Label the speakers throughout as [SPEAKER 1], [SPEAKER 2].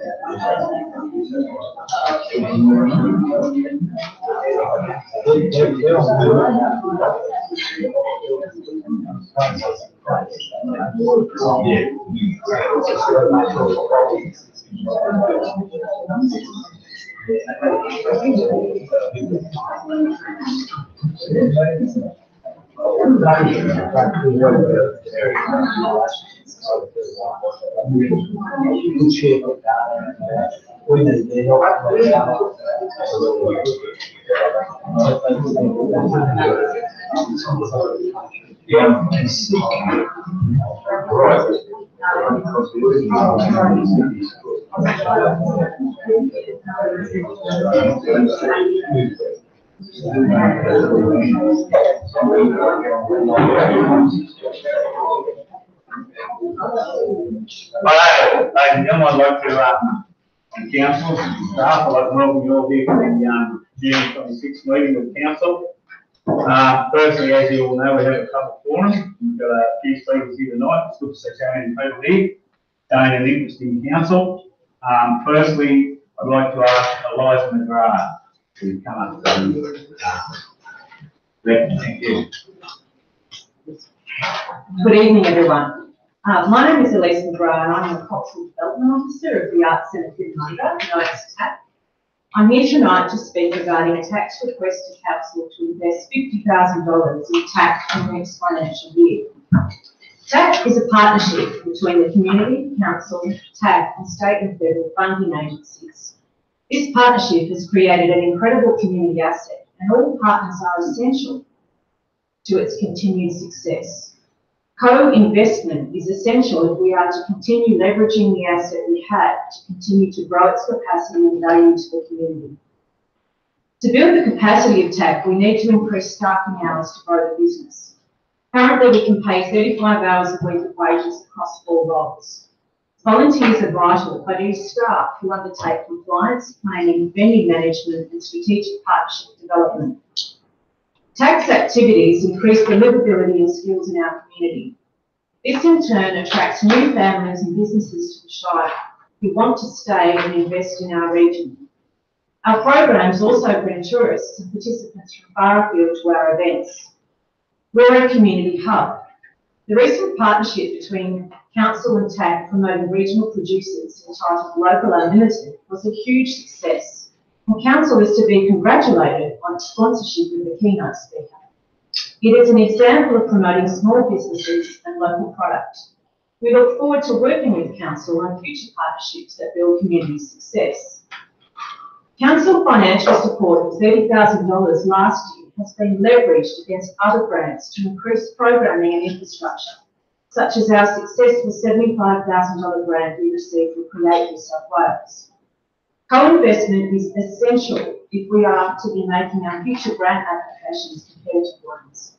[SPEAKER 1] Ladies and gentlemen, I'd like to, and council staff, I'd like to welcome you all here to the June 26th meeting with council. Firstly, as you all know, we have a couple of forums. We've got a few speakers here tonight. It's good to see so many people here showing an interest in council. Firstly, I'd like to ask Eliza McGrath to come up to thank you.
[SPEAKER 2] Good evening, everyone. My name is Elise McGrath and I'm the Cultural Development Officer of the Arts Centre Cootamundra, known as TAC. I'm here tonight to speak regarding a tax request to Council to invest $50,000 in TAC in the next financial year. TAC is a partnership between the community, council, TAC and state and federal funding agencies. This partnership has created an incredible community asset and all partners are essential to its continued success. Co-investment is essential if we are to continue leveraging the asset we have to continue to grow its capacity and value to the community. To build the capacity of TAC, we need to increase staffing hours to grow the business. Currently, we can pay 35 hours a week of wages across 4 roles. Volunteers are vital, but it is staff who undertake compliance, planning, venue management and strategic partnership development. TAC's activities increase the livability and skills in our community. This in turn attracts new families and businesses to the Shire who want to stay and invest in our region. Our programs also bring tourists and participants from far afield to our events. We're a community hub. The recent partnership between Council and TAC promoting regional producers entitled Local Unlimited was a huge success. And Council is to be congratulated on its sponsorship of the keynote speaker. It is an example of promoting small businesses and local product. We look forward to working with Council on future partnerships that build community success. Council financial support of $30,000 last year has been leveraged against other grants to increase programming and infrastructure, such as our successful $75,000 grant we received from Create New South Wales. Co-investment is essential if we are to be making our future grant applications competitive ones.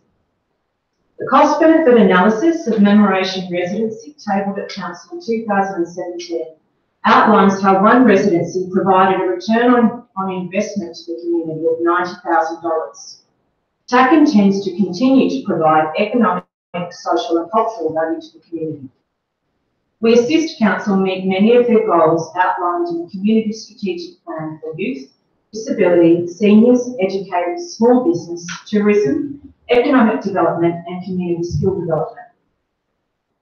[SPEAKER 2] The cost-benefit analysis of Memoration Residency tabled at Council in 2017 outlines how one residency provided a return on investment to the community of $90,000. TAC intends to continue to provide economic, social and cultural value to the community. We assist Council meet many of their goals outlined in the Community Strategic Plan for Youth, Disability, Seniors, Educators, Small Business, Tourism, Economic Development and Community Skill Development.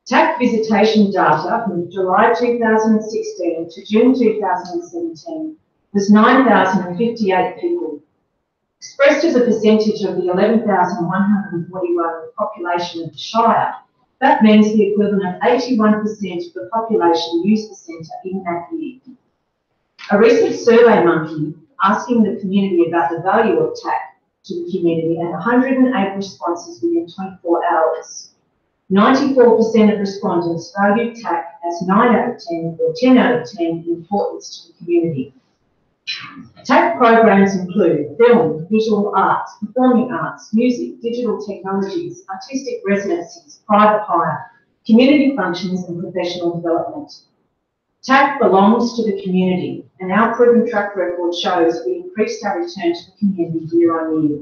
[SPEAKER 2] TAC visitation data from July 2016 to June 2017 was 9,058 people. Expressed as a percentage of the 11,141 population of the Shire, that means the equivalent of 81% of the population used the centre in that year. A recent survey monkey asking the community about the value of TAC to the community had 108 responses within 24 hours. 94% of respondents valued TAC as 9 out of 10 or 10 out of 10 importance to the community. TAC programs include film, visual arts, performing arts, music, digital technologies, artistic residencies, private hire, community functions and professional development. TAC belongs to the community and our proven track record shows we increased our return to the community year on year.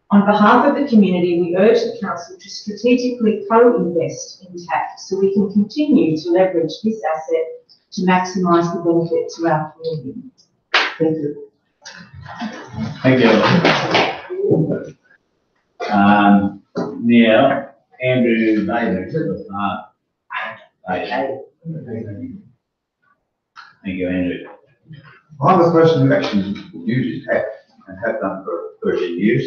[SPEAKER 2] On behalf of the community, we urge the Council to strategically co-invest in TAC so we can continue to leverage this asset to maximise the benefits to our community. Thank you.
[SPEAKER 1] Thank you. Now, Andrew Bader. Thank you, Andrew.
[SPEAKER 3] I'm a person who actually uses TAP and have done for 13 years.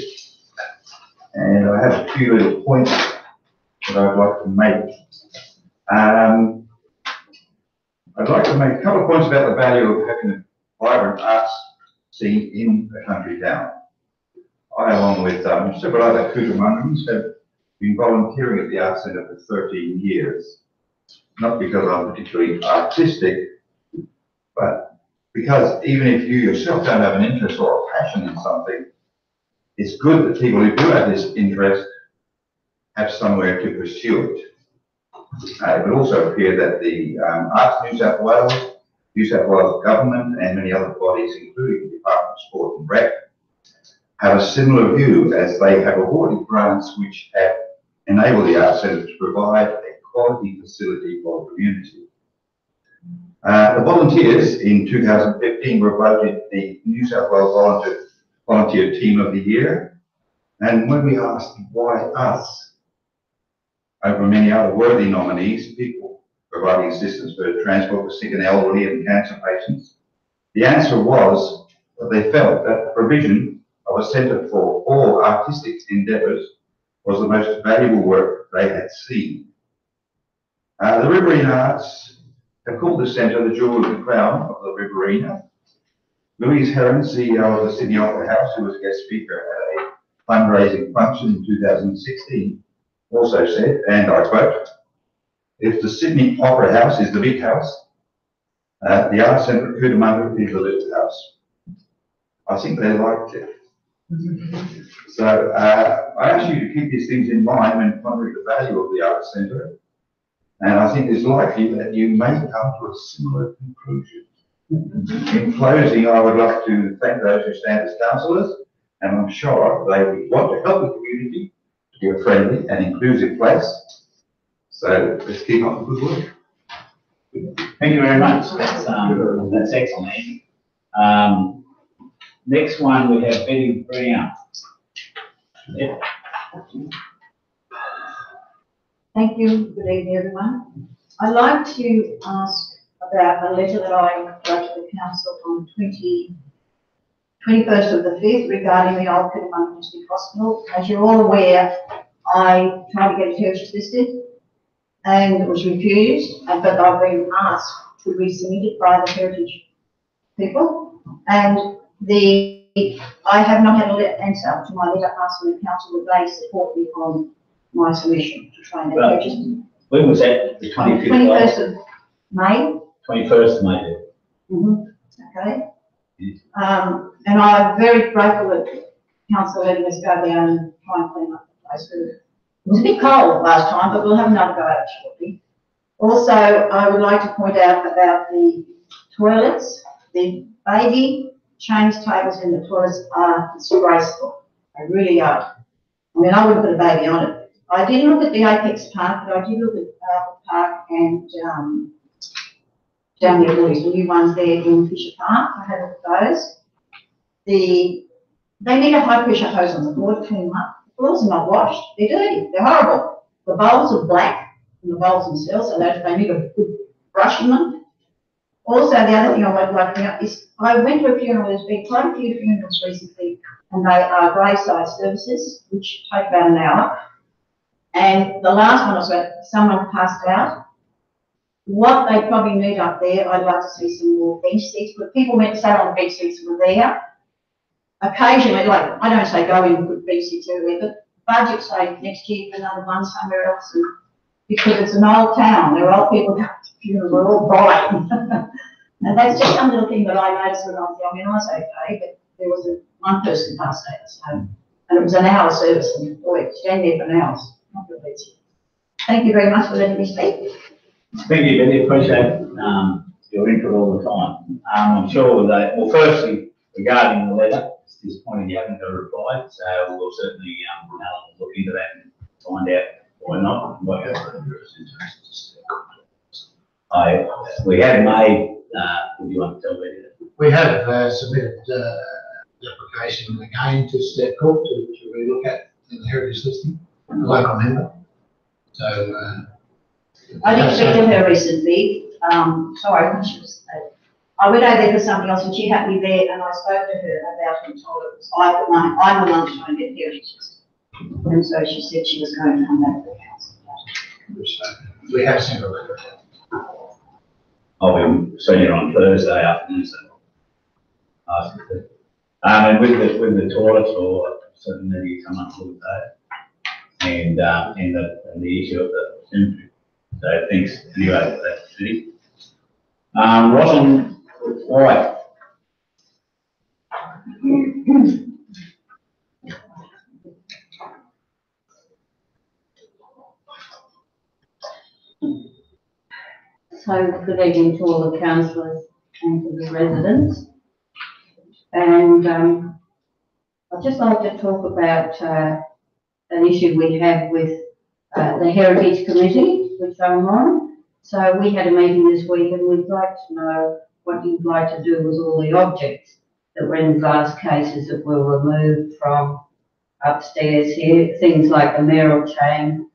[SPEAKER 3] And I have a few little points that I'd like to make. I'd like to make a couple of points about the value of having a vibrant arts scene in a country town. I, along with several other Cootamundra-Gundagais, have been volunteering at the Arts Centre for 13 years. Not because I'm particularly artistic, but because even if you yourself don't have an interest or a passion in something, it's good that people who do have this interest have somewhere to pursue it. It would also appear that the Arts New South Wales Government and many other bodies, including the Department of Sport and Rec, have a similar view, as they have awarded grants which have enabled the Arts Centre to provide a quality facility for the community. The volunteers in 2015 were voted the New South Wales Volunteer Team of the Year, and when we asked why us, over many other worthy nominees, people providing assistance for transport for sick and elderly and cancer patients, the answer was that they felt that the provision of a centre for all artistic endeavours was the most valuable work they had seen. The Riverina Arts have called the centre the jewel of the crown of the Riverina. Louise Heron, CEO of the Sydney Opera House, who was a guest speaker at a fundraising function in 2016, also said, and I quote, "If the Sydney Opera House is the big house, the Arts Centre at Cootamundra is the little house." I think they liked it. So I ask you to keep these things in mind when pondering the value of the Arts Centre, and I think it's likely that you may come to a similar conclusion. In closing, I would like to thank those who stand as councillors, and I'm sure they would want to help the community to be a friendly and inclusive place. So let's keep up the good work.
[SPEAKER 1] Thank you very much. That's excellent. Next one, we have Betty Brown. Yeah.
[SPEAKER 4] Thank you. Good evening, everyone. I'd like to ask about a letter that I wrote to the council on 21st of the 5th regarding the old Cootamundra District Hospital. As you're all aware, I tried to get a church listed and it was refused, but I've been asked to resubmit it by the heritage people, and I have not had an answer to my letter asking the council that they support me on my submission to try and get purchased.
[SPEAKER 1] When was that? The 25th?
[SPEAKER 4] 21st of May.
[SPEAKER 1] 21st of May.
[SPEAKER 4] Okay. And I'm very grateful that council letting us go down and try and clean up the place. It was a bit cold last time, but we'll have another go at it shortly. Also, I would like to point out about the toilets. The baby change tables in the toilets are disgraceful. They really are. I mean, I wouldn't put a baby on it. I did look at the Apex Park, but I did look at Albert Park and down near Woolies, the new ones there in Fisher Park. I had a look at those. They need a high pressure hose on the floor to clean them up. The floors are not washed. They're dirty. They're horrible. The bowls are black in the bowls themselves, so they need a good brush in them. Also, the other thing I would like to bring up is I went to a funeral. There's been quite a few funerals recently, and they are graveside services, which take about an hour. And the last one was when someone passed out. What they probably need up there, I'd like to see some more bench seats, but people meant to sat on bench seats were there. Occasionally, like, I don't say go in and put bench seats everywhere, but budget say next year for another one somewhere else, and because it's an old town, there are old people going to funerals, we're all dying. And that's just some little thing that I noticed when I was young. I mean, I was okay, but there was one person passed out, so, and it was an hour service, and boy, stand there for an hour. Not good. Thank you very much for letting me speak.
[SPEAKER 1] Thank you, Betty. Appreciate your input all the time. I'm sure that, well, firstly, regarding the letter, it's disappointing you haven't got a reply, so we'll certainly look into that and find out why not.
[SPEAKER 5] We have made, would you want to tell me that?
[SPEAKER 6] We have submitted the application again to Step Court to relook at in the heritage listing, the local member. So,
[SPEAKER 4] I didn't speak to her recently, sorry, she was, I went over there for something else and she had me there and I spoke to her about it and told her it was I'm the one trying to get heritage listed. And so she said she was going to come back to the council.
[SPEAKER 6] we have sent a letter.
[SPEAKER 5] I'll be seeing you on Thursday afternoon, so ask you. And with the toilets, or certainly you come up with that, and the issue of the cemetery. So thanks anyway for that, City. Roslyn White.
[SPEAKER 7] So good evening to all the councillors and to the residents. And I'd just like to talk about an issue we have with the Heritage Committee, which I'm on. So we had a meeting this week and we'd like to know what you'd like to do with all the objects that were in glass cases that were removed from upstairs here, things like the mayoral chain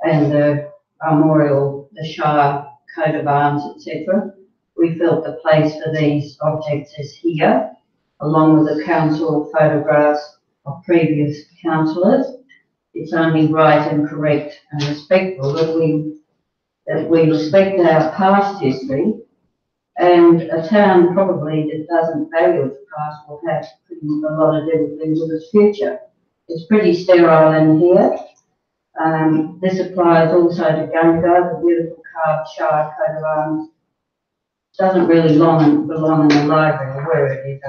[SPEAKER 7] and the armorial, the Shire coat of arms, etc. We felt the place for these objects is here, along with the council photographs of previous councillors. It's only right and correct and respectful that we respect our past history, and a town probably that doesn't value its past will have a lot of difficulty with its future. It's pretty sterile in here. This applies also to Gundagai, the beautiful carved Shire coat of arms. Doesn't really belong in the library or where it is, I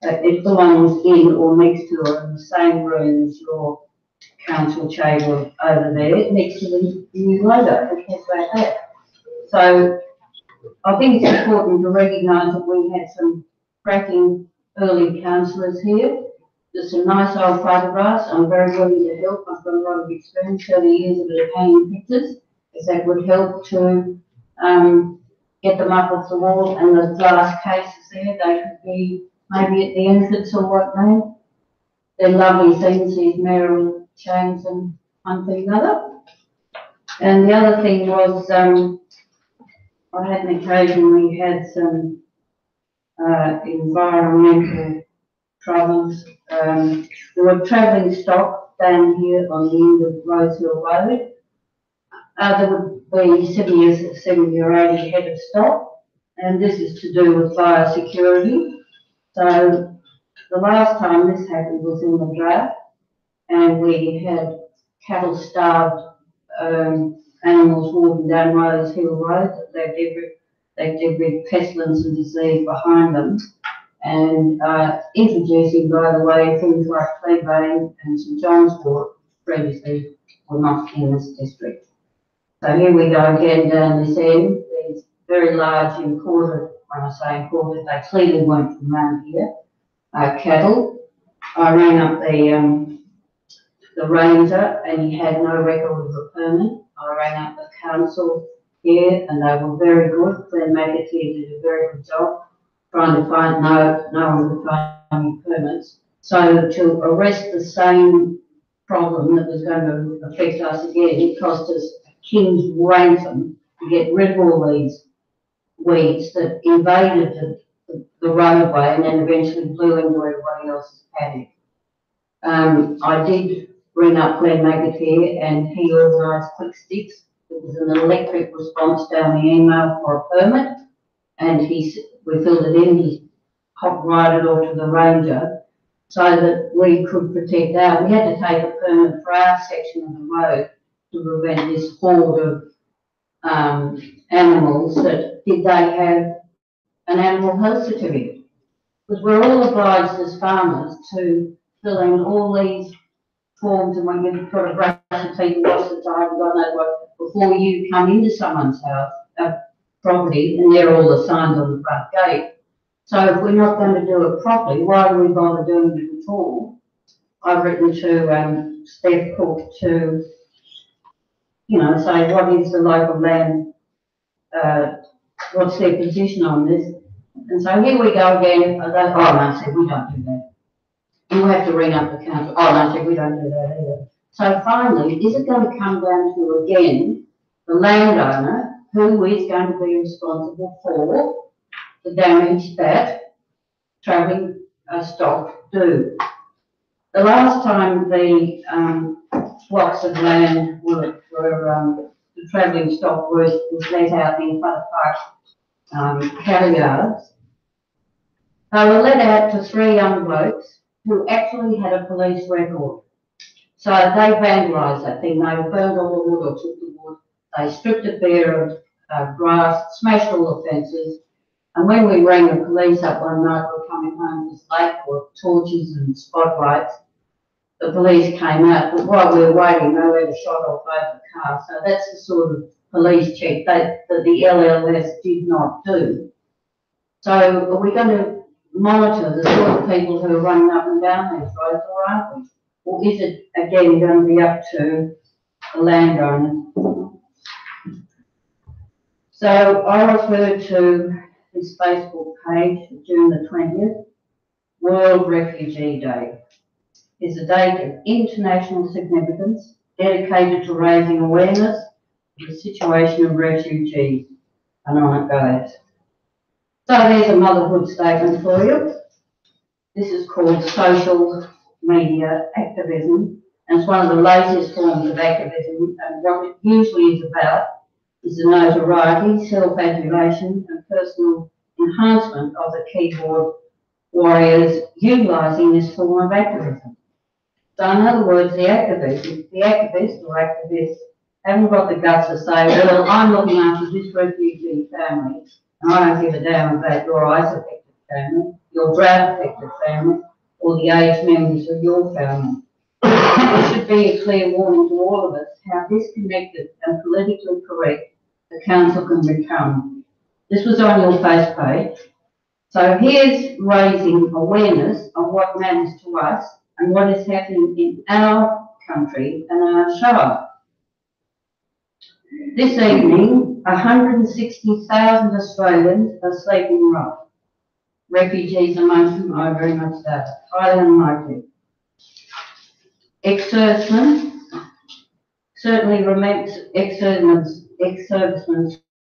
[SPEAKER 7] don't know. It belongs in or next to or in the same room as your council chamber over there, next to the new logo. It's like that. So I think it's important to recognise that we had some cracking early councillors here. There's some nice old photographs. I'm very willing to help. I've got a lot of experience, 30 years of it hanging pictures. If that would help to get them up off the wall, and the glass cases there, they could be maybe at the entrance or whatnot. They're lovely things, these mayoral chains and one thing another. And the other thing was, I had an occasion we had some environmental troubles. There were travelling stock down here on the end of Rosehill Road. There would be 70 or 80 head of stock, and this is to do with biosecurity. So the last time this happened was in the drought, and we had cattle-starved animals walking down Rosehill Road. They did pestilence and disease behind them, and introducing, by the way, things like Cleveland and St John's Wort previously were not in this district. So here we go again down this end. These very large imported, when I say imported, they clearly weren't from around here, cattle. I rang up the ranger and he had no record of a permit. I rang up the council here and they were very good. Glenn McAtee did a very good job trying to find no one could find any permits. So to arrest the same problem that was going to affect us again, it cost us a king's ransom to get rid of all these weeds that invaded the roadway and then eventually blew into everybody else's paddock. I did ring up Glenn McAtee and he organised quick sticks. It was an electric response down the email for a permit, and we filled it in. He hopped right off to the ranger so that we could protect our. We had to take a permit for our section of the road to prevent this horde of animals. That did they have an animal health certificate? Because we're all obliged as farmers to fill in all these forms, and when you've got to brush your teeth and wash the time, God knows what, before you come into someone's house, property, and there are all the signs on the front gate. So if we're not going to do it properly, why do we bother doing it at all? I've written to Steph Cook to, say what is the local land what's their position on this. And so here we go again. Oh, no, said we don't do that. You have to ring up the council. Oh, no, said we don't do that either. So finally, is it going to come down to, again, the landowner who is going to be responsible for the damage that travelling stock do? The last time the blocks of land were the travelling stock was let out in front of Park cattle yards, they were let out to 3 young blokes who actually had a police record. So they vandalised that thing. They burned all the wood or took the wood. They stripped it bare of grass, smashed all the fences. And when we rang the police up one night, we were coming home, it was late with torches and spotlights. The police came out, but while we were waiting, they let a shot off over the car. So that's the sort of police check that the LLS did not do. So are we going to monitor the sort of people who are running up and down these roads, or aren't we? Or is it, again, going to be up to the landowner? So I refer to this Facebook page, June the 20th, World Refugee Day. Is a date of international significance dedicated to raising awareness of the situation of refugees. And on it goes. So there's a motherhood statement for you. This is called social media activism, and it's one of the latest forms of activism, and what it usually is about is the notoriety, self-adulation and personal enhancement of the keyboard warriors utilising this form of activism. So in other words, the activist or activists haven't got the guts to say, well, I'm looking after this refugee family, and I don't give a damn about your ICE-affected family, your drought-affected family, or the aged members of your family. It should be a clear warning to all of us how disconnected and politically correct the council can become. This was on your face page. So here's raising awareness of what matters to us and what is happening in our country and our show. This evening, 160,000 Australians are sleeping rough. Refugees amongst them, I very much doubt, highly unlikely. Ex-servicemen certainly ex-servicemen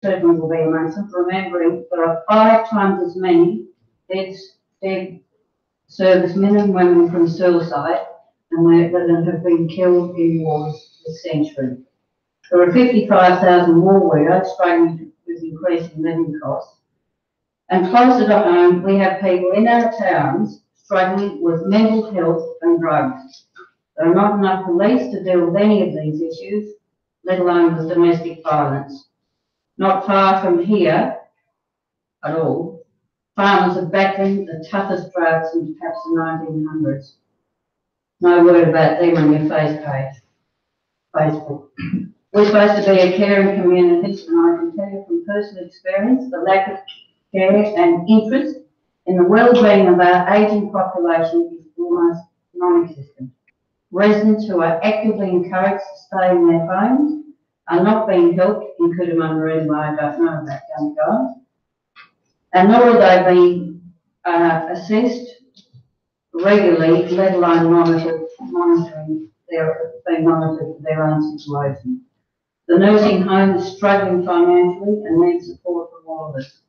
[SPEAKER 7] certainly will be amongst them, remembering there are 5 times as many dead servicemen and women from suicide than have been killed in wars this century. There are 55,000 war widows struggling with increasing living costs. And closer to home, we have people in our towns struggling with mental health and drugs. There are not enough police to deal with any of these issues, let alone with domestic violence. Not far from here at all, farmers are battling the toughest drought since perhaps the 1900s. No word about them on your Facebook. We're supposed to be a caring community, and I can tell you from personal experience, the lack of care and interest in the well-being of our ageing population is almost non-existent. Residents who are actively encouraged to stay in their homes are not being helped in Cootamundra-Gundagai, I don't know about Gundagai, and nor are they being assessed regularly, let alone monitoring their own situation. The nursing home is struggling financially and needs support from all of us.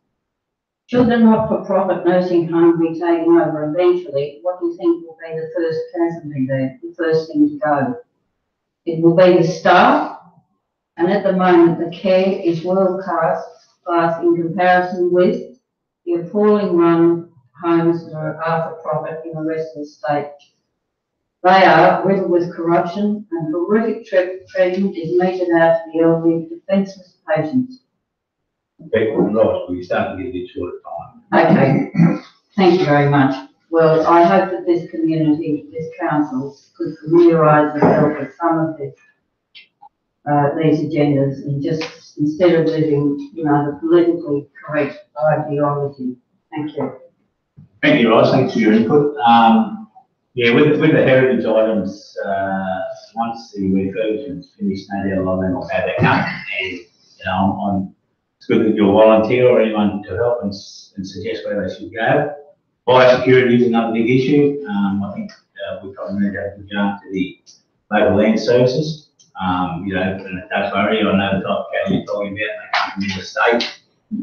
[SPEAKER 7] Should the not-for-profit nursing home be taken over eventually, what do you think will be the first casualty there, the first thing to go? It will be the staff, and at the moment the care is world-class in comparison with the appalling run homes that are for-profit in the rest of the state. They are riddled with corruption, and horrific treatment is meted out to the elderly defenceless patients.
[SPEAKER 5] People lost, we start to get a bit short of time.
[SPEAKER 7] Okay, thank you very much. Well, I hope that this community, this council, could familiarise themselves with some of this, these agendas, and just instead of living, the politically correct ideology. Thank you.
[SPEAKER 5] Thank you, Ross. Thanks for your input. Yeah, with the heritage items, once the refurbishment's finished, no doubt a lot of them will have that come. And I'm it's good that you'll volunteer or anyone to help and suggest where they should go. Biosecurity is another big issue. I think we probably need to have a good jump to the local land services. You know, and it does worry. I know the type of cattle you're talking about, they come from the state.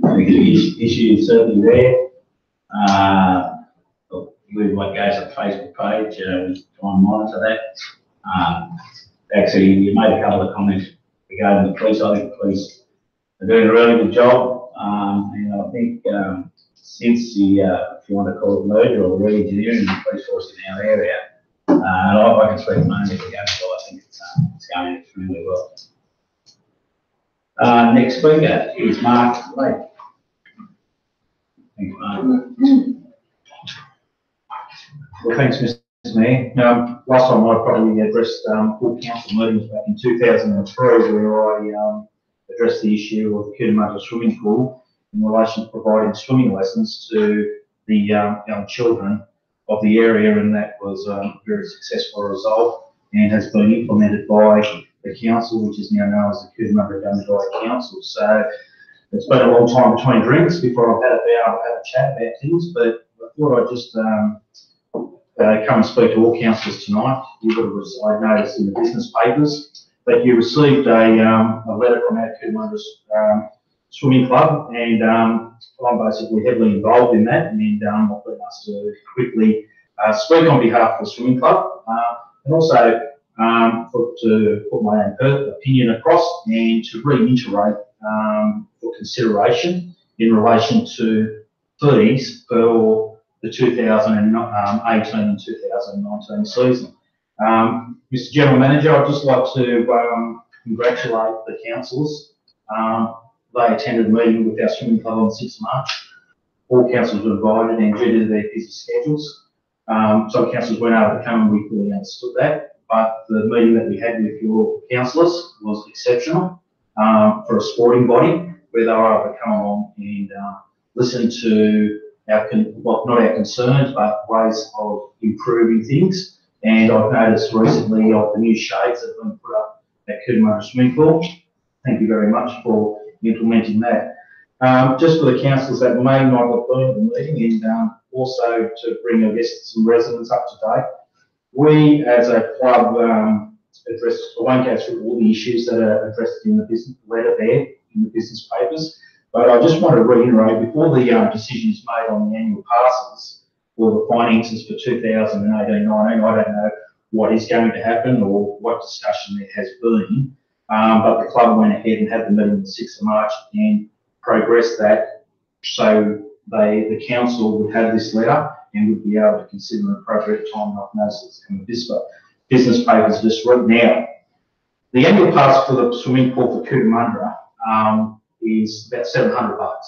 [SPEAKER 5] I think the issue is certainly there. With what goes on the Facebook page, we try and monitor that. Actually, you made a couple of comments regarding the police. I think the police are doing a really good job. And I think since the, if you want to call it merger or re-engineering the police force in our area, and I can speak mainly for Gavin, so I think it's going extremely well. Next speaker is Mark Lake. Thanks, Mark.
[SPEAKER 8] Well, thanks, Mr. Mayor. Last time I probably addressed full council meetings back in 2003, where I addressed the issue of the Cootamundra swimming pool in relation to providing swimming lessons to the young children of the area, and that was a very successful result and has been implemented by the council, which is now known as the Cootamundra-Gundagai Council. So it's been a long time between drinks before I've had a chat about things, but I thought I'd just come and speak to all councillors tonight. I noticed in the business papers that you received a letter from our Cootamundra Swimming Club, and I'm basically heavily involved in that, and I've been asked to quickly speak on behalf of the swimming club, and also to put my own opinion across and to reiterate for consideration in relation to fees for the 2018 and 2019 season. Mr. General Manager, I'd just like to congratulate the councillors. They attended a meeting with our swimming club on 6th March. All councillors were invited, and due to their busy schedules, some councillors weren't able to come, and we fully understood that. But the meeting that we had with your councillors was exceptional for a sporting body, where they were able to come along and listen to our, well, not our concerns, but ways of improving things. And I've noticed recently of the new shades that have been put up at Cootamundra Swimming Pool. Thank you very much for implementing that. Just for the councillors that may not have been at the meeting, and also to bring, I guess, some residents up to date, we as a club addressed, I won't go through all the issues that are addressed in the business letter there in the business papers, but I just want to reiterate, before the decision is made on the annual passes or the finances for 2018-19, I don't know what is going to happen or what discussion there has been, but the club went ahead and had the meeting on the 6th of March and progressed that, so the council would have this letter and would be able to consider an appropriate time. I've noticed it's in the business papers just right now. The annual pass for the swimming pool for Cootamundra is about $700.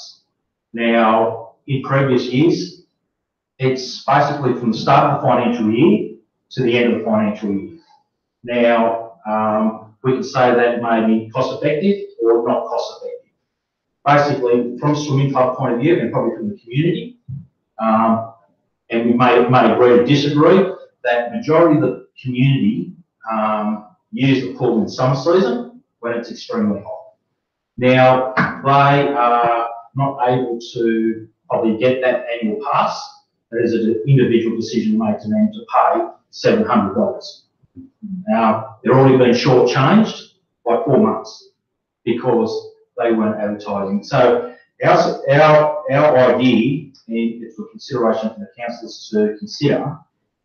[SPEAKER 8] Now, in previous years, it's basically from the start of the financial year to the end of the financial year. Now, we can say that may be cost effective or not cost effective. Basically, from a swimming club point of view, and probably from the community, and we may agree or disagree, that majority of the community use the pool in summer season when it's extremely hot. Now, they are not able to probably get that annual pass. There's an individual decision made to them to pay $700. Now, they're already been shortchanged by 4 months because they weren't advertising. So our idea, and it's for consideration for the councillors to consider,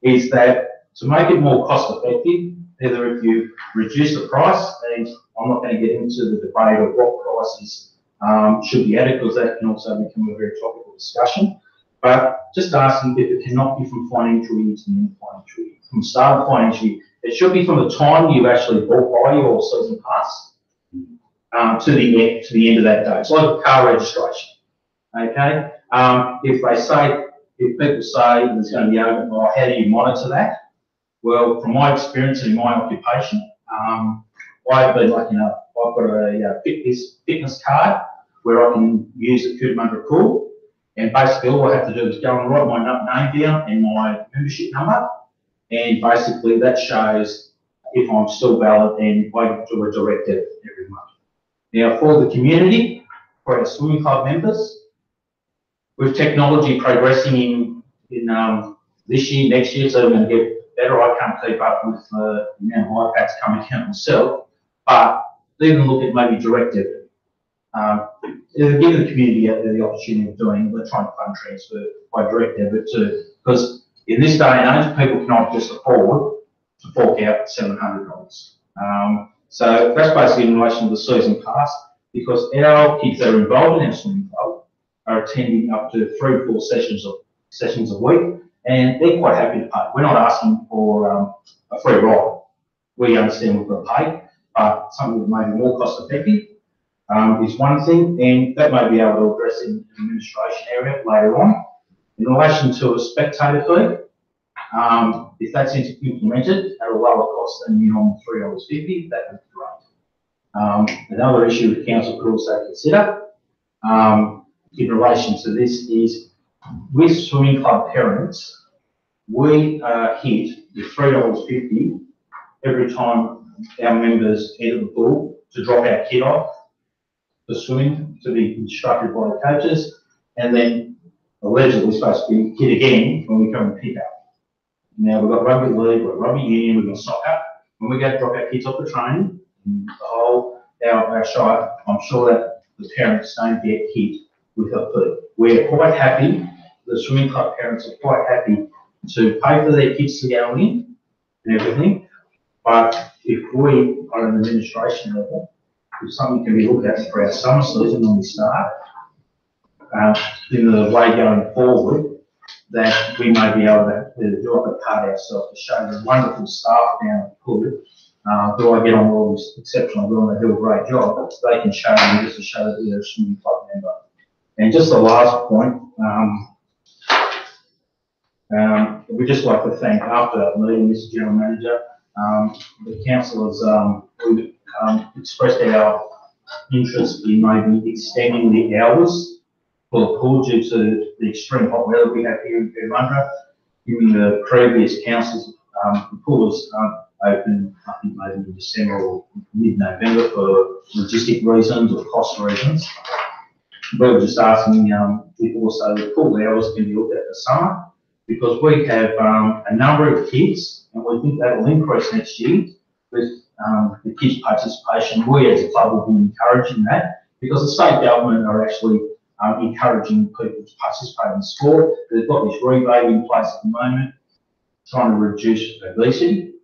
[SPEAKER 8] is that to make it more cost effective, either if you reduce the price, and I'm not going to get into the debate of what prices should be added, because that can also become a very topical discussion, but just asking if it cannot be from financial year to the end of financial year. From start of financial year, it should be from the time you've actually buy your season pass to the end of that day. It's like a car registration. Okay. If people say there's going to be overflow, how do you monitor that? Well, from my experience and in my occupation, I've been lucky enough. I've got a fitness card where I can use the Cootamundra pool, and basically all I have to do is go and write my name down and my membership number, and basically that shows if I'm still valid and waiting to a direct debit every month. Now, for the community, for our swimming club members. With technology progressing in this year, next year, so we're going to get better. I can't keep up with the amount of iPads coming out myself, but even look at maybe direct debit. Give the community the opportunity of doing electronic fund transfer by direct debit too, because in this day and age, people cannot just afford to fork out $700. So that's basically in relation to the season pass, because our kids that are involved in our swimming club are attending up to 3 or 4 sessions a week, and they're quite happy to pay. We're not asking for a free ride. We understand we've got to pay, but something that may be more cost effective is one thing, and that may be able to address in the administration area later on. In relation to a spectator fee, if that's implemented at a lower cost than minimum $3.50, that would be great. Another issue the council could also consider in relation to this is with swimming club parents, we hit the $3.50 every time our members enter the pool to drop our kid off for swimming to be instructed by the coaches, and then allegedly supposed to be hit again when we come and pick up. Now we've got rugby league, we've got rugby union, we've got soccer. When we go to drop our kids off the training, the whole our shire, I'm sure that the parents don't get hit with a fee. We're quite happy, the swimming club parents are quite happy to pay for their kids to go in and everything, but if we are an administration level, if something can be looked at for our summer season when we start, in the way going forward, that we may be able to do up a part ourselves to show the wonderful staff down at the pool who I get on well with exceptional well and they do a great job. They can show them just to show that they're a swimming club member. And just the last point, we'd just like to thank, after that meeting, Mr. General Manager, the councillors expressed our interest in maybe extending the hours for the pool due to the extreme hot weather we have here in Cootamundra. In the previous councils, the pool was open, I think maybe in December or mid-November for logistic reasons or cost reasons. We were just asking if also the pool hours can be looked at for summer, because we have a number of kids, and we think that will increase next year with the kids' participation. We as a club will be encouraging that, because the state government are actually encouraging people to participate in sport. They've got this rebate in place at the moment, trying to reduce obesity.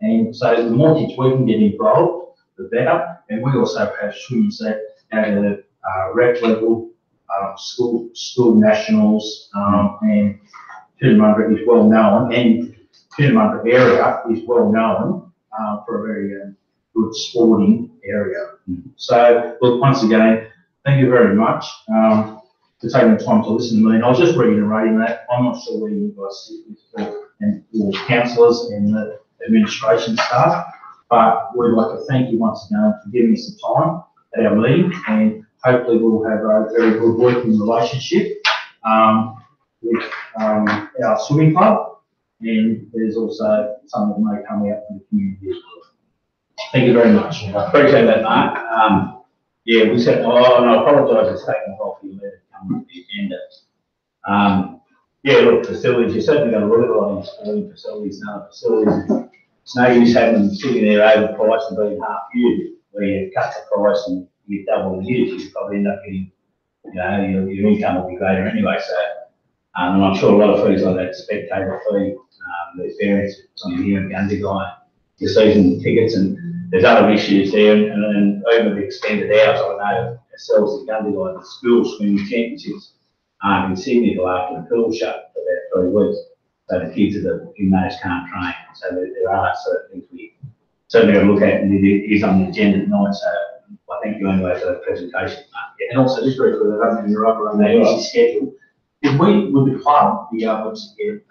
[SPEAKER 8] And so the more kids we can get involved, the better. And we also have swims at a rec level, school nationals, and Cootamundra is well known, and Cootamundra area is well known for a very good sporting area. So, look, once again, thank you very much for taking the time to listen to me. And I was just reiterating that. I'm not sure where you guys sit with and your councillors and the administration staff, but we'd like to thank you once again for giving us the time at our meeting, and hopefully we'll have a very good working relationship with our swimming club, and there's also something that may come out from the community as well. Thank you very much.
[SPEAKER 5] I appreciate that, Mark. Yeah, we said, and I apologise for taking off your letter to come with the agenda. Yeah, look, facilities, you're certainly going to look at a lot of sporting facilities and other facilities. It's no use having them sitting there overpriced and being half used, where you cut the price and you double the use, you probably end up getting, you know, your income will be greater anyway. So, and I'm sure a lot of fees like that, spectator fee, the variance on here in Gundagai, your season tickets, and there's other issues there, and over the extended hours, I know ourselves in Gundagai, the school swimming championships in Sydney go after the pool shut for about 3 weeks, so the kids in those can't train. So there are certain things we certainly got to look at, and it is on the agenda tonight. So I thank you anyway for the presentation.
[SPEAKER 8] And also, just very quickly, I don't know you're up on the busy schedule. If we would the club be able to get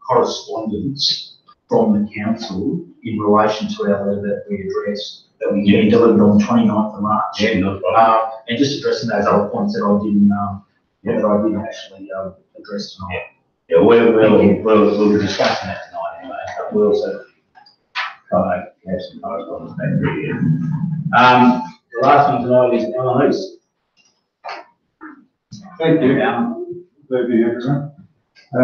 [SPEAKER 8] correspondence from the council in relation to our letter that we addressed, that we get delivered on the 29th of March?
[SPEAKER 5] Yeah, no problem.
[SPEAKER 8] And just addressing those other points that I didn't, that I didn't actually address tonight.
[SPEAKER 5] Yeah, we'll be discussing that tonight anyway, but we'll also try to have some correspondence back through here. The last one tonight is Ellen East.
[SPEAKER 3] Thank you. Good evening, everyone. I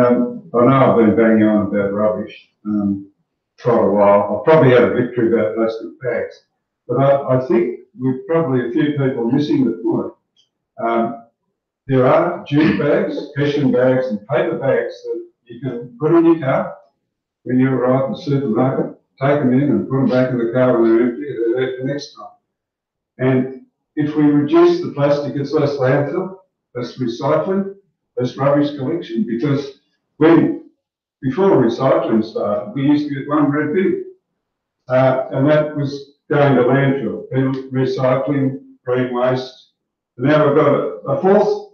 [SPEAKER 3] know I've been banging on about rubbish quite a while. I've probably had a victory about plastic bags, but I think we've probably a few people missing the point. There are jute bags, cushion bags, and paper bags that you can put in your car when you arrive at the supermarket, take them in and put them back in the car when they're empty, they're there for next time. And if we reduce the plastic, it's less landfill, less recycling, less rubbish collection, because before recycling started, we used to get one red bin, and that was going to landfill, recycling, green waste. And now we've got a fourth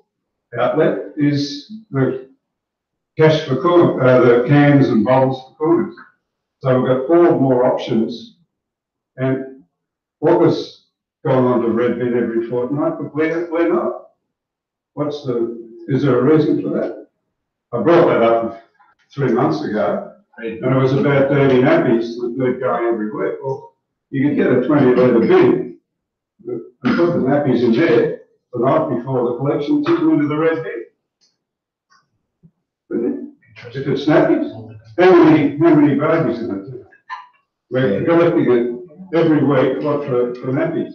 [SPEAKER 3] outlet is the cash for the cans and bottles for coolers. So we've got 4 more options, and August's gone on to red bin every fortnight, but we're not. Is there a reason for that? I brought that up 3 months ago, and it was about dirty nappies that need going every week. Well, you could get a 20-litre bin and put the nappies in there the night before the collection, took them into the red bin. If it's nappies, how many babies in it? We're collecting it every week, what for nappies?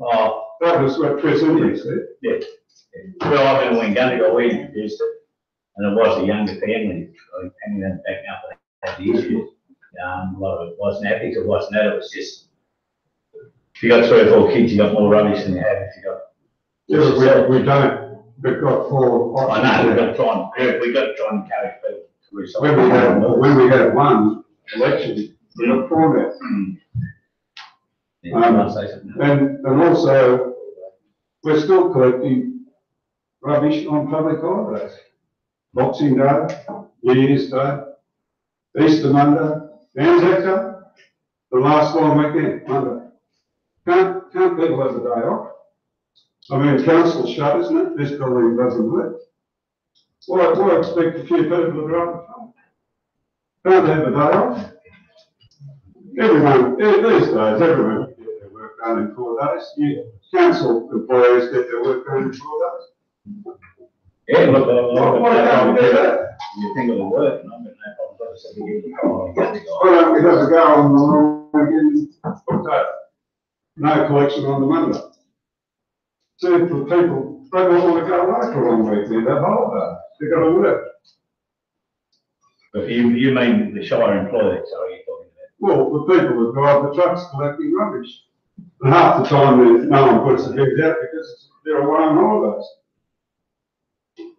[SPEAKER 5] Oh,
[SPEAKER 3] That was what Chris India said.
[SPEAKER 5] yeah. Well, I mean, when Gundagai, we introduced it, and it was a younger family, hanging them back up and had the issues. A lot of it wasn't nappies, it wasn't that, it was just, if you got 3 or 4 kids, you got more rubbish than you have if you got.
[SPEAKER 3] Yeah, we don't. We've got 4 options.
[SPEAKER 5] I know, we've got to try and encourage people to recycle.
[SPEAKER 3] When we had one election, we got 4 now. And also, we're still collecting rubbish on public holidays. Boxing Day, New Year's Day, Easter Monday, Anzac Day, the last long weekend, Monday. Can't people have the day off? I mean, council's shut, isn't it? This building doesn't work. Why expect a few people to drive the car? Can't have the day off? These days, everyone can get their work done in 4 days. Council employees get their work done in 4 days.
[SPEAKER 5] Yeah, look,
[SPEAKER 3] Why can't we do that?
[SPEAKER 5] you think of the work, and I've got no problem, so we give it a call and get the guy.
[SPEAKER 3] Why don't we have a go on the long weekend? No collection on the Monday. See, for people, they don't want to go away for a long weekend, they're holiday, they've got to work.
[SPEAKER 5] But you mean the Shire employees, are you talking about?
[SPEAKER 3] Well, the people that drive the trucks collecting rubbish. And half the time, no one puts the bins out because they're away on holidays.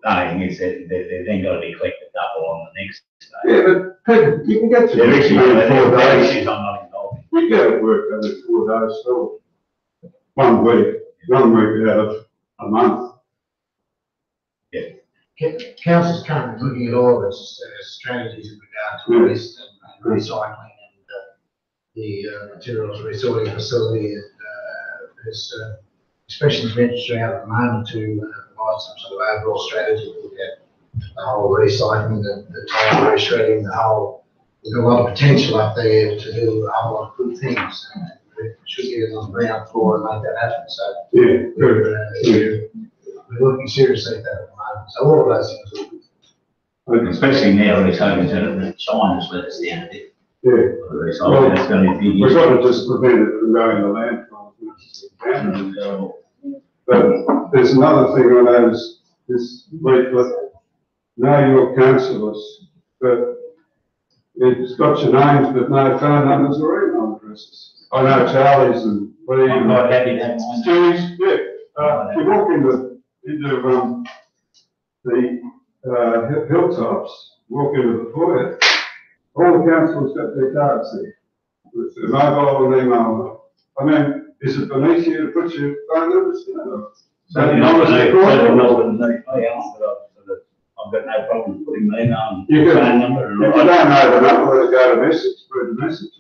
[SPEAKER 5] No, you said they then got to be collected double on the next day.
[SPEAKER 3] Yeah, but people, you can get to
[SPEAKER 5] There issues,
[SPEAKER 3] in 4 days.
[SPEAKER 5] I'm not involved in.
[SPEAKER 3] You get it work every 4 days, so 1 week out of a month.
[SPEAKER 6] Council's currently looking at all of its strategies in regard to waste and recycling and the materials resorting facility, and there's especially venturing out at the moment to provide some sort of overall strategy to look at the whole recycling, the tire reshredding, the whole. There's a lot of potential up there to do a whole lot of good things. We should get it on the ground floor and make that happen. So we're looking seriously at that at the moment. So all of those things will be.
[SPEAKER 5] Especially now, it's hoping that China's let us down a bit.
[SPEAKER 3] Yeah.
[SPEAKER 5] So that's going to be big.
[SPEAKER 3] We've got to just prevent it from going to landfill. But there's another thing I noticed this leaflet. Know your councillors, but it's got your names but no phone numbers or email addresses. I know Charlie's and Lee
[SPEAKER 5] I'm
[SPEAKER 3] and
[SPEAKER 5] not happy to have mine.
[SPEAKER 3] Stewie's, yeah. You walk into the hilltops, walk into the foyer, all the councillors got their cards there, with their mobile and email. I mean, is it beneath you to put your phone numbers in?
[SPEAKER 5] So you know, I've got no problem putting my email and phone number.
[SPEAKER 3] If you don't know the number, let it go to message, put a message.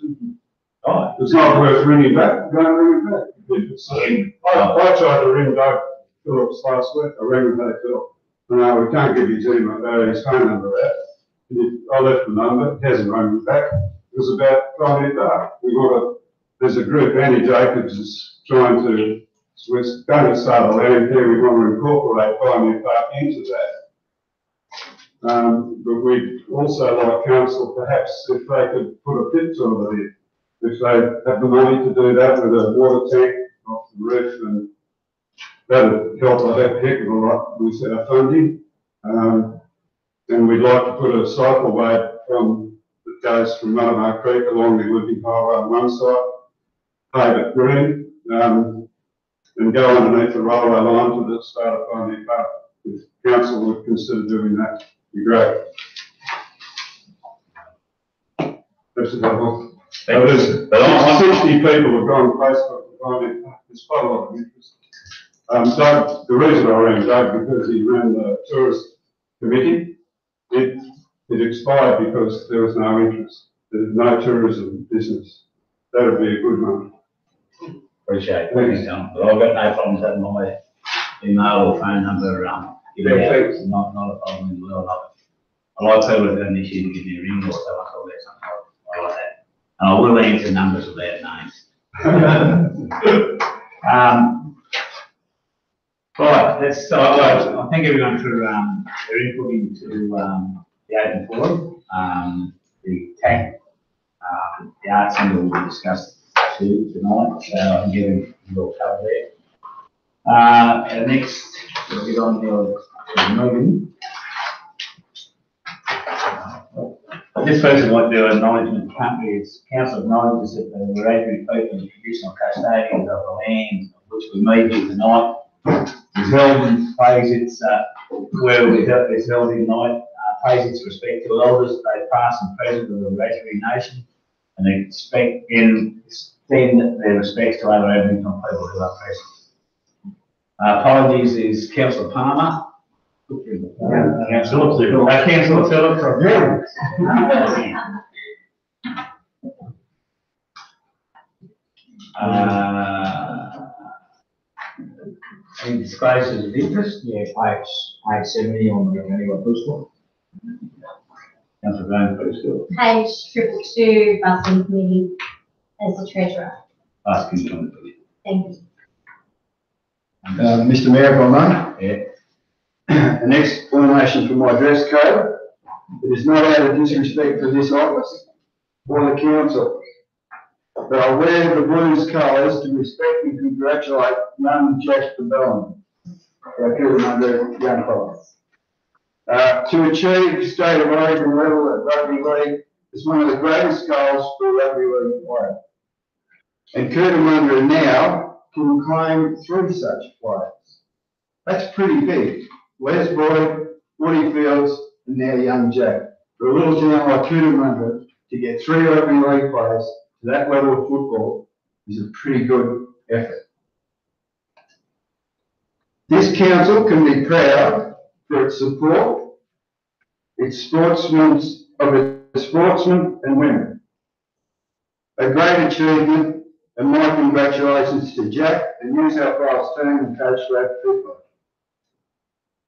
[SPEAKER 5] Oh,
[SPEAKER 3] it's not worth ringing back, go and ring it back. I tried to ring Doug Phillips last week, I rang him, hey Phil, no, we can't give his phone number out. I left the number, he hasn't rung me back. It was about Friday dark. There's a group, Andy Jacobs is trying to
[SPEAKER 9] we're going to start a land here, we want to incorporate Pioneer Park into that. But we'd also like council, perhaps, if they could put a pit toilet in, if they have the money to do that with a water tank off the roof, and that'd help a heck of a lot with our funding. And we'd like to put a cycleway that goes from Munnamar Creek along the Living Highway on one side, pave it green, and go underneath the railway line to the start of Pioneer Park. If council would consider doing that, it'd be great. That's about all.
[SPEAKER 5] But
[SPEAKER 9] 60 people have gone on Facebook to Pioneer Park. There's quite a lot of interest. Doug, the reason I ran Doug, because he ran the tourist committee. It expired because there was no interest. There's no tourism business. That would be a good one.
[SPEAKER 5] appreciate it. Thanks, John. But I've got no problems having my email or phone number, given out. It's not a problem in the world. I like people who have an issue to give me a ring or so I call that something like that. And I will answer numbers without names. Right, let's start. I thank everyone for their input into the open forum. The TAC, the arts centre will be discussed too tonight, so I can get them all covered there. Next, we'll get on to Megan. This person might do an acknowledgement of country. As council acknowledges that the Wiradjuri people are traditional custodians of the land of which we meet here tonight. Is held and pays its where we held is held in night, pays its respect to elders, both past and present of the Wiradjuri nation, and extend their respects to other Aboriginal people who are present. Apologies is Councillor Palmer. Councillor Phillips from any disclosures of interest? Yeah, page 70 on the annual bookstore. Councillor Graham, please do it.
[SPEAKER 10] Page 222, Busing Committee as the treasurer.
[SPEAKER 5] Asking from the
[SPEAKER 10] Thank you.
[SPEAKER 11] Mr Mayor, if I may.
[SPEAKER 5] Yeah.
[SPEAKER 11] An explanation for my dress code. It is not out of disrespect for this office or the council, but I wear the Blues colours to respect and congratulate young Jack Bellon, our Cootamundra-Gundagai. To achieve state of origin level at rugby league is one of the greatest goals for a rugby league player. And Cootamundra now can claim 3 such players. That's pretty big. Les Boyd, Woody Fields, and now young Jack. For a little town like Cootamundra, to get 3 rugby league players to that level of football is a pretty good effort. This council can be proud for its support, its sportsmen and women. A great achievement, and my congratulations to Jack, the New South Wales team and coach Brad Cooper.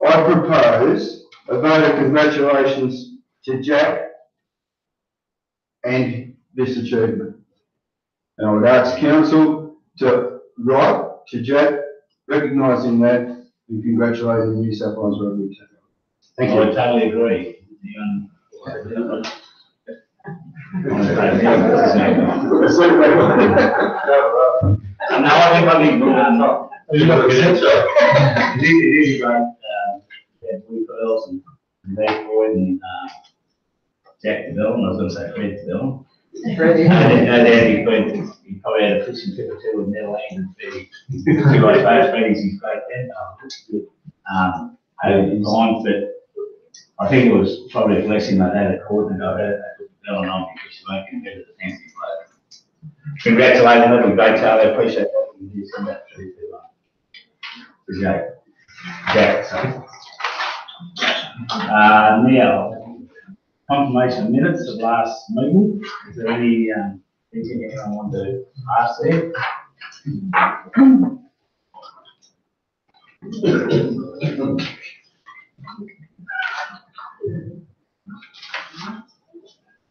[SPEAKER 11] I propose a vote of congratulations to Jack and this achievement. And I would ask council to write to Jack, recognising that and congratulating the New South Wales rugby team. Thank you.
[SPEAKER 5] I totally agree. No, I think it is great. Blue Pearls and Les Boyd and Jack Bellon. I was going to say Fred Bellon. He probably had a fishing trip or two with Netherlands and Freddie. Two guys, Freddie's his great then. But I think it was probably a blessing that they had a court and I heard that with Bellon on because she won't get better than fancy player. Congratulate them, that'd be great, Charlie. I appreciate that. You can send that through to Jack. Now, confirmation of minutes of last meeting. Is there any anything anyone want to ask there?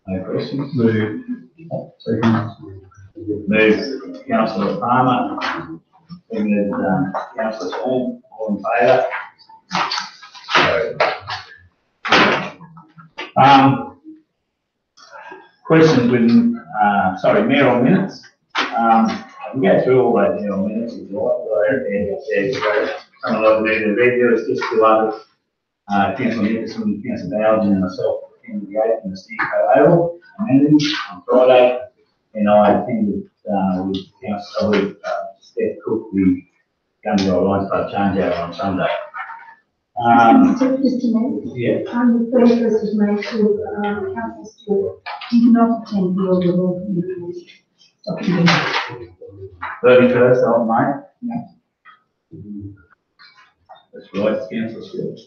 [SPEAKER 5] No questions? Move. Councillor Palmer. seconded, councillor Swan, all in favour? Questions with, mayoral minutes. I can go through all those mayoral minutes if you like. Some of those are regular, it's just two others. Councillor Nicholson, Councillor Bowden and myself attended the 8th and the Steve Oval amenities on Friday. And I attended, with Councillor Steph Cook, the Gundagai Lions Club changeover on Sunday.
[SPEAKER 10] Just a minute.
[SPEAKER 5] Yeah.
[SPEAKER 10] The first request was made to, Councillor Stewart, did not attend the order of all committees.
[SPEAKER 5] 31st of May? Yeah. That's right, Councillor Stewart.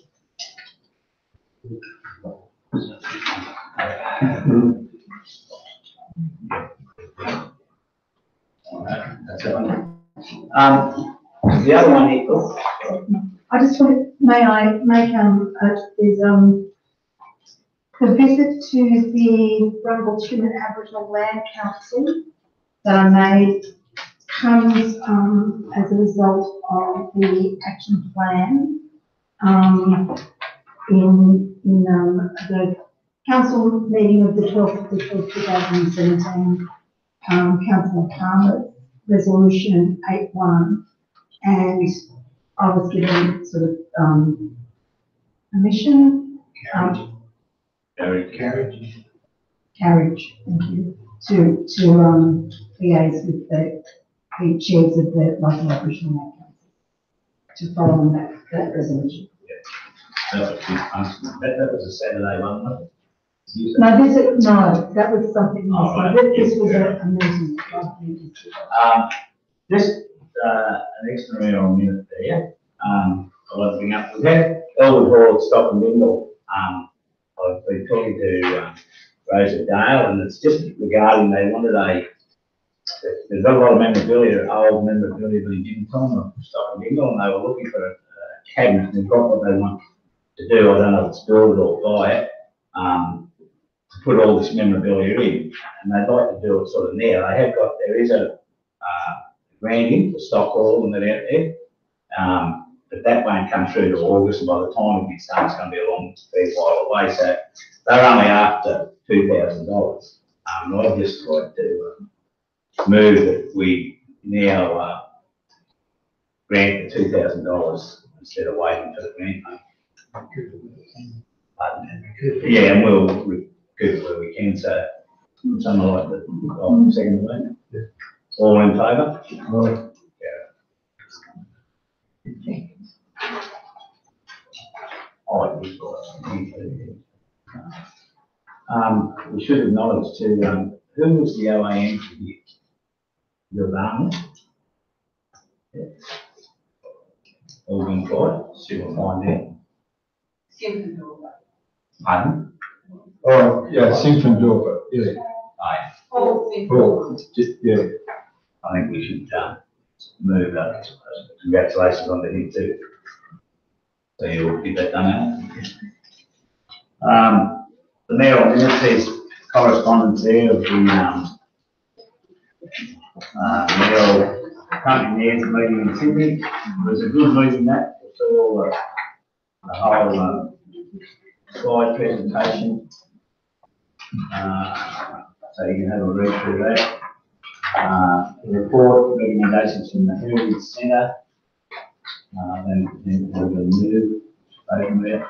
[SPEAKER 5] That's that one. The other one, Nicholas.
[SPEAKER 10] I just want, may I make, there's, the visit to the Brumble-Tuman Aboriginal Land Council that I made comes, as a result of the action plan, in the council meeting of the 12th of the 12th, 2017, Councillor Palmer's resolution 8.1, and I was given sort of, permission,
[SPEAKER 5] Carriage.
[SPEAKER 10] carriage, thank you, to liaise with the chairs of the local Aboriginal Land Council to follow on that resolution.
[SPEAKER 5] That was a Saturday one, wasn't it?
[SPEAKER 10] No, that was something else.
[SPEAKER 5] Oh, right.
[SPEAKER 10] This was a meeting.
[SPEAKER 5] Just an extra mayoral minute there. I'd like to bring up, we've had Elwood Hall at Stock and Windle. I've been talking to Rosa Dale, and it's just regarding, they wanted there's a lot of memorabilia, old memorabilia being given to them of Stock and Windle, and they were looking for a cabinet, and they've got what they want to do. I don't know if it's build it or buy it, to put all this memorabilia in, and they'd like to do it sort of now. There is a grant in for Stock Hall and that out there, but that won't come through to August, and by the time it gets done, it's going to be a long fair while away, so they're only after $2,000. I'd just like to move that we now grant the $2,000 instead of waiting for the grant. Yeah, and we'll recoup it where we can, so something like the second one. All in favour? Yeah. We should acknowledge too, who was the OAM for you? Your army? Yeah. All been quiet, see what we'll find out. Pardon?
[SPEAKER 9] Oh, yeah, Sinfandorfer, yeah.
[SPEAKER 5] Aye.
[SPEAKER 9] Oh, just, yeah.
[SPEAKER 5] I think we should move that. Congratulations on the hit too. So you'll get that done now. The mayoral minutes says correspondence there of the mayoral company mayors meeting in Sydney. It was a good meeting that. It's all the whole slide presentation. So you can have a read through that. The report, recommendations from the Heritage Centre. Then we're going to move over there.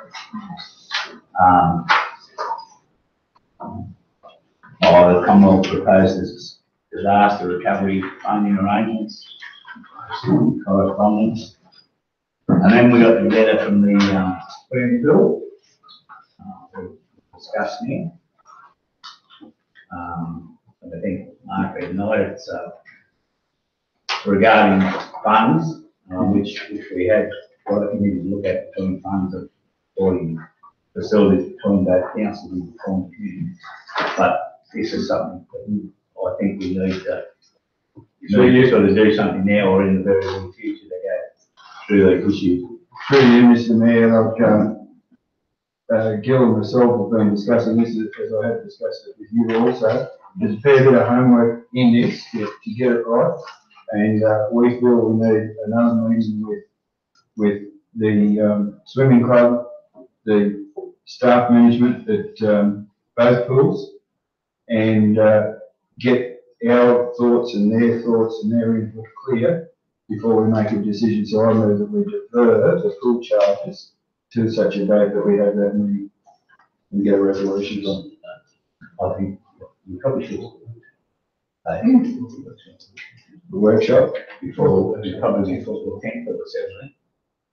[SPEAKER 5] The Commonwealth proposes disaster recovery funding arrangements, correspondence. And then we got the letter from the Supreme Court. We'll discuss now. And I think Mark read it, it's regarding funds, which we had quite a committee to look at between funds of supporting facilities between both councils and between communities. But this is something that I think we need to sort of do something now or in the very near future to go through those issues.
[SPEAKER 11] Through you, Mr. Mayor, Gil and myself have been discussing this as I have discussed it with you also. There's a fair bit of homework in this to get it right. And, we feel we need another meeting with the, swimming club, the staff management at, both pools, and, get our thoughts and their thoughts and their input clear before we make a decision. So I move that we defer the pool charges to such a date that we have that meeting and get a resolution on.
[SPEAKER 5] I think we probably should.
[SPEAKER 11] The workshop.
[SPEAKER 5] Before, probably before the 10th of the 17th.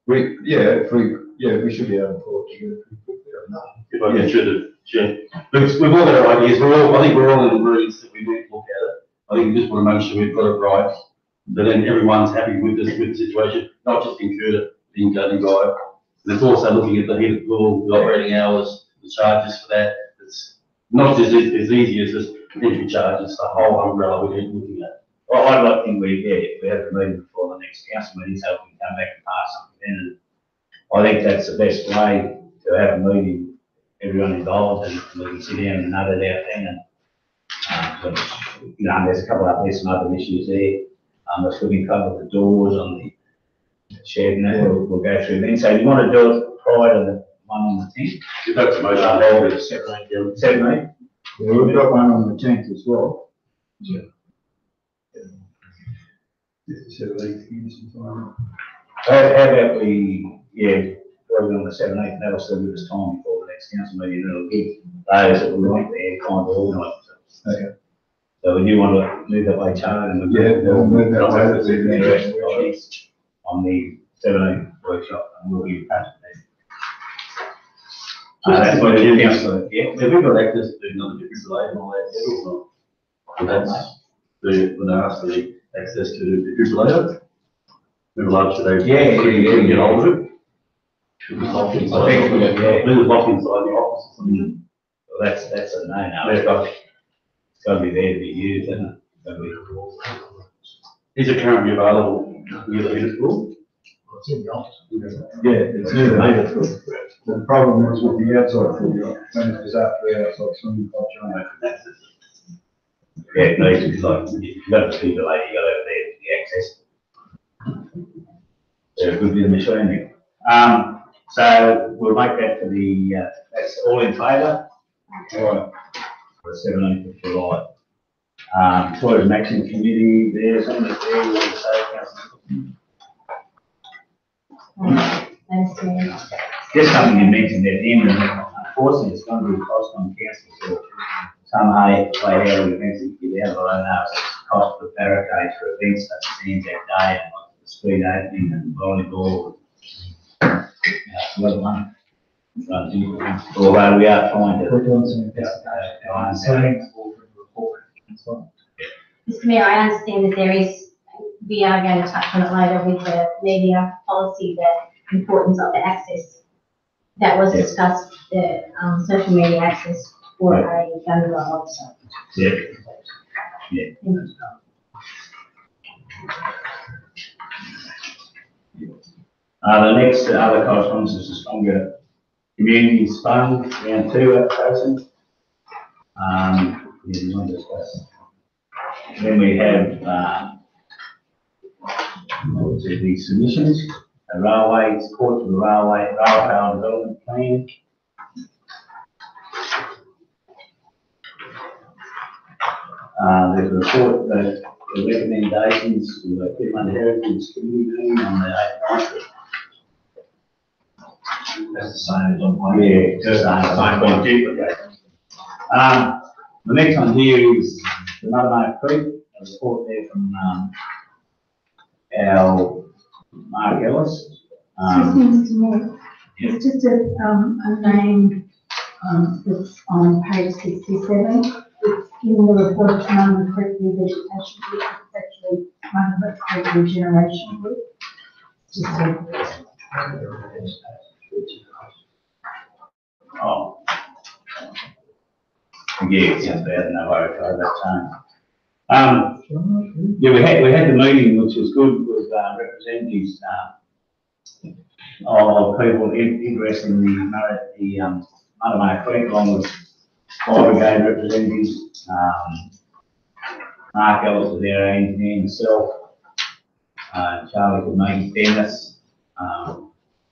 [SPEAKER 11] We should be able to pull it together pretty quickly on that.
[SPEAKER 12] If I can should, we've all got our ideas, I think we're all in agreement that we need to look at it. I think we just want to make sure we've got it right, but then everyone's happy with this, with the situation, not just in Cooter, in Gundagai. And it's also looking at the heated pool, the operating hours, the charges for that. It's not as easy as just entry charges, the whole umbrella we need looking at.
[SPEAKER 5] Well, I'd like to think we have a meeting before the next council meeting, so we can come back and pass something in. And I think that's the best way to have a meeting, everyone involved, and we can sit down and nut it out then. And, you know, there's there's some other issues there. The swimming club with the doors on the shed, and that we'll go through then. So you want to do it prior to the one on the 10th?
[SPEAKER 12] If that's the motion, I'll do it
[SPEAKER 5] 17th?
[SPEAKER 11] Yeah, we've got one on the 10th as well.
[SPEAKER 5] Yeah. How about we, probably on the 17th, that'll still give us time before the next council meeting, and it'll give those that will like there time to organise themselves.
[SPEAKER 11] Okay.
[SPEAKER 5] So we do want to move that way, Charlie, and
[SPEAKER 11] We'll move that way.
[SPEAKER 5] on the 17th workshop, and we'll give that.
[SPEAKER 12] That's what it is.
[SPEAKER 5] Yeah.
[SPEAKER 12] Have we got access to another different delay and all that, or not? So that's when they ask for the access to the defibrillator. We're allowed to, they get hold of it. It was locked inside.
[SPEAKER 5] I think we got,
[SPEAKER 12] It was locked inside the office or something.
[SPEAKER 5] Well, that's a no, no, it's got to be there to be used, isn't it? Gotta be.
[SPEAKER 12] Is it currently available near the heated pool?
[SPEAKER 6] It's in the office.
[SPEAKER 11] Yeah, it's near the heated pool. The problem is with the outside pool, when it was after the outside swimming club,
[SPEAKER 5] Yeah, it needs to be like, you've got to see the lady, you got over there to the access. They're good with the machine. So we'll make that for the, that's all in favour? For the 17th of July. Toilet Maxing Committee, there's something there, you want to say, Councillor? Just something you mentioned at the end, and unfortunately it's going to be a cost on council, so somehow, how we eventually get out, but I don't know, it's cost for barricades for events such as the that day, and like the speed opening and volleyball. Another one. Although we are trying to.
[SPEAKER 13] Mr. Mayor, I understand that we are going to touch on it later with the media policy, the importance of the access that was discussed, the social media access for a gun officer.
[SPEAKER 5] Yeah. Yeah. The next other correspondence is the Stronger Communities Fund, round 2 application. You want to discuss. Then we have the submissions, the railway support for the rail power development plan. There's a report that the recommendations of the Cootamundra-Gundagai Committee meeting on the 8th. That's the same as on one. Yeah, just the same duplicate. The next one here is the Mudamar Creek, a report there from our Mark Ellis.
[SPEAKER 10] Mr. Mayor, it's just a name that's on page 67. It's in the report of Mudamar Creek Revegetation Group. It's actually Mudamar Creek Regeneration Group. Just
[SPEAKER 5] Oh. Yeah, it sounds bad, no worries over that time. Yeah, we had the meeting, which was good, with representatives of people interested in the Mudamar Creek, along with fire brigade representatives, Mark Ellis was there, our engineer, myself, Charlie could make Dennis,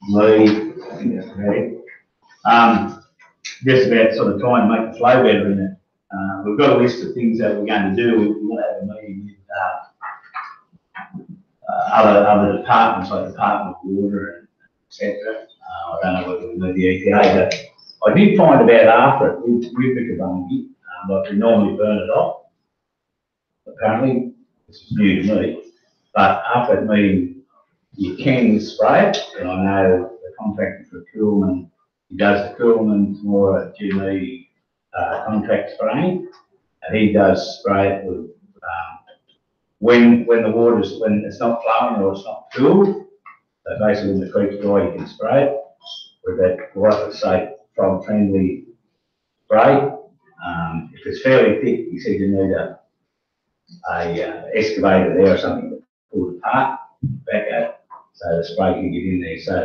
[SPEAKER 5] Lee, I think that's ready. Just about sort of trying to make the flow better in it. We've got a list of things that we're going to do. We want to have a meeting with other departments, like the Department of Water and etc. I don't know whether we need the EPA, but I did find about after it with Cootamundra-Gundagai, like we normally burn it off. Apparently, this is new to me, but after that meeting, you can spray it. And I know the contractor for Cootamundra, he does the Cootamundra-Gundagai contract spraying, and he does spray it with when it's not flowing or it's not cool. So basically, when the creek's dry, you can spray it with that glyphosate frog-friendly spray. If it's fairly thick, you said you need a excavator there or something to pull it apart, back out, so the spray can get in there. So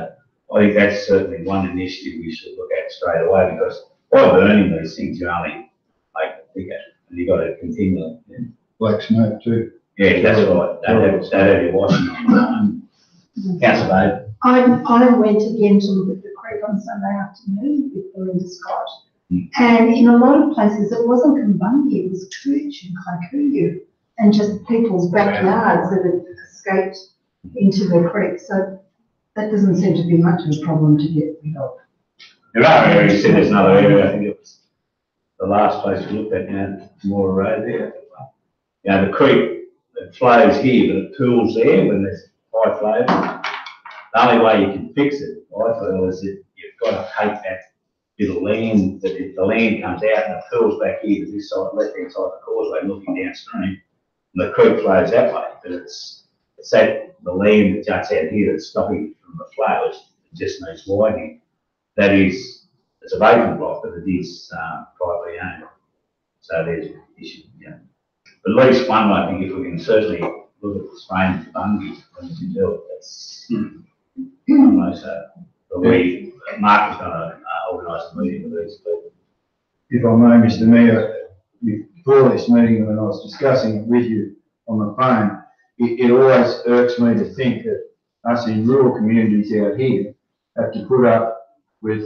[SPEAKER 5] I think that's certainly one initiative we should look at straight away, because by burning these things, you only make it thicker, and you've got to continually. Yeah.
[SPEAKER 11] Black smoke too.
[SPEAKER 5] Yeah, that's right. Don't have your washing on. Councillor Dave.
[SPEAKER 10] I went again to look at the creek on Sunday afternoon with Belinda Scott. And in a lot of places, it wasn't Kumbungi, it was Cooch and Kaikuyu, and just people's backyards that had escaped into the creek. So that doesn't seem to be much of a problem to get rid of.
[SPEAKER 5] There are areas, you said there's another area, I think it was the last place we looked at, Moore Road there. The creek, it flows here, but it pools there when there's high flow. The only way you can fix it, I feel, is that you've got to take that bit of land, that if the land comes out and it pools back here to this side, left-hand side of the causeway, looking downstream, and the creek flows that way. But it's that the land that juts out here that's stopping it from the flow. It just needs widening. That is, it's a vacant block, but it is privately owned. So there's an issue, But at least one, I think, if we can certainly look at the spraying of Bungie when we can do it, that's almost but Mark is going to organise a meeting with these people.
[SPEAKER 11] If I may, Mr Mayor, before this meeting, when I was discussing it with you on the phone, it always irks me to think that us in rural communities out here have to put up with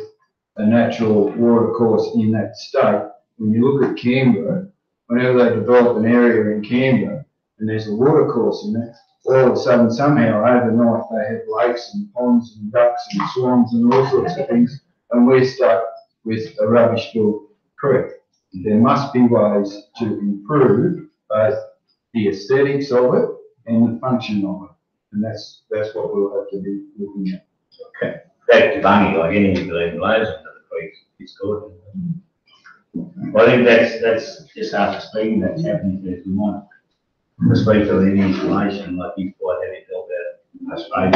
[SPEAKER 11] a natural water course in that state. When you look at Canberra, whenever they develop an area in Canberra and there's a water course in it, all of a sudden, somehow, overnight, they have lakes and ponds and ducks and swans and all sorts of things, and we're stuck with a rubbish-filled creek. There must be ways to improve both the aesthetics of it and the function of it, and that's what we'll have to be looking at.
[SPEAKER 5] Okay. Back to Bungie, like any of the layers into the creek, it's good. Well, I think that's just after speaking that's happening there. We might speak to any information, like you quite haven't dealt with Australia.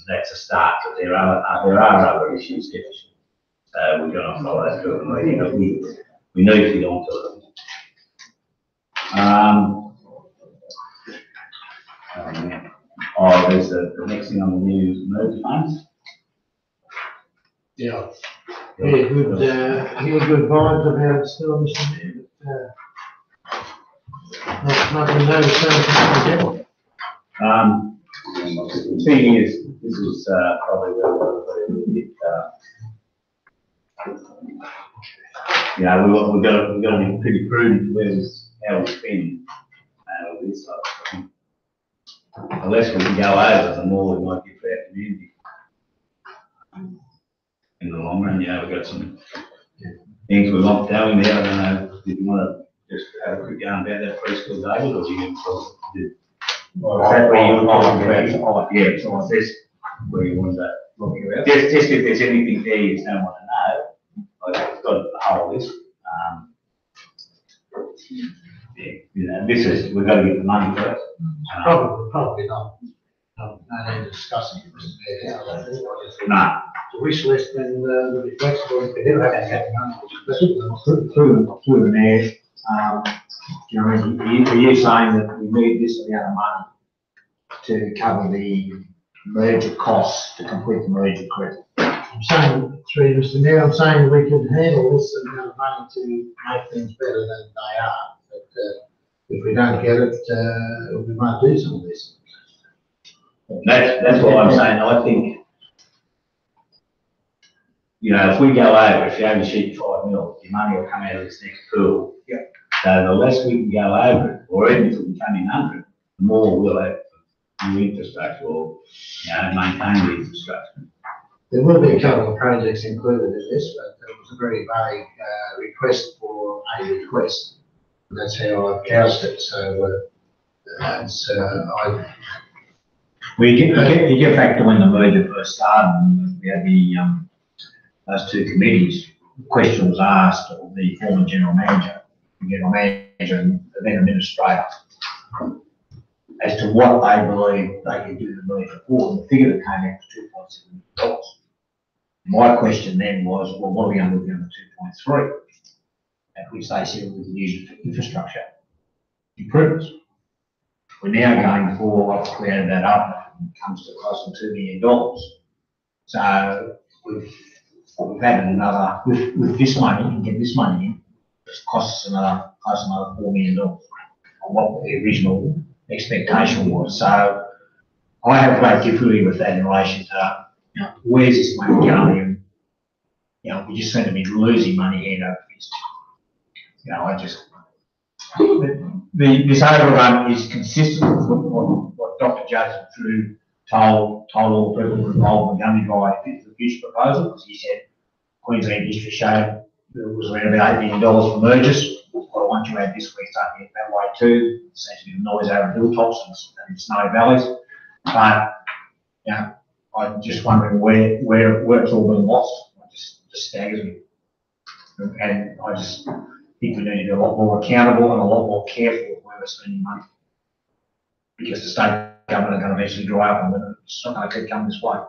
[SPEAKER 5] That's a start, but there are other issues there. So we're going to follow through the meeting, but we need to get on to it. There's the next thing on the news, emergency funds.
[SPEAKER 6] Yeah. Yeah, good, he was good vibes about it still, Mr Mayor, but, nothing noticed,
[SPEAKER 5] the thing is, this is, probably where we're a little bit, we've got to be pretty prudent with how we spend, this sort of thing. The less we can go over, the more we might get for our community. In the long run, we've got some things we want going there. I don't know if you want to just have a quick go about that preschool, David, or do you want to do? Is that where you want to go? Yeah, so what's this? Where you want to look at? Just if there's anything there you don't want to know, like we've got the whole list. This is, we've got to get the money first.
[SPEAKER 6] Probably not. No need to discuss it, Mr Mayor, how that is.
[SPEAKER 5] No.
[SPEAKER 6] The wish list and the be flexible if they do have to get money.
[SPEAKER 8] Through the mayor, are you saying that we need this amount of money to cover the merger costs to complete the merger, correct?
[SPEAKER 6] I'm saying, through Mr Mayor, I'm saying we could handle this amount of money to make things better than they are. But if we don't get it, we might do some of this.
[SPEAKER 5] That's what I'm saying, I think, you know, if we go over, if you overshoot 5 mil, your money will come out of this next pool.
[SPEAKER 6] Yeah.
[SPEAKER 5] So the less we can go over it, or even if we can come in under it, the more we'll have new infrastructure or, you know, maintain the infrastructure.
[SPEAKER 6] There will be a couple of projects included in this, but it was a very vague request for a request. And that's how I've couched it, so
[SPEAKER 8] You get back to when the merger first started, we had those two committees, question was asked of the former general manager and then administrator, as to what they believe they can do the merger for, and the figure that came out was $2.7 million. My question then was, well, what are we going to do on the 2.3? At which they said we can use it for infrastructure improvements. We're now going for, I've cleared that up, it comes to close to $2 million. So we've added another, with this money, and get this money in, it costs us another $4 million on what the original expectation was. So I have great difficulty with that in relation to, you know, where's this money going? And, you know, we just seem to be losing money hand over fist. You know, this overrun is consistent with what Dr. Judge Drew told all the people involved in Gundagai in the future proposal, because he said Queensland History showed there was around about $8 million for mergers. Well, once you add this, we're starting to get that way too. It seems to be noise over hilltops and snowy valleys. But, you know, I'm just wondering where it's all been lost. It just staggers me. And I just think we need to be a lot more accountable and a lot more careful where we're spending money. Because the state government are going to eventually dry up and it's not going to keep coming this way.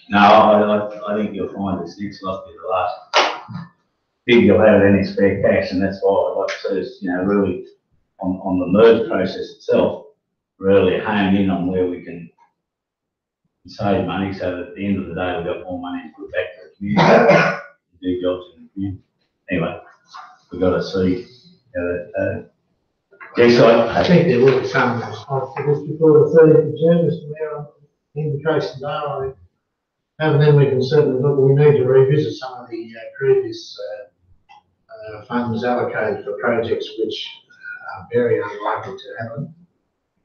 [SPEAKER 5] No, I think you'll find this next lot be the last big you'll have any spare cash, and that's why I'd like to see, you know, really on the merge process itself, really hone in on where we can save money so that at the end of the day we've got more money to put back to the community, to do jobs in the community. Anyway, we've got to see how that
[SPEAKER 6] I think there will be some response to this before the 30th of June, Mr. Mayor, indications are, and then we can certainly look, we need to revisit some of the previous funds allocated for projects which are very unlikely to happen.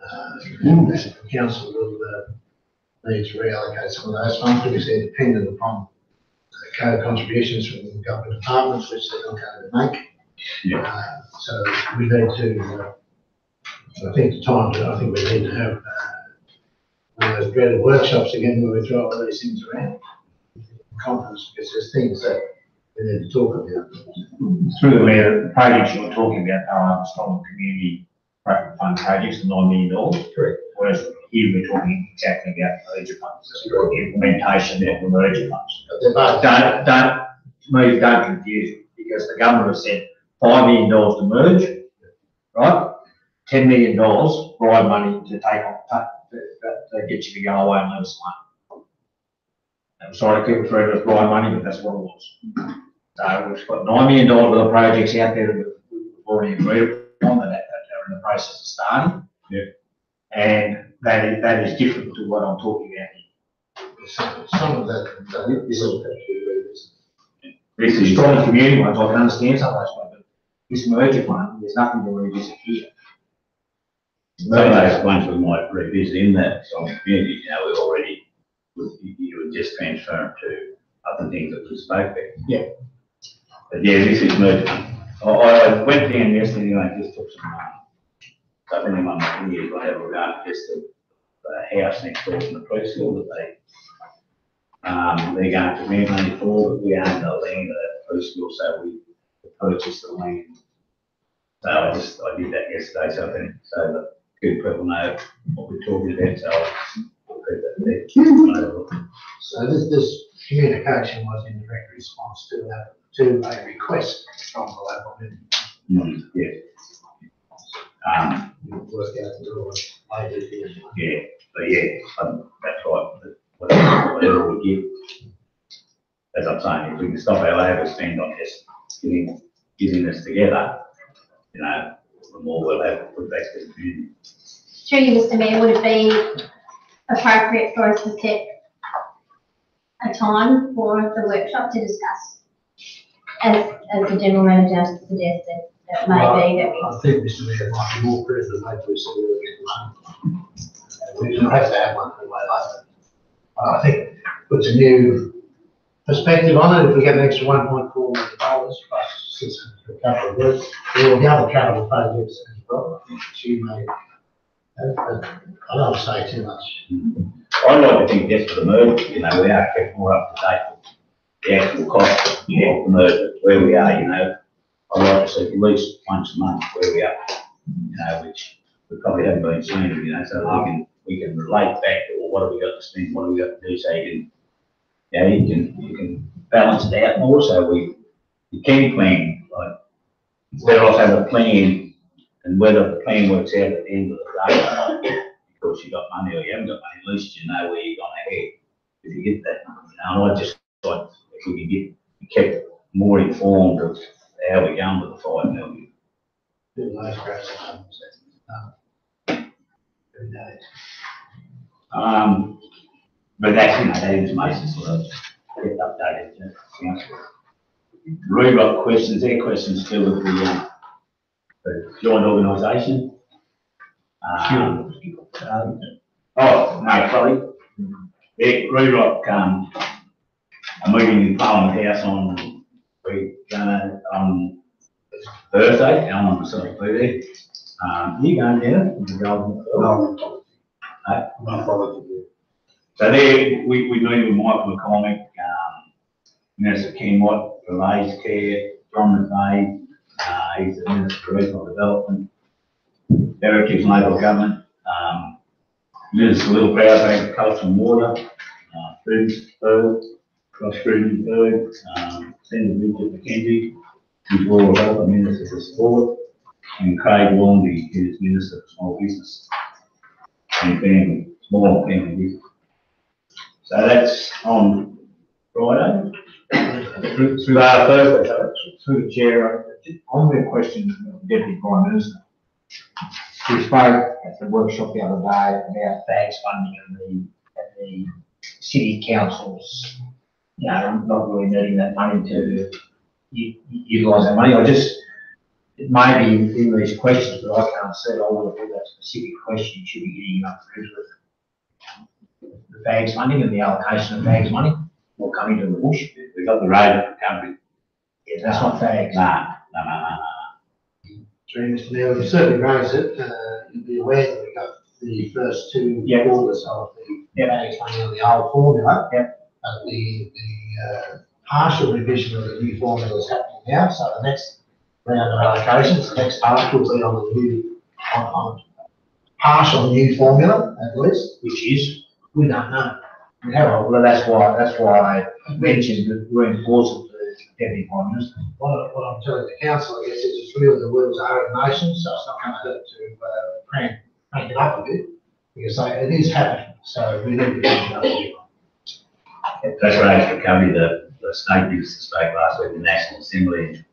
[SPEAKER 6] The council will need to reallocate some of those funds because they're dependent upon co-contributions from government departments, which they're not going to make.
[SPEAKER 5] Yeah.
[SPEAKER 6] So we need to, I think we need to have one of those dreaded workshops again where we throw all these things around. Conference, because there's things that we need to talk about.
[SPEAKER 8] Through the mayor, the projects you're talking about are strong community fund projects, the $9 million. Correct. Whereas here we're talking exactly about merger funds, the implementation of the merger funds. Don't confuse it, because the government has said $5 million to merge, right? $10 million bribe money to take on, to get you to go away and let us alone. I'm sorry to keep referring to as bribe money, but that's what it was. So we've got $9 million of the projects out there that we've already agreed upon that are in the process of starting.
[SPEAKER 5] Yeah.
[SPEAKER 8] And that is different to what I'm talking about here.
[SPEAKER 6] Some of that,
[SPEAKER 8] This is strong community ones, I can understand some of those ones, but this merger fund, there's nothing to revisit here.
[SPEAKER 5] Some of those ones we might revisit in that strong community, you know, we already, you would just transfer them to other things that we spoke about.
[SPEAKER 8] Yeah.
[SPEAKER 5] But yeah, this is merger fund. I went down yesterday and just took some money. So if anyone here will have a regard just to the house next door from the preschool that they're going to rent money for, but we own the land of that preschool, so we purchased the land. So I did that yesterday, so I think, so that good people know what we're talking about, so I'll keep that there.
[SPEAKER 6] So this communication was in direct response to a request from the local community.
[SPEAKER 5] Yeah.
[SPEAKER 6] Work out the rules later here.
[SPEAKER 5] Yeah, but yeah, that's right. Whatever we give, as I'm saying, if we can stop our overspend on this, getting this together, you know, the more we'll have to put back to the community.
[SPEAKER 13] Through you, Mr. Mayor, would it be appropriate for us to set a time for the workshop to discuss? As the general manager suggested, it may be that
[SPEAKER 6] I think Mr. Mayor might be more critical than maybe we said we were getting one. We don't have to have one for the way later. I think it puts a new perspective on it. If we get an extra 1.4 million dollars plus assistance for a couple of weeks, all the other capital projects as well, I think she may. I don't want to say too much.
[SPEAKER 5] I'd like to think just for the merger, you know, we are kept more up to date with the actual cost of the merger, where we are, you know. I'd like to see at least once a month where we are, you know, which we probably haven't been seeing, you know, so we can relate back to, well, what have we got to spend, what have we got to do, so you can balance it out more, so you can plan, like, it's better off having a plan, and whether the plan works out at the end of the day, because you got money or you haven't got money, at least you know where you're gonna head, if you get that, you know, and I just like, if we can be kept more informed of how we're going with the 5 million. But that's, you know, that information sort of get updated, council. We've got questions, their questions still with the joint organisation. Oh, no, sorry. Yeah, Rock, a meeting in Parliament House on Thursday, Alan and myself will be there. You going down? No. I'm not bothered. So there, we meet with Michael McCormick, Minister Ken Watt for Aged Care, John McVeigh, he's the Minister for Regional Development, Heritage and Local Government, Minister Little Proud for Agriculture and Water, Ross Freeman, Senator Richard McKenzie, who's Rural Health and Minister for Sport, and Craig Walmby, who's Minister for Small Business and Family, Small Family Business. So that's on Friday.
[SPEAKER 8] Through Thursday, through the chair, on the question of the Deputy Prime Minister, we spoke at the workshop the other day about FAGS funding and the city councils, you know, not really needing that money to utilise that money. It may be in these questions, but I can't see it. I want to put that specific question you should be getting up with the FAGS funding and the allocation of FAGS money will come into the bush.
[SPEAKER 5] We've got the road recovery.
[SPEAKER 8] Yeah, that's not FAGS.
[SPEAKER 5] No.
[SPEAKER 6] Mr. Mayor, we certainly raise it. You'll be aware that we got the first two quarters of the FAGS money on the old formula. The partial revision of the new formula is happening now, so the next round of allocations, the next part will be on the new, on partial new formula at least, which is, we don't know.
[SPEAKER 8] Well, that's why I mentioned the reinforcement for the Deputy Prime Minister.
[SPEAKER 6] What I'm telling the council, I guess, is it's really the wheels are in motion, so it's not going to hurt to crank it up a bit, because it is happening, so we need to do it.
[SPEAKER 5] That's right, recovery, the state minister spoke last week in the National Assembly, and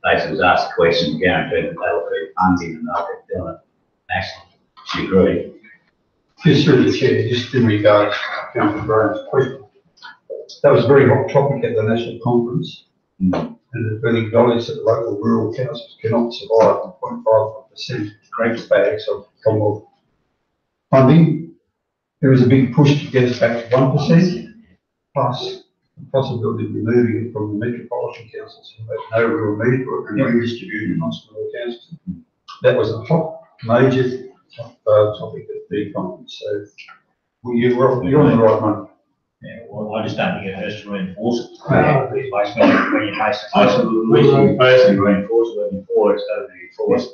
[SPEAKER 5] basically was asked a question guaranteeing that they'll keep funding and they'll keep doing it nationally. She agreed.
[SPEAKER 14] Just through the chair, just in regards to Councillor Graham's question, that was a very hot topic at the national conference, and it's been acknowledged that local rural councils cannot survive on 0.5% grant bags of Commonwealth funding. There is a big push to get us back to 1%, plus the possibility of removing it from the metropolitan councils who have no real need for it and redistributing amongst rural councils. That was a hot, major topic at the conference. So you're on the right one.
[SPEAKER 8] Yeah, well, I just don't think it hurts to reinforce it.
[SPEAKER 5] Basically, reinforce it, looking forward, it's got to be enforced.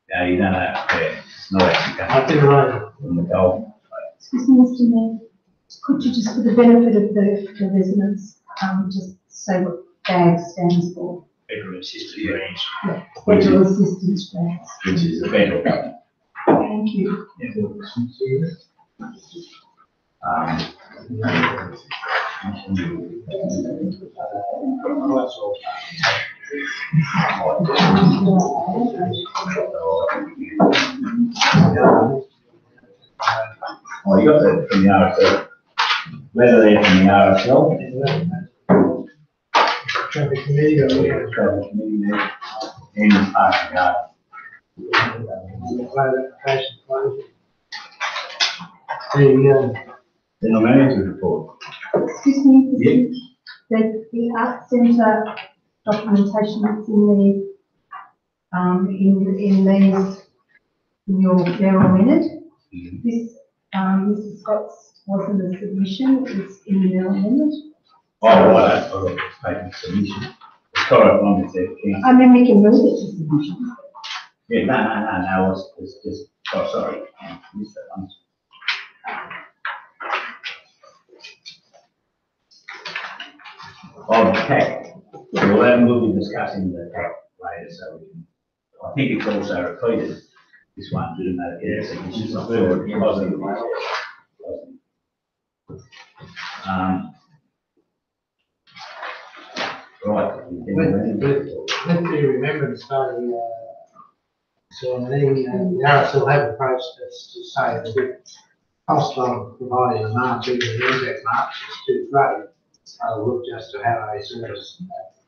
[SPEAKER 5] Yeah, you don't know, it's not actually coming from the goal.
[SPEAKER 10] Excuse me, Mr. Mayor, could you just, for the benefit of the residents, just say what FAG stands for?
[SPEAKER 8] Federal Assistance Grants.
[SPEAKER 10] Yeah, Federal Assistance Grants.
[SPEAKER 5] Which is the federal government.
[SPEAKER 10] Thank you.
[SPEAKER 5] Oh, you got that from the RSL. Letter there from the RSL.
[SPEAKER 6] Traffic committee, or we have
[SPEAKER 5] Travel committee there. And the parking yard.
[SPEAKER 6] application closure. The,
[SPEAKER 5] General manager report.
[SPEAKER 10] Excuse me, the art centre documentation that's in your general minute. This, Mrs. Scott's wasn't a submission, it's in the general minute.
[SPEAKER 5] Oh, right, I thought it was taking submission. Sorry, I'm going to say,
[SPEAKER 10] I mean, we can move it to submission.
[SPEAKER 5] yeah, no, it's just, oh, sorry, I missed that one. Oh, the tax. Well, then we'll be discussing the tax later, so we can, I think it's also repeated, this one, didn't it? Yes, it's just not sure, it wasn't. Right.
[SPEAKER 6] Let me remember to say, so the RSL have approached us to say that the cost of providing a march, even the exact march, is too great. So look just to how they service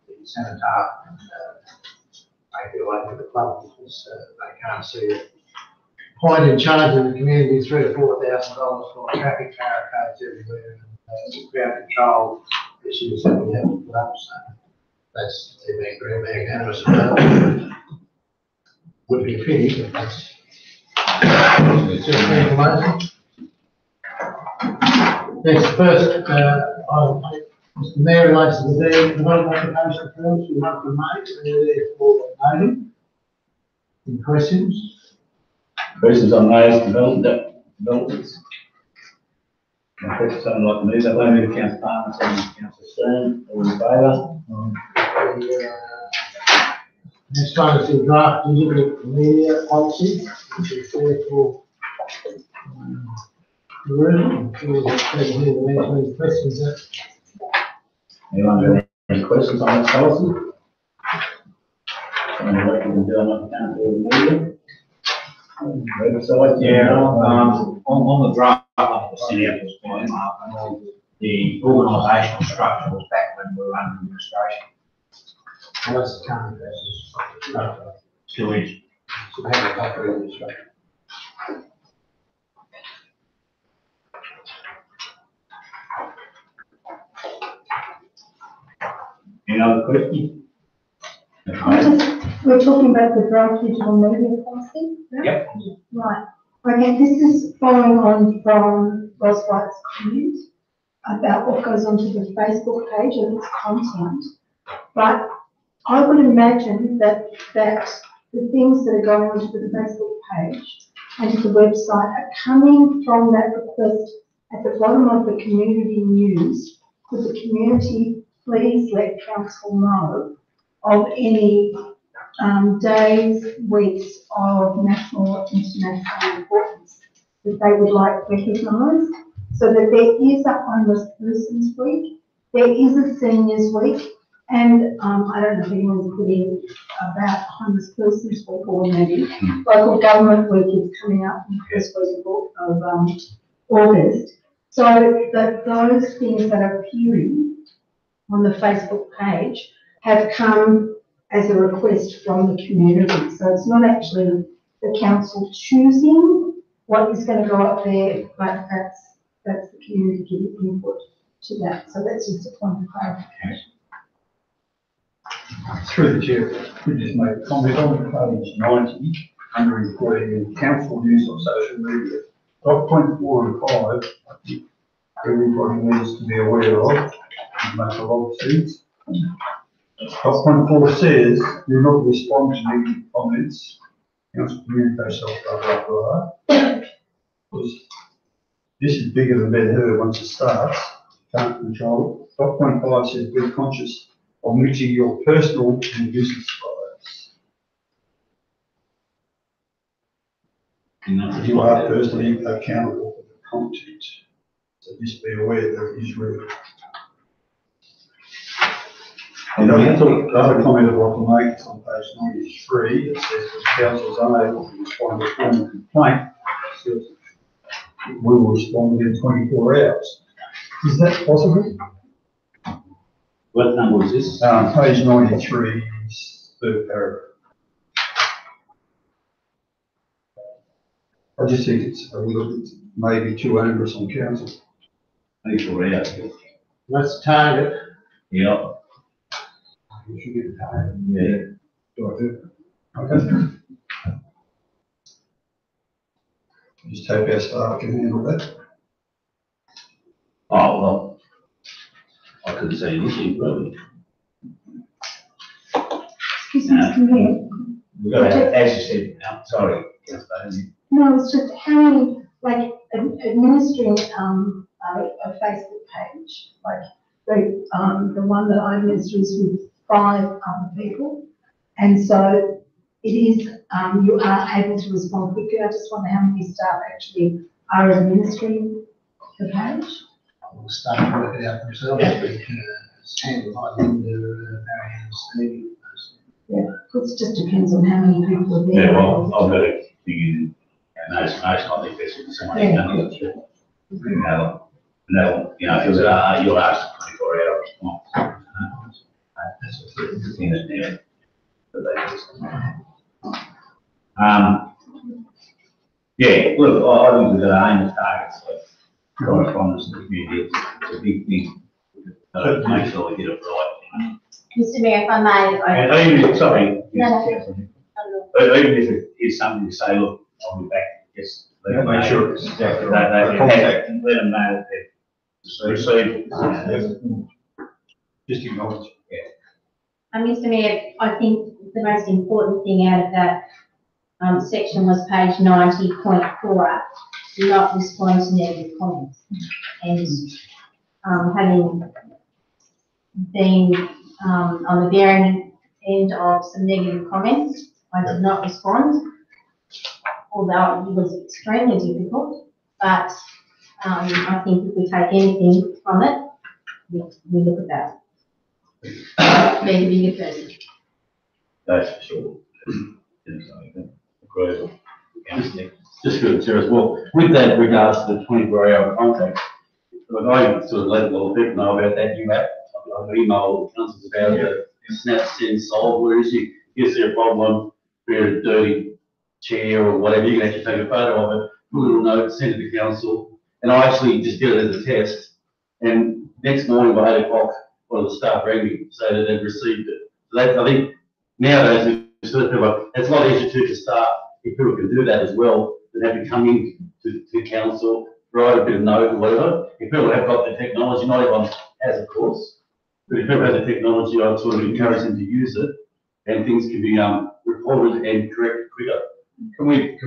[SPEAKER 6] the cenotaph and make it away with the club because they can't see a point in charging the community $3,000 to $4,000 for traffic barricades everywhere and crowd control issues that we have to put up. So that's they've been very magnanimous about it. Would be a pity, but that's just information. Next, first, Mr. Mayor relates to the development application firms we want to make, and they're there for noting. Any questions?
[SPEAKER 5] Questions on those developments? No questions, someone like to move that way, move Councillor Palmer, second Councillor Stern, all in favour?
[SPEAKER 6] Next one is the draft digital media policy, which is there for the room. Any questions there?
[SPEAKER 5] Anyone got any questions on this policy? Someone like to do on the council media? So,
[SPEAKER 8] Yeah, on the draft, I sent out this point, the organisational structure was back when we were under administration.
[SPEAKER 6] What's the current basis?
[SPEAKER 8] Still is.
[SPEAKER 6] So have a copy of this, right?
[SPEAKER 5] any other questions?
[SPEAKER 10] We're talking about the draft digital media policy?
[SPEAKER 8] Yep.
[SPEAKER 10] Right. Okay, this is following on from Ross White's comment about what goes onto the Facebook page and its content. But I would imagine that the things that are going onto the Facebook page and the website are coming from that request at the bottom of the community news. Could the community please let council know of any days, weeks of national or international importance that they would like recognised, so that there is a homeless persons week, there is a seniors week, and I don't know if anyone's put in about homeless persons week, or maybe local government week is coming up in the first week of August, so that those things that are appearing on the Facebook page have come as a request from the community. So it's not actually the council choosing what is going to go up there, but that's the community giving input to that. So that's just a point of clarification.
[SPEAKER 14] Through the chair, could just make a comment on page 90, under reporting council use of social media. Dot point 4 and 5, I think everybody needs to be aware of, and make a lot of sense. Dot point 4 says, do not respond to negative comments. Council communicate yourself, blah, blah, blah. Because this is bigger than Ben Hur once it starts, can't control it. Dot point 5 says, be conscious of mixing your personal and business lives. You are personally accountable for the content. So just be aware that it is real. Another comment I'd like to make is on page 93, it says that council is unable to respond to a formal complaint. we will respond within 24 hours. Is that possible?
[SPEAKER 5] What number is this?
[SPEAKER 14] Page 93, third paragraph. I just think it's a little bit, maybe too onerous on council.
[SPEAKER 5] 24 hours.
[SPEAKER 6] Let's target.
[SPEAKER 5] Yeah.
[SPEAKER 14] You should get a time.
[SPEAKER 5] Yeah.
[SPEAKER 14] Do I do? Okay. Just hope our staff can handle that.
[SPEAKER 5] Oh, well, I couldn't say an issue, really.
[SPEAKER 10] Excuse me, Mr. Mayor.
[SPEAKER 5] We've got to have, as you said, sorry, Councillor,
[SPEAKER 10] No, it's just how many, like, administering, a Facebook page, like, the one that I administer is with 5 other people. And so it is, you are able to respond quickly. I just wonder how many staff actually are administering the page.
[SPEAKER 6] We'll start to work it out themselves. It's handled by Linda, Marianne, Stevie.
[SPEAKER 10] Yeah, it just depends on how many people are there.
[SPEAKER 5] yeah, well, I've got to figure, most, I think there's someone who's done it. No, you know, if you're asked 24-hour response. That's the thing that there. Yeah, look, I think we've got to aim at targets, like correspondence to the community, it's a big thing. Make sure we get it right.
[SPEAKER 13] Mr. Mayor, if I may,
[SPEAKER 5] And even, sorry.
[SPEAKER 13] No,
[SPEAKER 5] But even if it is something to say, look, I'll be back, just let them know.
[SPEAKER 14] Make sure it's exactly
[SPEAKER 5] That
[SPEAKER 14] right.
[SPEAKER 5] let them know that they've received.
[SPEAKER 14] Just acknowledge.
[SPEAKER 13] Mr. Mayor, I think the most important thing out of that section was page 90.4, not respond to negative comments. And having been on the bearing end of some negative comments, I did not respond, although it was extremely difficult. But I think if we take anything from it, we look at that. Being a bigger person.
[SPEAKER 5] That's for sure. Agreeable. Just good, Chair, as well. With that regards to the 24-hour contract, look, I sort of let a little bit know about that new app. I've emailed councils about the snap, send, solve, where is you see a problem, where a dirty chair or whatever, you can actually take a photo of it, put a little note, send it to council, and I actually just did it as a test. And next morning by 8 o'clock, one of the staff rang me to say that they'd received it. So that, I think nowadays, it's a lot easier to staff if people can do that as well, than have to come in to council, write a bit of note or whatever. If people have got the technology, not everyone has, of course, but if people have the technology, I'd sort of encourage them to use it, and things can be reported and corrected quicker. Can we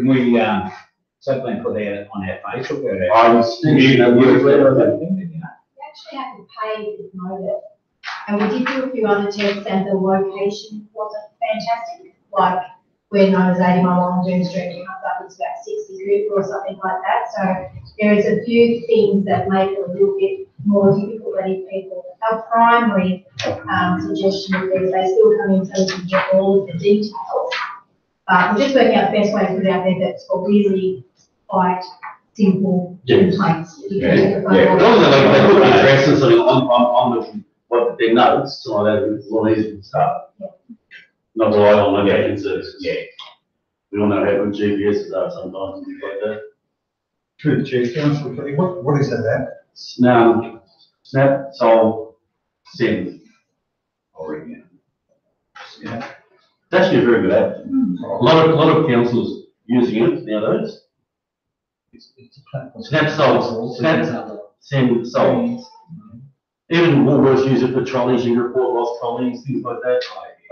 [SPEAKER 5] something put that on our Facebook or
[SPEAKER 12] I was thinking that
[SPEAKER 13] We actually have to pay to promote it. And we did do a few other tests and the location wasn't fantastic. Like we're known as 80 Mile Long Doom Street, it comes up, it's about 60 Cooper or something like that. So there is a few things that make it a little bit more difficult than if people, our primary suggestion would be they still come in so we can get all of the details. But we're just working out the best way to put it out there that's for really quite simple complaints.
[SPEAKER 5] Yeah.
[SPEAKER 12] As long as they put the addresses on what their notes, so that it's a lot easier to start. Not rely on location services.
[SPEAKER 5] Yeah.
[SPEAKER 12] We all know how good GPSs are sometimes and things like that.
[SPEAKER 14] Through the chair, councillor, what is that app?
[SPEAKER 12] Snap, solve, send.
[SPEAKER 5] Yeah.
[SPEAKER 12] It's actually a very good app. A lot of councils using it nowadays.
[SPEAKER 8] It's a platform.
[SPEAKER 12] Snap, solve, snap, send, solve. Even Woolworths use it for trolleys, you report lost trolleys, things like that.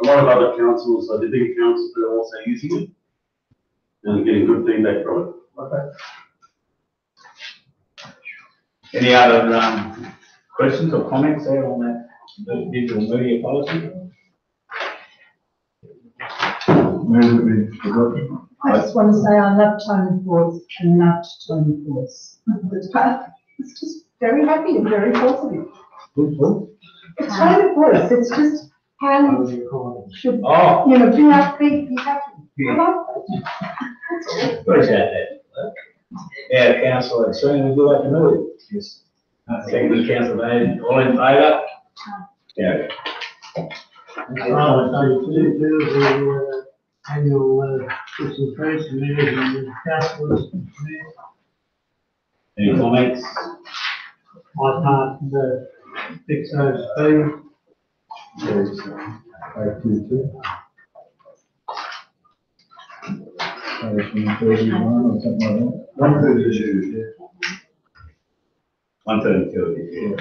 [SPEAKER 12] A lot of other councils, like the bigger councils, that are also using it and getting good feedback from it.
[SPEAKER 14] Okay.
[SPEAKER 5] Any other questions or comments there on that the digital media policy?
[SPEAKER 10] I just want to say I love tone of voice and loved tone of voice. It's just very happy and very positive. It's tone of voice, it's just how you should, be upbeat, be happy. I like that.
[SPEAKER 5] Appreciate that. Yeah, councillor Swing, would you like to move it? Yes. Second, councillor Bain, all in favour? Yeah.
[SPEAKER 6] The annual, presentation, meeting with councillors.
[SPEAKER 5] Any comments?
[SPEAKER 6] I can't, fix those fees.
[SPEAKER 5] One thirty-two,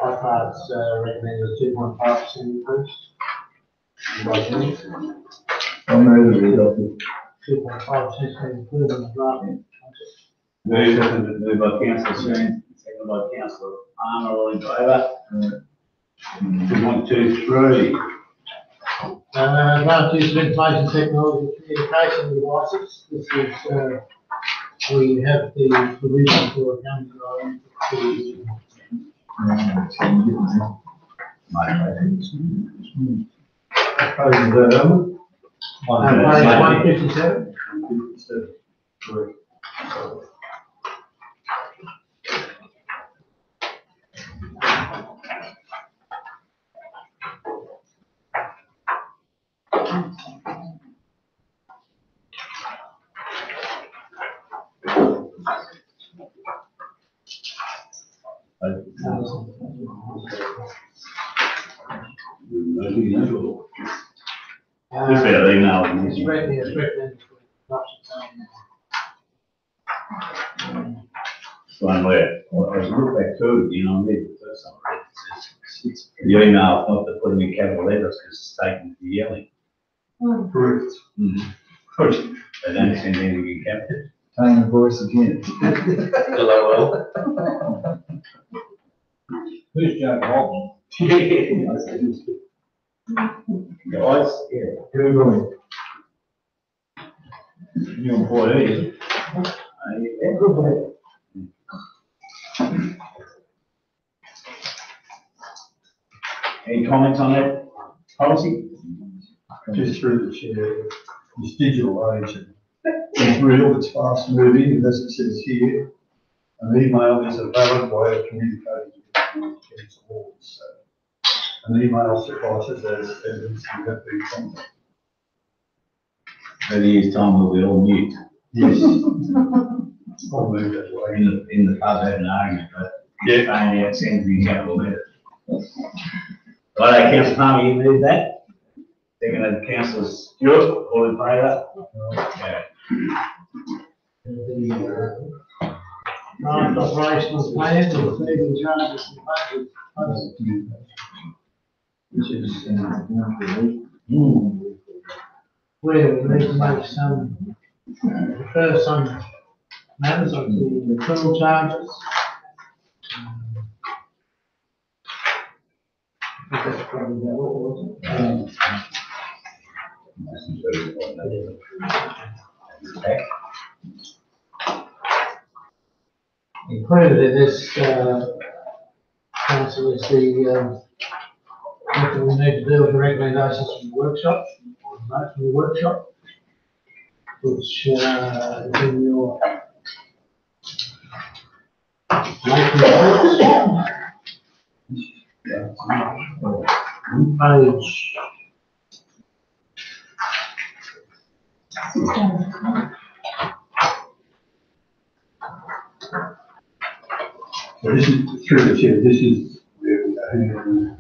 [SPEAKER 6] I can't, recommend a 2.5% increase.
[SPEAKER 11] I move that we adopt it.
[SPEAKER 6] 2.5% included in the draft.
[SPEAKER 5] Moved by councillor Swing, second by councillor Palmer, all in favour? 2.23.
[SPEAKER 6] Grant use of information technology communication devices. This is, we have the provision for a county to page 157.
[SPEAKER 11] Correct.
[SPEAKER 5] Just better email.
[SPEAKER 6] It's recommended.
[SPEAKER 5] One where, I was looking back through, you know, maybe the first time I read it, it says, the email, not to put them in capital letters because it's taken to yelling.
[SPEAKER 11] Correct.
[SPEAKER 5] They don't send anything in capital.
[SPEAKER 11] Paying the voice again.
[SPEAKER 5] Hello,
[SPEAKER 11] Who's Jack Holton?
[SPEAKER 5] Guys, yeah.
[SPEAKER 11] Google.
[SPEAKER 5] New employee. Any comments on that policy?
[SPEAKER 14] Just through the chair, this digital age, it's real, it's fast moving, and as it says here, an email is a valid way of communicating with council. So an email suffices as evidence you have been contacted.
[SPEAKER 5] 30 years time we'll be all mute.
[SPEAKER 14] Yes. I'll move that way.
[SPEAKER 5] In the pub had an argument, but yeah, saying out sends the capital letter. Right, councillor Palmer, you move that? Second of councillor Stewart, all in favour? Yeah.
[SPEAKER 6] Operational plan and feeding charges and budget.
[SPEAKER 14] Which is,
[SPEAKER 6] Where we need to make some, refer some matters of the criminal charges. I think that's probably about all, wasn't it? Included in this, council is the, what we need to do with the recommendations from the workshop, or the notes from the workshop, which, is in your late reports. Page.
[SPEAKER 14] so this is, through the chair, this is where we are handling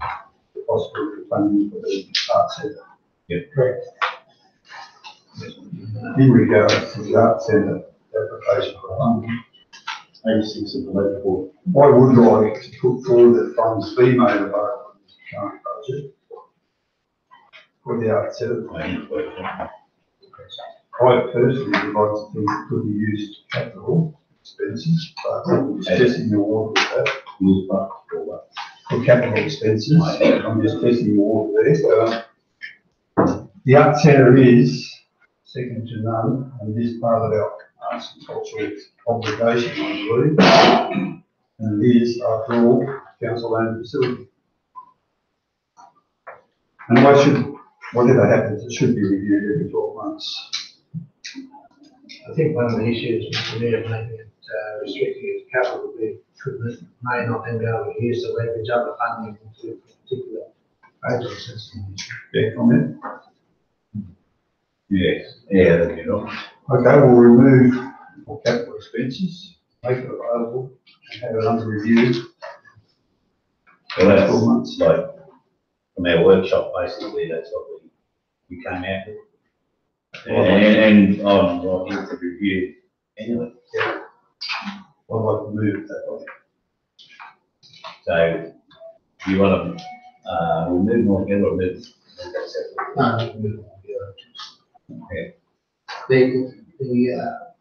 [SPEAKER 14] the possibility of funding for the arts centre.
[SPEAKER 5] Yep.
[SPEAKER 14] Correct. In regards to the arts centre application for funding, 86 of the late report, I would like to put forward that funds be made available in the current budget for the arts centre. I personally would like to think it could be used capital expenses, but I'm just testing the water with that. For capital expenses, I'm just testing the water there. So, the arts centre is second to none, and it is part of our arts and cultural obligation, I believe. And it is, after all, council-owned facility. And whatever happens, it should be reviewed every 12 months.
[SPEAKER 6] I think one of the issues, Mr. Mayor, making it restricting it to capital would be, may not then be able to use the leverage other funding into particular projects.
[SPEAKER 14] Yeah, comment?
[SPEAKER 5] Yes, yeah, that'd be right.
[SPEAKER 14] Okay, we'll remove capital expenses, make it available, and have it under review.
[SPEAKER 5] Well, that's
[SPEAKER 14] 4 months.
[SPEAKER 5] like, from our workshop, basically, that's what we came out with. And on, right, to review, anyway.
[SPEAKER 14] I'd like to move it that way.
[SPEAKER 5] So, you want to, we'll move more together or move?
[SPEAKER 6] No, we will be able to.
[SPEAKER 5] Okay.
[SPEAKER 6] The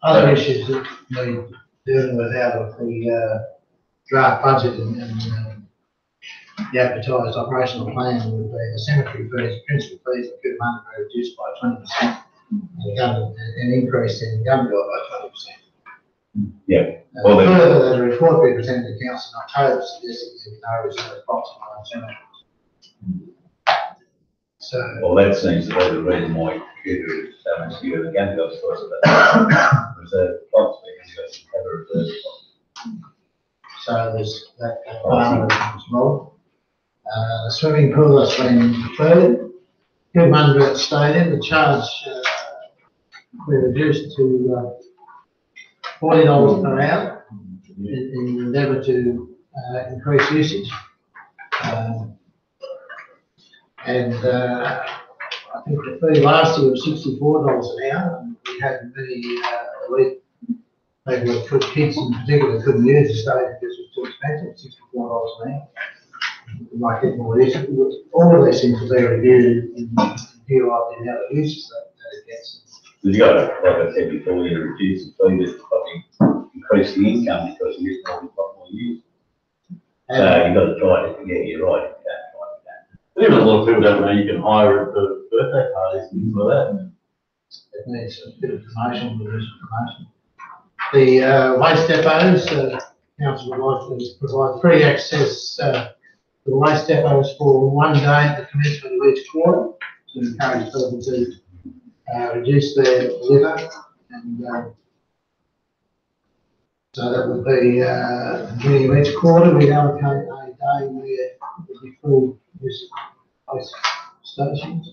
[SPEAKER 6] other issues that we're dealing with out of the draft budget and the advertised operational plan would be the cemetery fees, principal fees at Cootamundra reduced by 20%, and an increase in Gundagai by 20%.
[SPEAKER 5] Yeah.
[SPEAKER 6] Well, further, the report we presented to council in October suggested there no reserve plots on cemeteries. So,
[SPEAKER 5] Well, that seems to be the reason why computer is so much bigger than Gundagai stores about reserve plots, because you have a reserve plot.
[SPEAKER 6] so there's that part of it as well. The swimming pool has been deferred. Cootamundra Stadium, the charge we reduced to $40 per hour in an endeavour to increase usage. I think the fee last year was $64 an hour, and we had many elite people with kids in particular couldn't use the stadium because it was too expensive, $64 an hour. We might get more use. All of these things will be reviewed and view of the other uses that it gets.
[SPEAKER 5] You got to, like I said before, you reduce the fee, that's probably increase the income because you get more use. So you got to try it. Yeah, you're right.
[SPEAKER 12] Even a lot of people don't know you can hire it for birthday parties and things like that.
[SPEAKER 6] It needs a bit of promotion, but there's promotion. The waste depots, council would like to provide free access to the waste depots for 1 day at the commencement of each quarter to encourage people to reduce their litter, and so that would be beginning of each quarter. We allocate a day where it would be full use of waste stations.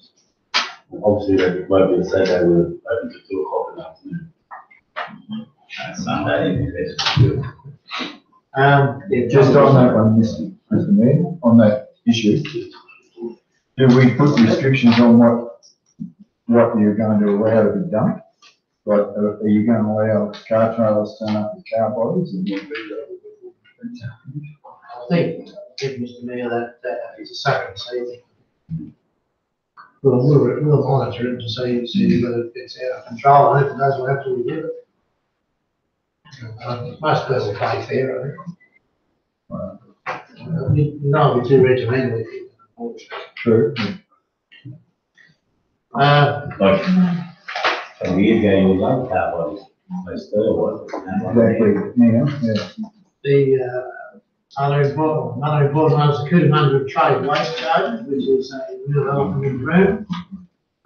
[SPEAKER 12] Obviously, that won't be the same day we're open to 2 o'clock in the afternoon.
[SPEAKER 5] Sunday, that's good.
[SPEAKER 14] Just on that one, Mr. Mayor, on that issue, do we put restrictions on what you're going to allow to be done? Like, are you going to allow car trailers to turn up with car bodies?
[SPEAKER 6] I think, Mr. Mayor, that is a second season. We'll monitor it to see whether it gets out of control, and if it does, we'll have to review it. Most people play fair, I think. You don't be too regimental with it.
[SPEAKER 14] True.
[SPEAKER 5] Like, a year ago, you love car bodies. They still was.
[SPEAKER 14] Exactly, yeah.
[SPEAKER 6] The other important one is the Cootamundra trade waste charge, which is a real element in the room.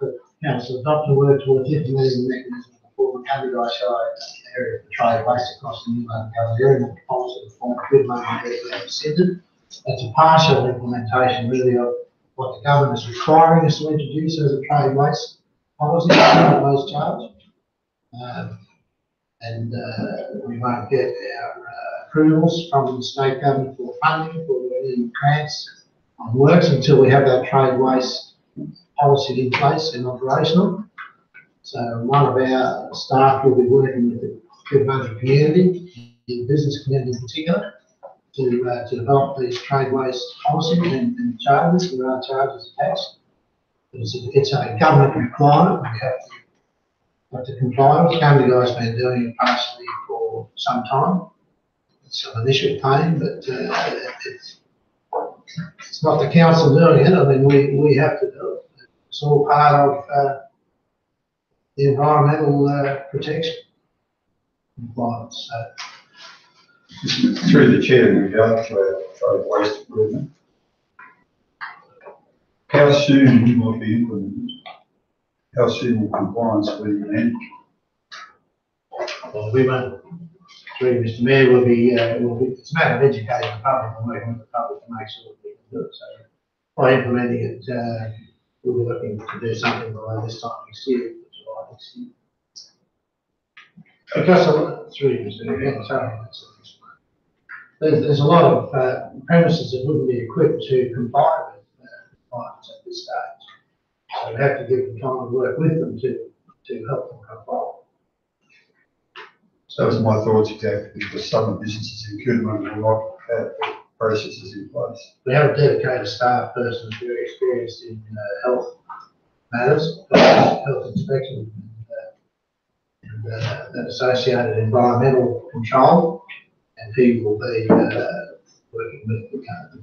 [SPEAKER 6] The council adopted to work towards implementing the mechanism for the Gundagai side area for trade waste across the New London area, and the policy reform Cootamundra has presented. That's a partial implementation really of what the government is requiring us to introduce as a trade waste policy, waste charge. We won't get our approvals from the state government for funding for any grants on works until we have that trade waste policy in place and operational. So one of our staff will be working with the Cootamundra community, the business community in particular, to develop these trade waste policies and charges. There are charges attached. It's a government requirement. We have to comply with. Gundagai's been doing it partially for some time. It's some initial pain, but it's not the council doing it. I mean, we have to do it. It's all part of the environmental protection compliance.
[SPEAKER 14] Through the chair, in regard to our trade waste improvement, how soon will it be implemented? How soon will compliance be managed?
[SPEAKER 6] Well, we won't, through Mr Mayor, it's a matter of educating the public and working with the public to make sure that we can do it. So by implementing it, we'll be looking to do something by this time next year, July next year. Because through Mr Mayor, sorry, there's a lot of premises that wouldn't be equipped to comply with requirements at this stage. So we have to give them time to work with them to help them comply.
[SPEAKER 14] So that was my thoughts exactly, because some businesses in Cootamundra will not have processes in place.
[SPEAKER 6] We have a dedicated staff person who's very experienced in health matters, health inspection, and that associated environmental control, and he will be working with the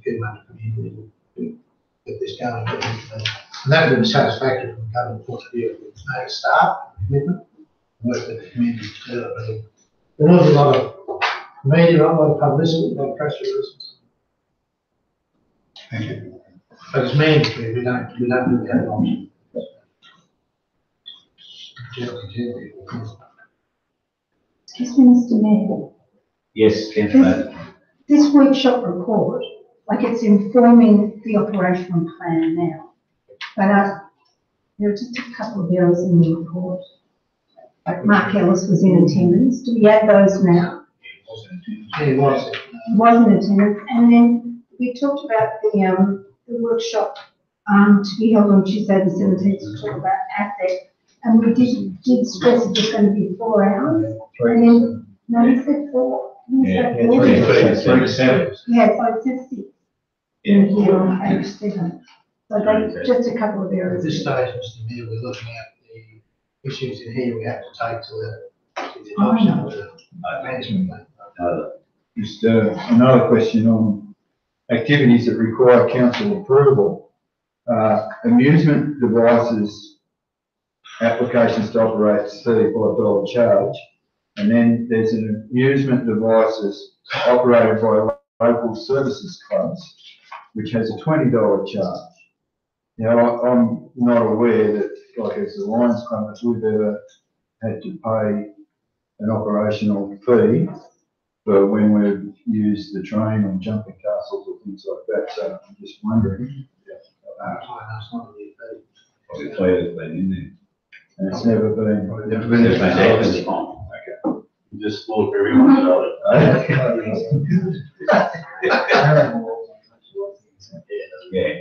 [SPEAKER 6] Cootamundra community to get this going. And that would be satisfactory from a government point of view. It's made a start, commitment, work with the community to do it. There was a lot of media, a lot of publicity, a lot of press releases.
[SPEAKER 14] Thank you.
[SPEAKER 6] But it's mandatory, we don't really have an option.
[SPEAKER 10] Excuse me, Mr Mayor.
[SPEAKER 5] Yes, Councillor.
[SPEAKER 10] This workshop report, like it's informing the operational plan now, but there are just a couple of errors in the report. Like Mark Ellis was in attendance. Do we add those now?
[SPEAKER 6] He was.
[SPEAKER 10] He was in attendance, and then we talked about the workshop to be held on Tuesday the 17th to talk about asset, and we did stress it was going to be 4 hours, and then no, he said 4.
[SPEAKER 5] Yeah, 3
[SPEAKER 10] Yeah, so it says 6 in here on page 7. So they, just a couple of
[SPEAKER 6] At
[SPEAKER 10] errors.
[SPEAKER 6] this stage, Mr Mayor, we're looking at the issues in here we have to take to the adoption of the management plan.
[SPEAKER 3] Just another question on activities that require council approval. Amusement devices, applications to operate $35 charge. And then there's an amusement devices operated by local services clubs, which has a $20 charge. Now, I'm not aware that, like as the Lions Club, that we've ever had to pay an operational fee for when we've used the train or jumping castles or things like that. So I'm just wondering.
[SPEAKER 5] Probably has been in there.
[SPEAKER 3] And it's never been.
[SPEAKER 12] Okay. Just spoke everyone about it.
[SPEAKER 5] Yeah.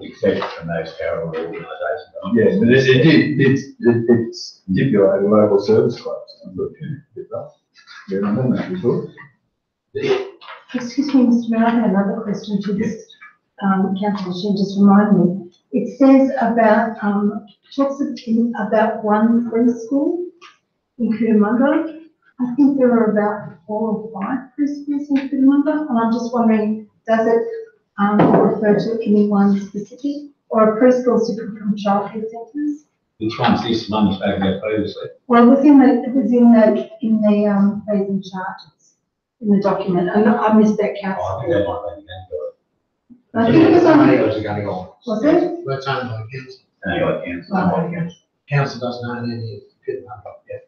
[SPEAKER 5] Except from those terrible organisations.
[SPEAKER 3] Yeah, but it's stipulated local service clubs. I'm looking at it. Yeah, I've done that before.
[SPEAKER 10] Excuse me, Mr Mayor, I had another question to this. Councillor Shin just reminded me. It says about, talks about one preschool in Cootamundra. I think there are about 4 or 5 preschools in Cootamundra, and I'm just wondering, does it refer to anyone specific, or a preschool different from childcare centres?
[SPEAKER 5] Which one's this one you spoke about previously?
[SPEAKER 10] Well, it was in the fees and charges in the document, and I missed that,
[SPEAKER 5] Oh, I
[SPEAKER 10] councillor.
[SPEAKER 5] think that might be
[SPEAKER 10] I think it was on, was it?
[SPEAKER 6] That's owned by council.
[SPEAKER 5] council.
[SPEAKER 6] Council doesn't own any of Cootamundra yet.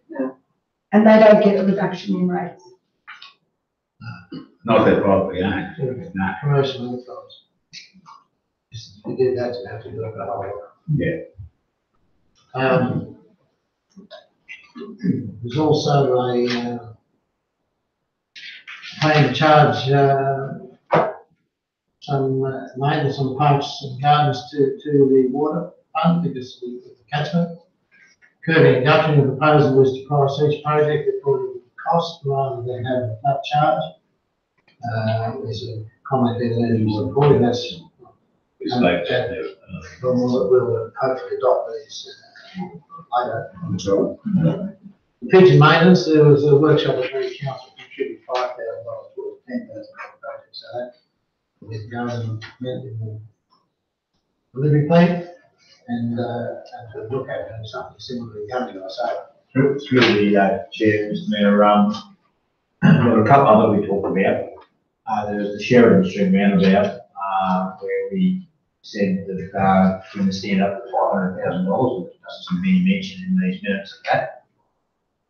[SPEAKER 10] And they don't get a reduction in rates.
[SPEAKER 5] Not that privately owned. No.
[SPEAKER 6] Commercial enterprise. If you did that, you'd have to do it the whole lot.
[SPEAKER 5] Yeah.
[SPEAKER 6] There's also a plan to charge some maintenance on pumps and gardens to the water fund because of the catchment. Curbing induction, the proposal was to price each project according to cost rather than have a flat charge. There's a comment there that was reported, that's
[SPEAKER 5] We spoke that there.
[SPEAKER 6] we'll hopefully adopt these later. The pigeon maintenance, there was a workshop at the council contributed $5,000 towards $10,000 project, so that will get going and in the delivery plan and to look at doing something similar to coming, I say.
[SPEAKER 8] Through the chair, Mr Mayor, there were a couple other we talked about. There was the Sheridan Street roundabout, where we said that we're going to stand up to $500,000, which doesn't seem to be mentioned in these minutes of that.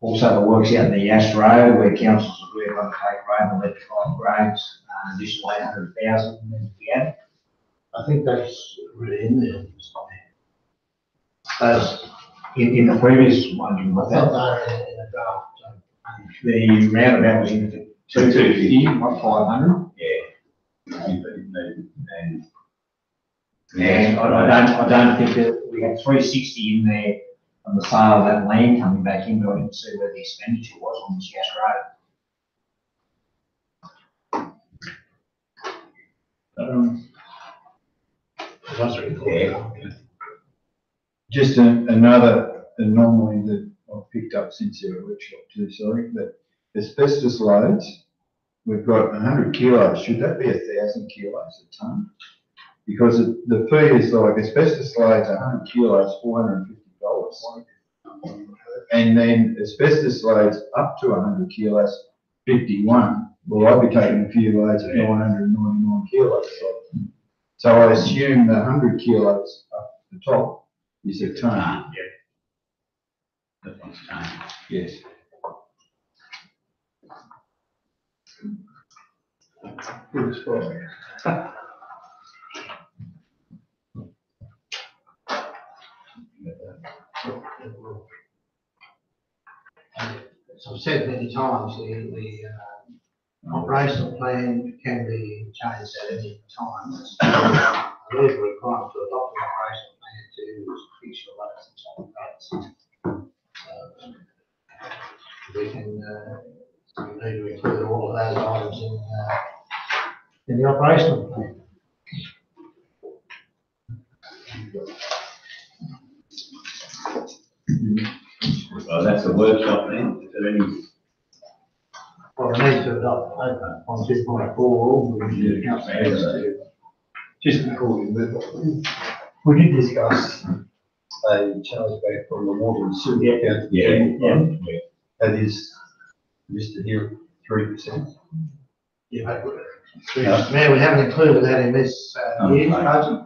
[SPEAKER 8] Also, the works out in the Yass Road, where council's agreed on the take road, the electrified grades, additional 800,000 to be added.
[SPEAKER 6] I think that's really in there.
[SPEAKER 8] In the previous one, you
[SPEAKER 6] I
[SPEAKER 8] looked
[SPEAKER 6] thought
[SPEAKER 8] at,
[SPEAKER 6] they were in a draft.
[SPEAKER 8] the roundabout was in for 250, not 500. And I don't think that we had 360 in there on the sale of that land coming back in, but I didn't see where the expenditure was on this Yass Road.
[SPEAKER 14] Just another anomaly that I've picked up since your workshop too, sorry, that asbestos loads, we've got 100 kilos, should that be 1,000 kilos a tonne? Because the fee is like asbestos loads 100 kilos, $450. And then asbestos loads up to 100 kilos, 51. Well, I'd be taking a few loads at 999 kilos. So I assume the 100 kilos up the top is a tonne.
[SPEAKER 5] That one's done.
[SPEAKER 14] Yes. Good spot.
[SPEAKER 6] As I've said many times, the operational plan can be changed at any time. A legal requirement to adopt an operational plan to fix your loads and so we can, we need to include all of those items in the operational plan.
[SPEAKER 5] Well, that's a workshop then. Is there any?
[SPEAKER 6] Well, we need to adopt on 2.4, we need to council.
[SPEAKER 14] Just before we move on, we did discuss a charge back from the water and sewer account. That is listed here, 3%.
[SPEAKER 6] Yeah, Mayor, we haven't included that in this year's budget.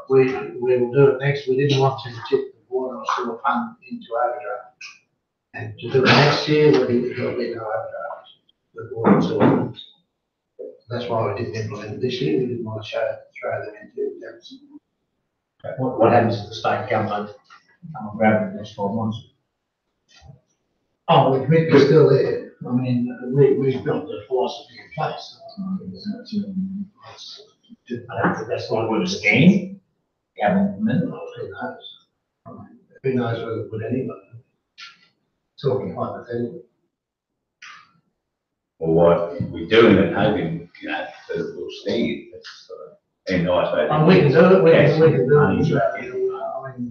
[SPEAKER 6] We will do it next. We didn't want to tip the water or sewer fund into overdraft. And to do it next year, there'll be no overdraft with water and sewer funds. That's why we didn't implement it this year. We didn't want to throw them into deficit.
[SPEAKER 8] What happens if the state government come and grab it in the next 12 months?
[SPEAKER 6] Oh, the commitment's still there. I mean, we've built the philosophy in place.
[SPEAKER 8] I don't think that's not a good scheme. Government implemented.
[SPEAKER 6] Who knows? I mean, who knows whether it would anyway? Talking hypothetically.
[SPEAKER 5] Or what we do in the paving, you know, that will stand. It's and nice.
[SPEAKER 6] We can do it. We can do it. I mean,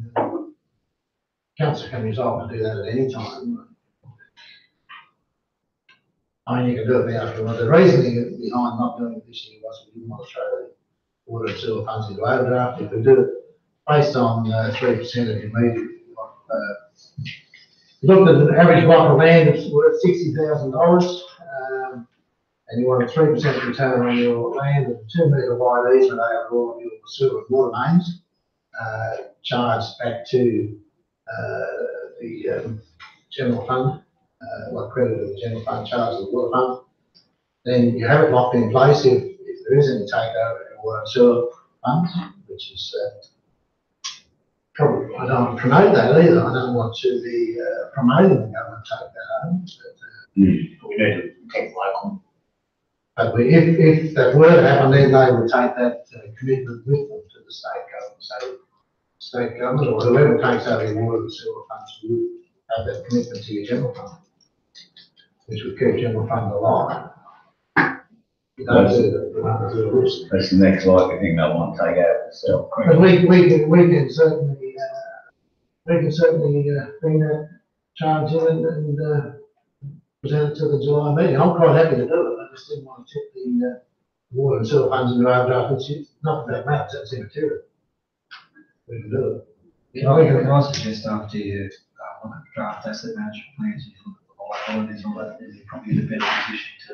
[SPEAKER 6] council can resolve to do that at any time. I mean, you can do it now if you want. The reasoning behind not doing it this year was we didn't want to throw the water and sewer funds into overdraft. If we do it based on 3% of your meter, looked at an average block of land that's worth $60,000, and you want a 3% return on your land and 2 metre wide easement over all your sewer and water mains, charged back to the general fund. What credit of the general fund charges the water fund, then you have it locked in place if there is any takeover in the water and sewer funds, which is probably, I don't want to promote that either. I don't want to be promoting the government take that home.
[SPEAKER 8] We need to protect local.
[SPEAKER 6] But if that were to happen, then they would take that commitment with them to the state government. So state government or whoever takes over the water and sewer funds would have that commitment to your general fund, which would keep general fund alive.
[SPEAKER 5] That's the next likely thing they'll want to take out itself.
[SPEAKER 6] But we can certainly bring that charge in and present it to the July meeting. I'm quite happy to do it. I just didn't want to tip the water and sewer funds into overdraft. It's not that matters, that's immaterial. We can do it.
[SPEAKER 15] Can I suggest after you look at draft asset management plans, you look at the liabilities and all that, then you're probably in a better position to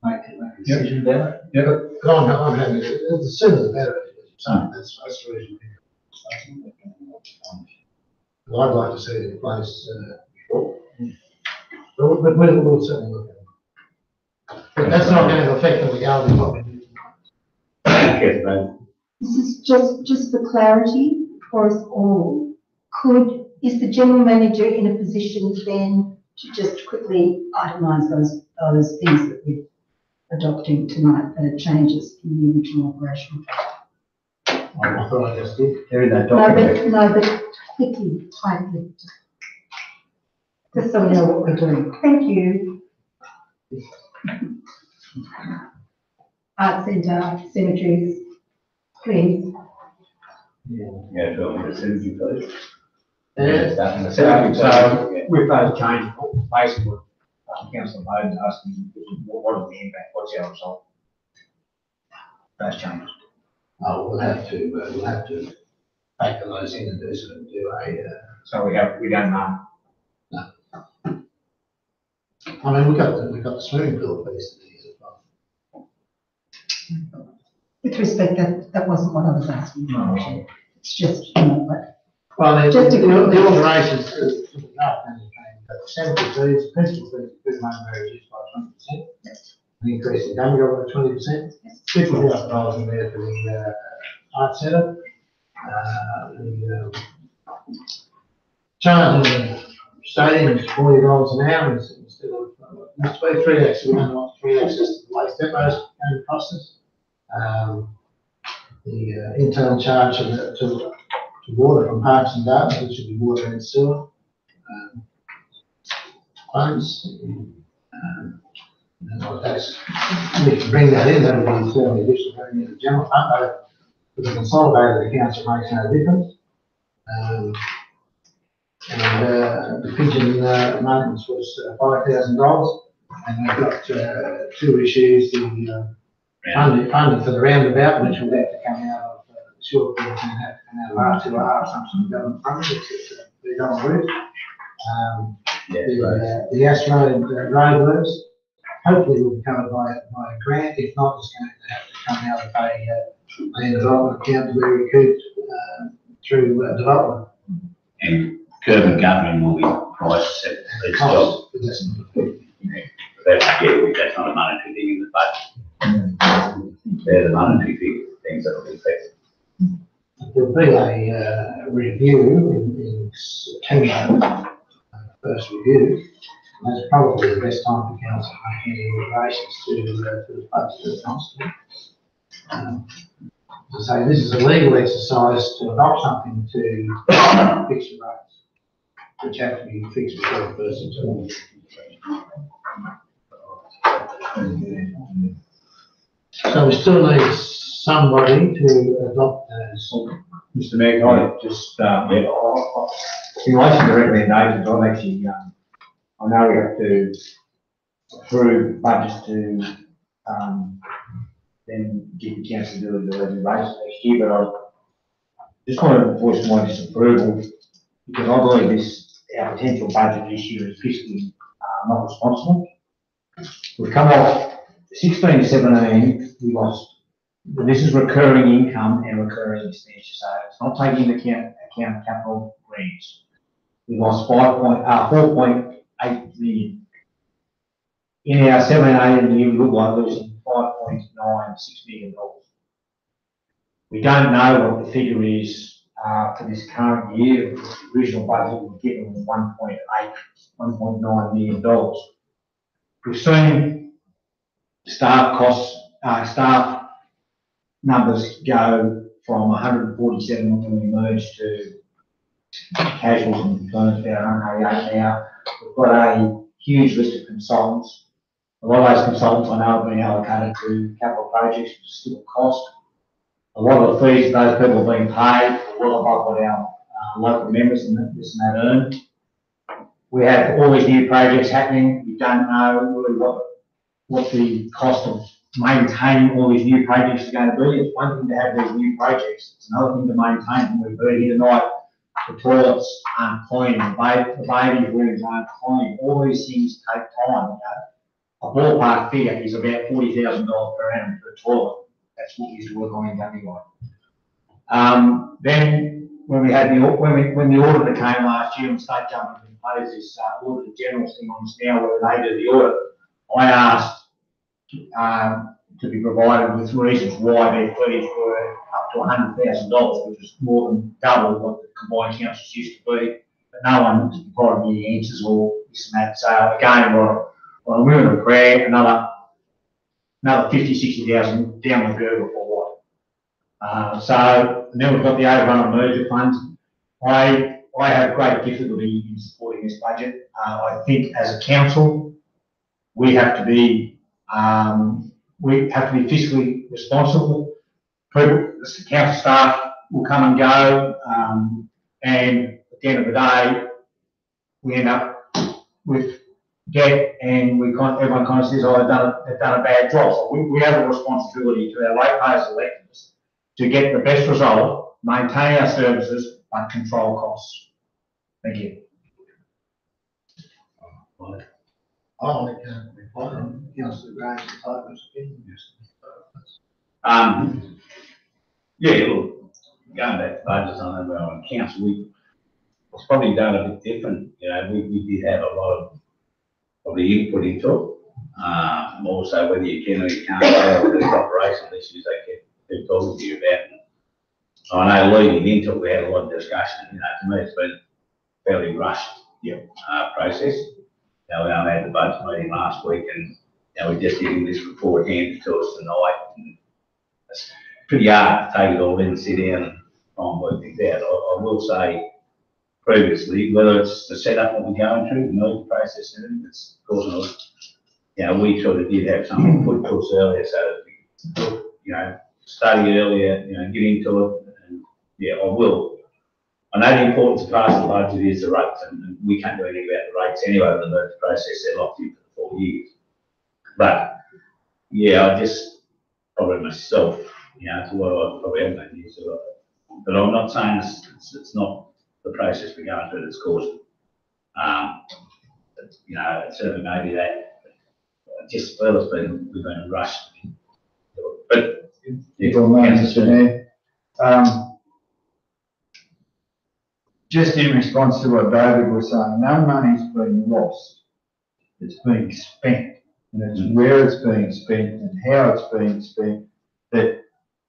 [SPEAKER 15] make a decision about it.
[SPEAKER 6] Yeah, but I'm happy. The sooner the better. So that's the reason. I'd like to see it in place before. But we'll certainly look at it. But that's not going to affect the legality of what we do.
[SPEAKER 5] Yes, mate.
[SPEAKER 10] This is just for clarity for us all. Is the general manager in a position then to just quickly itemise those things that we're adopting tonight, that are changes in the original operational?
[SPEAKER 6] I thought I just did.
[SPEAKER 8] There is no document.
[SPEAKER 10] No, but quickly, tightly. Just so we know what we're doing. Thank you. Art centre, cemeteries, please.
[SPEAKER 5] Yeah, sure, the synergy, please.
[SPEAKER 8] So with those changes, basically what Councillor Bowden's asking, what is the impact, what's our result? Those changes.
[SPEAKER 6] We'll have to factor those in and do
[SPEAKER 8] So we don't know.
[SPEAKER 6] no. I mean, we've got the swimming pool piece to use as well.
[SPEAKER 10] With respect, that wasn't what I was asking.
[SPEAKER 8] No.
[SPEAKER 10] It's just, but.
[SPEAKER 6] Well,
[SPEAKER 10] Just to
[SPEAKER 6] the alterations to the draft management plan, but the cemetery fees, principal fees, good money may reduce by 20%. The increase in dummy over 20%. $50,000 in there for the art centre. The charge in the stadium is $40 an hour instead of must be 3x. We don't want 3x as the waste depots going to cost us. The internal charge to water from parks and gardens, which would be water and sewer. Funds. We can bring that in, that would be certainly additional revenue to the general fund. With the consolidated accounts, it makes no difference. The pigeon maintenance was $5,000. And we've got two issues, the funding for the roundabout, which will have to come out of the short term, and have to come out of R2R, some government funding, it's the government route. The Astro roadworks, hopefully will be covered by a grant. If not, it's going to have to come out of a land development account to be recouped through development.
[SPEAKER 5] And curb and guttering will be priced set each job. That's not a monetary thing in the budget. They're the monetary things that will be affected.
[SPEAKER 6] There'll be a review in September, first review. And that's probably the best time for council to make any alterations to the budget of the council. To say this is a legal exercise to adopt something to fix the rates, which have to be fixed before the first of July. So we still need somebody to adopt those.
[SPEAKER 8] Mr. Mayor, I just, in relation to recommendations, I'm actually, I know we have to approve budgets to, then give the council the ability to levy rates next year, but I just want to voice my disapproval because I believe our potential budget this year is fiscally not responsible. We've come off 16 to 17, we lost, this is recurring income and recurring expenditure, so it's not taking into account capital grants. We lost 4.8 million. In our 17-18 year, we look like losing $5.96 million. We don't know what the figure is for this current year. The original budget was given $1.9 million. We've seen staff costs, staff numbers go from 147 when we merged to casuals and firms about 188 now. We've got a huge list of consultants. A lot of those consultants I know have been allocated to capital projects, which still cost. A lot of the fees that those people have been paid are well above what our local members and this and that earn. We have all these new projects happening. We don't know really what the cost of maintaining all these new projects is going to be. It's one thing to have these new projects, it's another thing to maintain them. We've heard here tonight, the toilets aren't clean, the baby rooms aren't clean. All these things take time. You know? A ballpark figure is about $40,000 per annum for a toilet. That's what we used to work on in WA. Then when we had when the auditor came last year and state government imposed this auditor general thing on us now where they do the audit, I asked to be provided with reasons why their fees were up to $100,000, which is more than double what the combined councils used to be. But no one provided me the answers or this and that. So again, we're on a women of prayer, another 50, 60,000 down the girdle for what? So then we've got the overrun on merger funds. I have great difficulty in supporting this budget. I think as a council, we have to be fiscally responsible. People, the council staff will come and go, and at the end of the day, we end up with debt, and everyone kind of says, "Oh, they've done a bad job." So we have a responsibility to our ratepayers electors to get the best result, maintain our services, but control costs. Thank you.
[SPEAKER 5] Yeah, look, going back to budgets, I know on council, it's probably done a bit different. You know, we did have a lot of the input into it. Also, whether you can or you can't deal with the operational issues they keep talking to you about. I know leading into it, we had a lot of discussion. You know, to me, it's been a fairly rushed process. You know, we only had the budget meeting last week, and you know, we're just getting this report handed to us tonight. And it's pretty hard to take it all in, sit down, and try and work things out. I will say, previously, whether it's the setup that we're going through, the merger process, and it's causing us, you know, we sort of did have something put to us earlier, so that we could, you know, study earlier, you know, get into it, and yeah, I will. I know the importance of passing the budget is the rates, and we can't do anything about the rates anyway with the merger process, they're locked in for the 4 years. But yeah, I just, probably myself, you know, to what I probably have been used to it. But I'm not saying it's not the process we're going through that's caused, you know, it certainly maybe that, just feel we've been rushed. But,
[SPEAKER 11] just in response to what David was saying, no money's been lost. It's being spent, and it's where it's being spent and how it's being spent that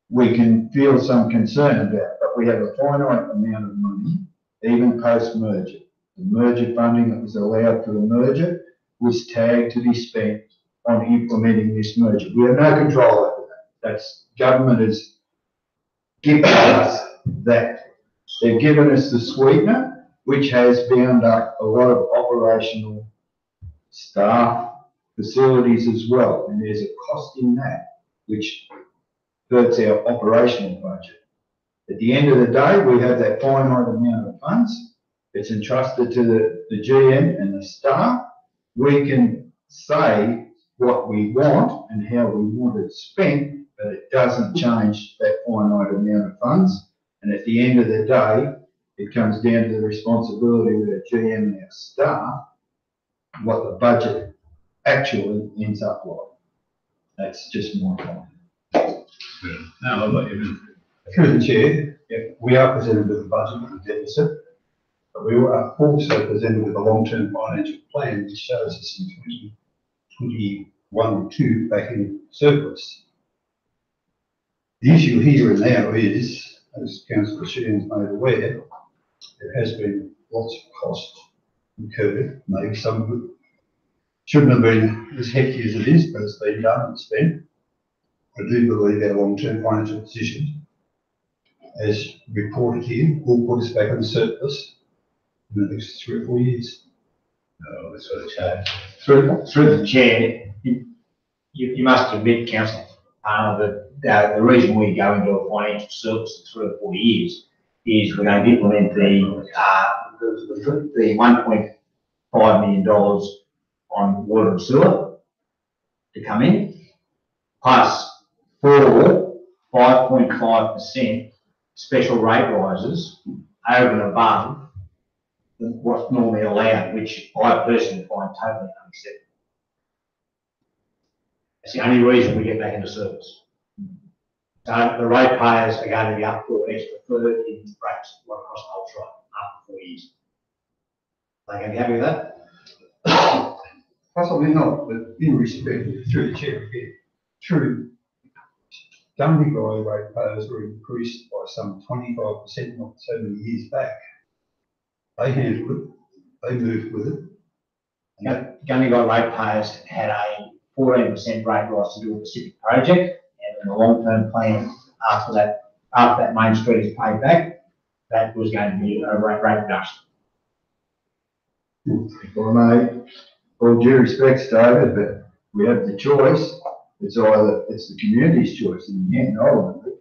[SPEAKER 11] we can feel some concern about. But we have a finite amount of money, even post-merger. The merger funding that was allowed for the merger was tagged to be spent on implementing this merger. We have no control over that. That's government has given us that. They've given us the sweetener, which has bound up a lot of operational staff, facilities as well, and there's a cost in that, which hurts our operational budget. At the end of the day, we have that finite amount of funds. It's entrusted to the GM and the staff. We can say what we want and how we want it spent, but it doesn't change that finite amount of funds. And at the end of the day, it comes down to the responsibility of our GM and our staff, what the budget actually ends up like. That's just my comment.
[SPEAKER 14] Through the chair, we are presented with a budget with a deficit, but we are also presented with a long-term financial plan which shows us in 2021-2 back in surplus. The issue here and now is, as Councillor Sheehan's made aware, there has been lots of cost incurred. Maybe some of it shouldn't have been as hefty as it is, but it's been done and spent. I do believe our long-term financial position, as reported here, will put us back in surplus in the next 3 or 4 years.
[SPEAKER 5] No, that's what it shows.
[SPEAKER 8] Through the chair, you must admit, Councillor, that the reason we go into a financial surplus for 3 or 4 years is we're going to implement the $1.5 million on water and sewer to come in, plus 5.5% special rate rises over and above what's normally allowed, which I personally find totally unacceptable. That's the only reason we get back into service.
[SPEAKER 16] So the ratepayers are going to be up for an extra third in rates right across the whole tribe after 4 years. Are they going to be happy with that?
[SPEAKER 14] Possibly not, but in respect, through the chair, here, through Gundagai ratepayers were increased by some 25% not so many years back. They handled it, they moved with it.
[SPEAKER 16] Gundagai ratepayers had a 14% rate rise to do a Pacific project, and in the long-term plan after that Main Street is paid back, that was going to be a rate reduction.
[SPEAKER 11] If I may, all due respect, David, but we have the choice. It's the community's choice in the end, ultimately.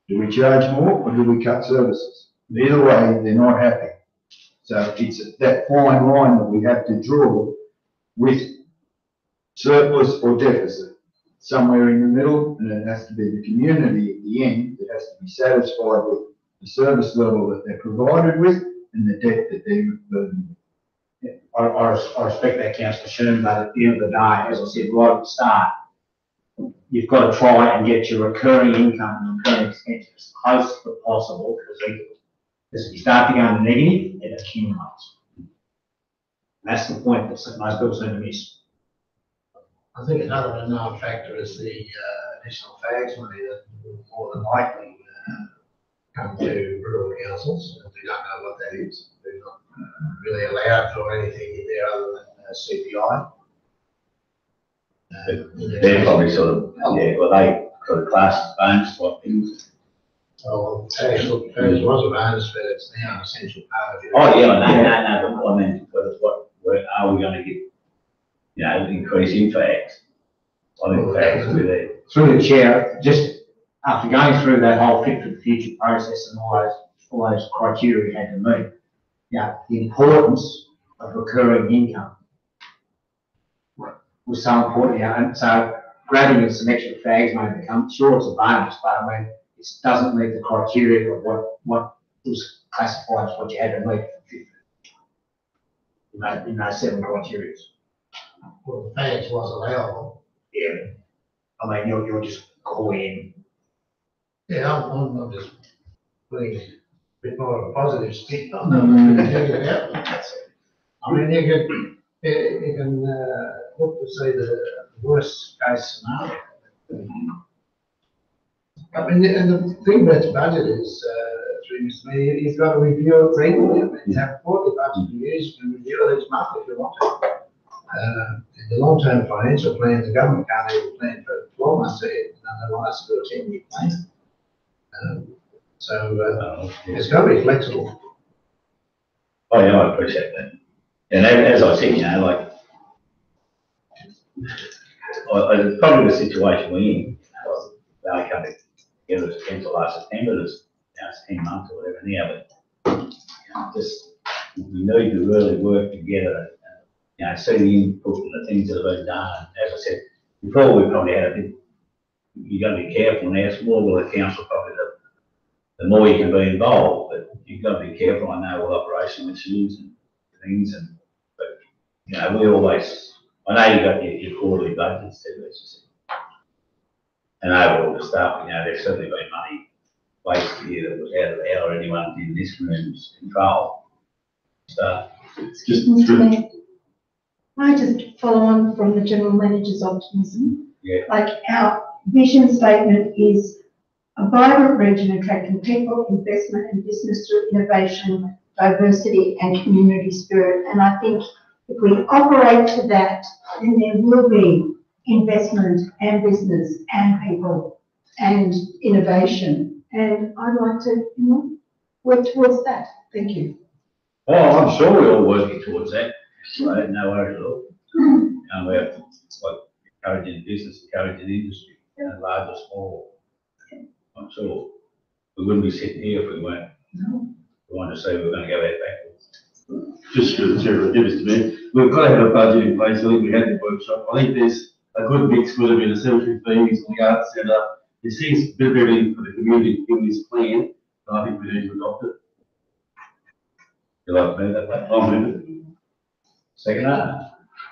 [SPEAKER 11] Do we charge more or do we cut services? Either way, they're not happy. So it's that fine line that we have to draw with surplus or deficit, somewhere in the middle, and it has to be the community at the end that has to be satisfied with the service level that they're provided with and the debt that they're burdened with.
[SPEAKER 16] I respect that, Councillor Sherman, but at the end of the day, as I said right at the start, you've got to try and get your recurring income and recurring expenses as close as possible to equal. Because if you start to go into negative, it accumulates. And that's the point that most people seem to miss.
[SPEAKER 6] I think another unknown factor is the additional fags money that will more than likely come to rural councils. We don't know what that is. They're not really allowed for anything in there other than CPI.
[SPEAKER 5] They're probably sort of, yeah, well, they sort of class bonus type things.
[SPEAKER 6] Oh, tags was a bonus, but it's now an essential part of it.
[SPEAKER 5] Oh, yeah, no, but I mean, what are we going to get, you know, increase in fags? I think fags will be there.
[SPEAKER 16] Through the chair, just after going through that whole Fit for the Future process and all those criteria we had to meet, yeah, the importance of recurring income was so important. Yeah, and so grabbing in some extra fags may become, sure, it's a bonus, but I mean, it doesn't meet the criteria of what was classified as what you had to meet in those 7 criteria.
[SPEAKER 6] Well, the fags was allowable.
[SPEAKER 16] Yeah. I mean, you're just calling.
[SPEAKER 6] Yeah, I'm just putting a bit more of a positive spin on them. I mean, you can look to see the worst case scenario. I mean, and the thing about the budget is, through Mr. Mayor, you've got to review it regularly. I mean, you have 40 budget reviews, you can review it each month if you want to. In the long-term financial plan, the government can't even plan for 12 months ahead, and they want us to do a 10-year plan. It's got to be flexible.
[SPEAKER 5] Oh, yeah, I appreciate that. And as I said, you know, like, probably the situation we're in, they only come together as council last September, it's 10 months or whatever now, but just, we need to really work together. See the input and the things that have been done. And as I said before, we probably had a bit, you've got to be careful now. The smaller the council, probably the more you can be involved, but you've got to be careful. I know what operational issues and things, but we always, I know you've got your quarterly budgets too, as you said. And overall the stuff, there's certainly been money wasted here that was out of anyone in this room's control. So,
[SPEAKER 10] Excuse me, Mr. Mayor. I just follow on from the General Manager's optimism.
[SPEAKER 5] Yeah.
[SPEAKER 10] Like our vision statement is a vibrant region attracting people, investment and business through innovation, diversity and community spirit. And I think if we operate to that, then there will be investment and business and people and innovation. And I'd like to, work towards that. Thank you.
[SPEAKER 5] Oh, I'm sure we're all working towards that. So no worries at all. And we have encouraging business, encouraging industry, large or small. I'm sure we wouldn't be sitting here if we weren't. No. We want to say we're going to go out backwards.
[SPEAKER 12] Just through the chair, give us to me. We've got to have a budget in place. I think we had the workshop. I think there's a good mix with a bit of cemetery fees and the arts centre. There seems a bit of everything for the community in this plan, and I think we need to adopt it.
[SPEAKER 5] You like me that way?
[SPEAKER 12] I'll move it.
[SPEAKER 5] Second,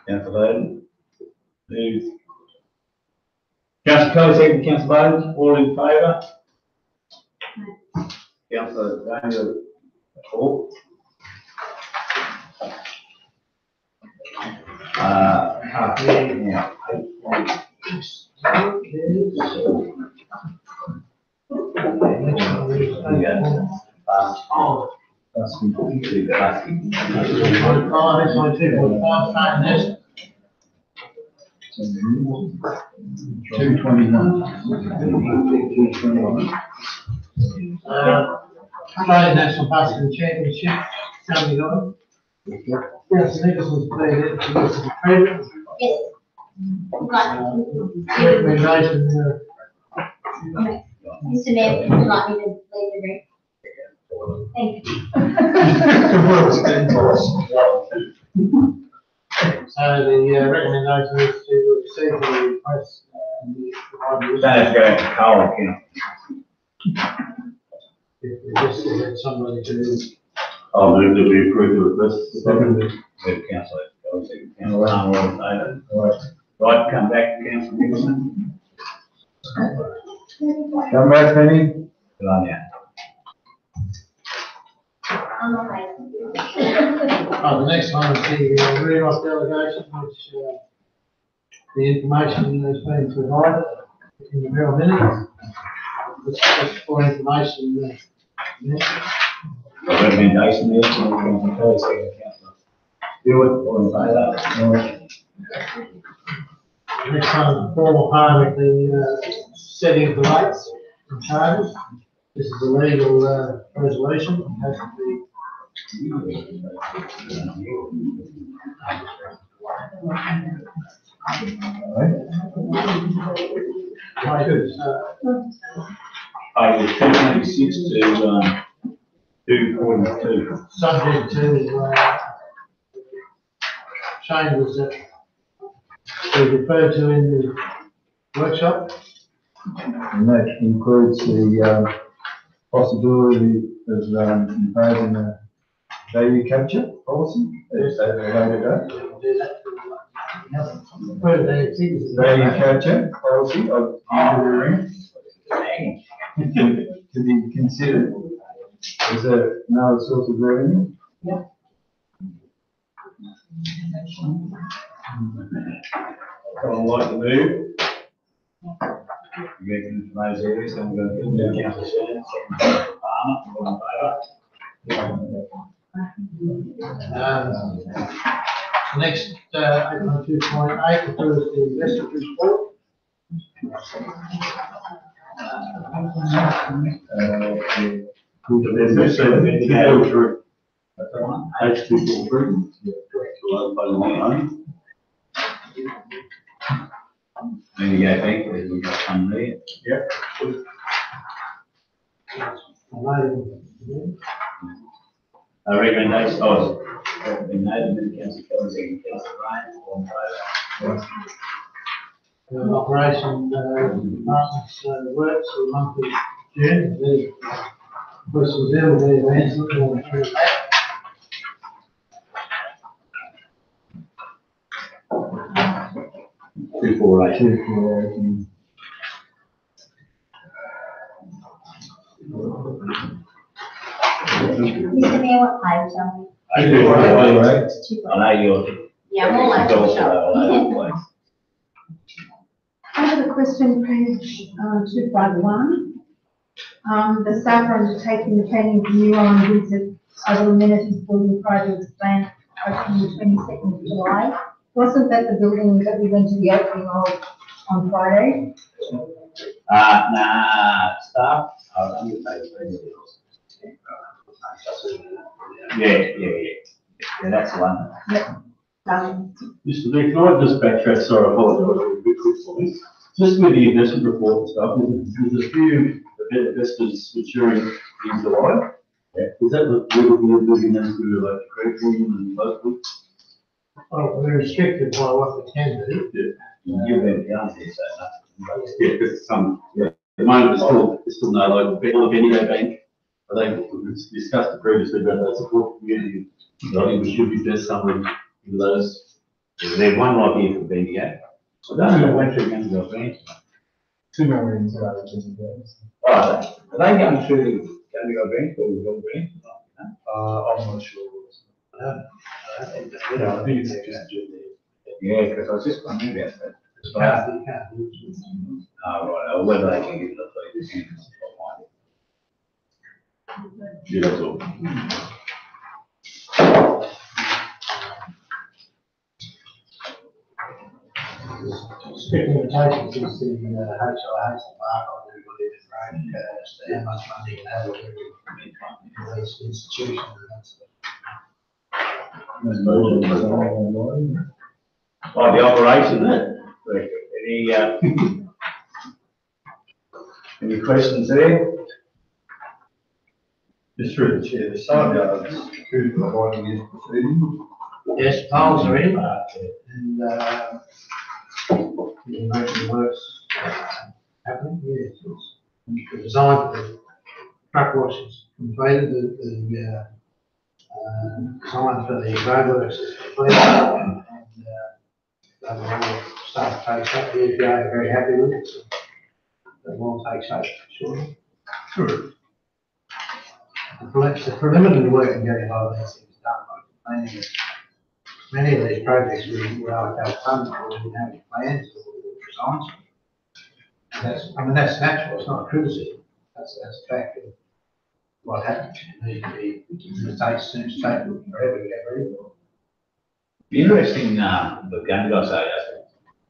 [SPEAKER 5] Councillor Bowden. Move.
[SPEAKER 1] Councillor Kelly, second, Councillor Bowden, all in favour? Councillor Daniel, all.
[SPEAKER 6] Australian National Bicycle Championship, Sunday night. Councillor Nicholson's played it, she was the president.
[SPEAKER 13] Yes.
[SPEAKER 6] Recommendation,
[SPEAKER 13] Mr. Mayor, would you like me to leave the room? Thank you.
[SPEAKER 6] So the recommendation is to receive the request.
[SPEAKER 1] Don't have to go into Carl, you know.
[SPEAKER 6] If we just get somebody to.
[SPEAKER 12] I'll move that we approve the request.
[SPEAKER 1] Move Councillor Kelly, second, Councillor Arnold, all in favour? Right, come back to Councillor Nicholson.
[SPEAKER 11] Come back, Penny.
[SPEAKER 1] Good on you.
[SPEAKER 6] The next one is the Greenhouse delegation, which the information has been provided in the real minutes. Just for information.
[SPEAKER 1] Recommendation there, Councillor Kelly, second, Councillor Stewart, all in favour?
[SPEAKER 6] The next one is the formal part of the setting of the rates and charges. This is a legal resolution. It has to be
[SPEAKER 1] Article 226 to 242.
[SPEAKER 6] subject to changes that we referred to in the workshop.
[SPEAKER 11] And that includes the possibility of imposing a value capture policy, as they laid out. Value capture policy of to be considered as another source of revenue.
[SPEAKER 1] Someone like to move? Get into those areas, then we're going to do Councillor Shannon, second, Councillor Palmer, all in favour?
[SPEAKER 6] Next, item 2.8 refers to the investment report.
[SPEAKER 1] Maybe go back, we've got some there. Yep. Recommendation, recommendation, Councillor Kelly, second, Councillor Ryan, all in favour?
[SPEAKER 6] Operation Department's works for the month of June. The questions there will be answered all through that.
[SPEAKER 1] Two, four, eight.
[SPEAKER 13] Mr. Mayor, what page are we?
[SPEAKER 1] I know you're.
[SPEAKER 13] Yeah, I'm all over the shop.
[SPEAKER 10] Under the question, page 251, the staff are undertaking the planning review on visit other amenities building projects planned opening the 22nd of July. Wasn't that the building that we went to the opening of on Friday?
[SPEAKER 1] Nah, staff, I'll undertake yeah, that's the one.
[SPEAKER 12] Mr. Lee, can I just backtrack, sorry, I apologise, a bit quick for this. Just with the investment report and stuff, there's a few investors maturing in July. Yeah. Is that the legal moving them through like the credit union and local?
[SPEAKER 6] Well, we're restricted by what we can do.
[SPEAKER 1] You've been down here, so
[SPEAKER 12] Yeah, because at the moment, there's still no local bank, Bendigo Bank. I think we discussed it previously about that support community. I think we should be best someone in those.
[SPEAKER 1] there's one right here for Bendigo. I don't know when they're going to go branch.
[SPEAKER 6] 2 million are other things.
[SPEAKER 5] Oh, are they going through Gundagai Green or Will Green?
[SPEAKER 6] I'm not sure. I think it's just
[SPEAKER 5] Yeah, because I was just wondering about that.
[SPEAKER 6] you can't do it.
[SPEAKER 5] Oh, right, or whether they can give the fleet.
[SPEAKER 12] Yeah, that's all.
[SPEAKER 6] Speaking of taking since the HIH mark on everybody to break as to how much money you have in these institutions and that sort
[SPEAKER 5] Oh, the operation there. Any questions there?
[SPEAKER 14] Just through the chair, the side yards, who's providing this proceeding?
[SPEAKER 6] Yes, poles are in, and, the making works happening, yes. The design for the truck wash is completed, the design for the roadworks is completed, and, they will all start to take shape. The EPA are very happy with it, so they will take shape shortly.
[SPEAKER 14] Sure.
[SPEAKER 6] The preliminary work in getting a lot of these things done, like many of these projects we allocate funds for, we didn't have any plans or designs. That's natural, it's not a criticism, that's a fact of what happens. You need to be, it takes forever to get ready for.
[SPEAKER 5] Be interesting, the Gundagai side,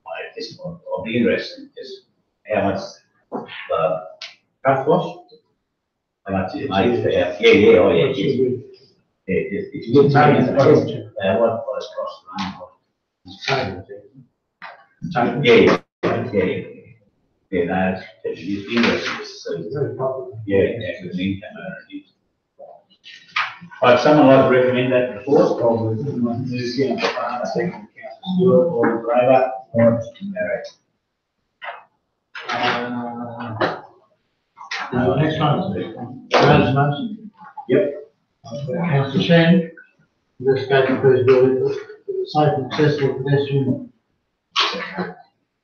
[SPEAKER 5] like this one, I'll be interested just how much the truck wash, how much it makes for our, yeah, oh yeah, yes. It's good to what it's cost the rain. Yeah, no, it's interesting to see. Yeah, with an income earning. Like someone like to recommend that report, probably, move down to farmer, second council, Stewart, all in favour, carried.
[SPEAKER 6] Next one, Jones motion.
[SPEAKER 5] Yep.
[SPEAKER 6] Councillor Shan, investigate the feasibility of the safe and accessible pedestrian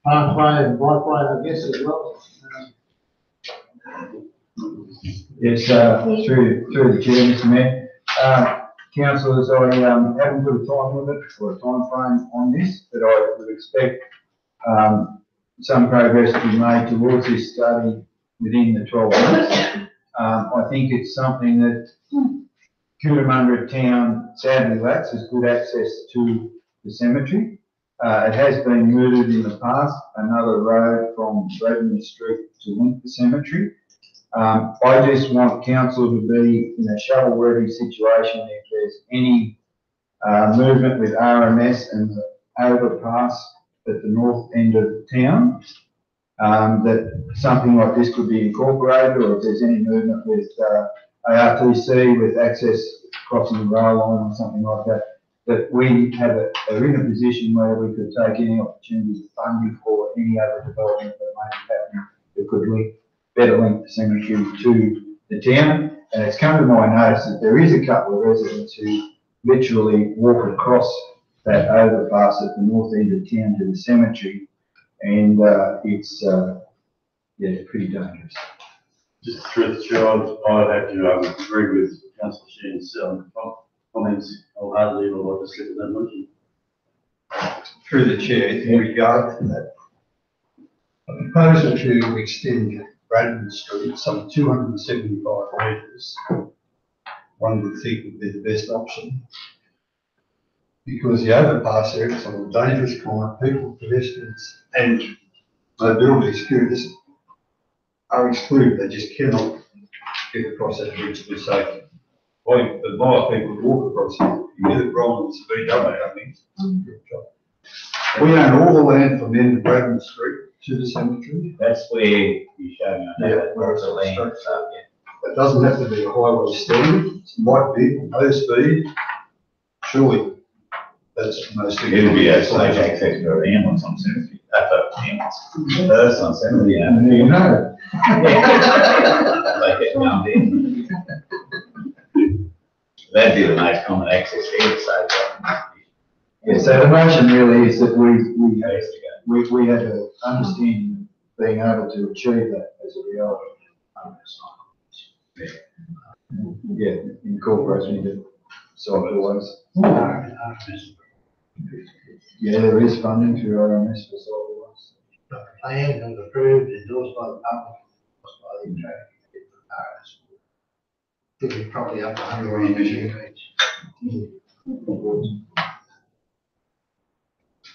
[SPEAKER 6] pathway and bikeway, I guess, as well.
[SPEAKER 3] Yes, through the chair, Mr. Mayor. Councillors, I haven't put a time limit or a time frame on this, but I would expect some progress to be made towards this study within the 12 months. I think it's something that Cootamundra town sadly lacks, is good access to the cemetery. It has been mooted in the past, another road from Bradman Street to link the cemetery. I just want council to be in a shovel-ready situation if there's any movement with RMS and the overpass at the north end of town, that something like this could be incorporated, or if there's any movement with ARTC with access crossing the rail line or something like that, that we are in a position where we could take any opportunity to fund for any other development that may be happening that could better link the cemetery to the town. And it's come to my notice that there is a couple of residents who literally walk across that overpass at the north end of town to the cemetery, and it's pretty dangerous.
[SPEAKER 12] Just through the chair, I have to agree with Councillor Shan's comments. I'll hardly even like to slip in that motion.
[SPEAKER 14] Through the chair, in regard to that, a proposal to extend Bradman Street some 275 metres, one would think would be the best option, because the overpass there is on a dangerous corner. People, pedestrians and mobility scooters are excluded. They just cannot get across that bridge with safety. I advise people to walk across it. You get a problem with speed double, I think. We own all the land from the end of Bradman Street to the cemetery.
[SPEAKER 5] That's where you're showing us that
[SPEAKER 14] where
[SPEAKER 5] the land.
[SPEAKER 14] It doesn't have to be a highway standard. It might be no speed. Surely that's the most.
[SPEAKER 5] It'll be a safe access for an ambulance on cemetery. First on cemetery,
[SPEAKER 3] You know.
[SPEAKER 5] They get down there. That'd be the most common access here, so.
[SPEAKER 3] Yeah, so the motion really is that we have an understanding
[SPEAKER 11] being able to achieve that as a reality. Yeah, incorporation into cycleways. Yeah, there is funding through RMS for cycleways.
[SPEAKER 6] But the plan was approved, endorsed by the public, endorsed by the traffic. Could be probably up to 100 each.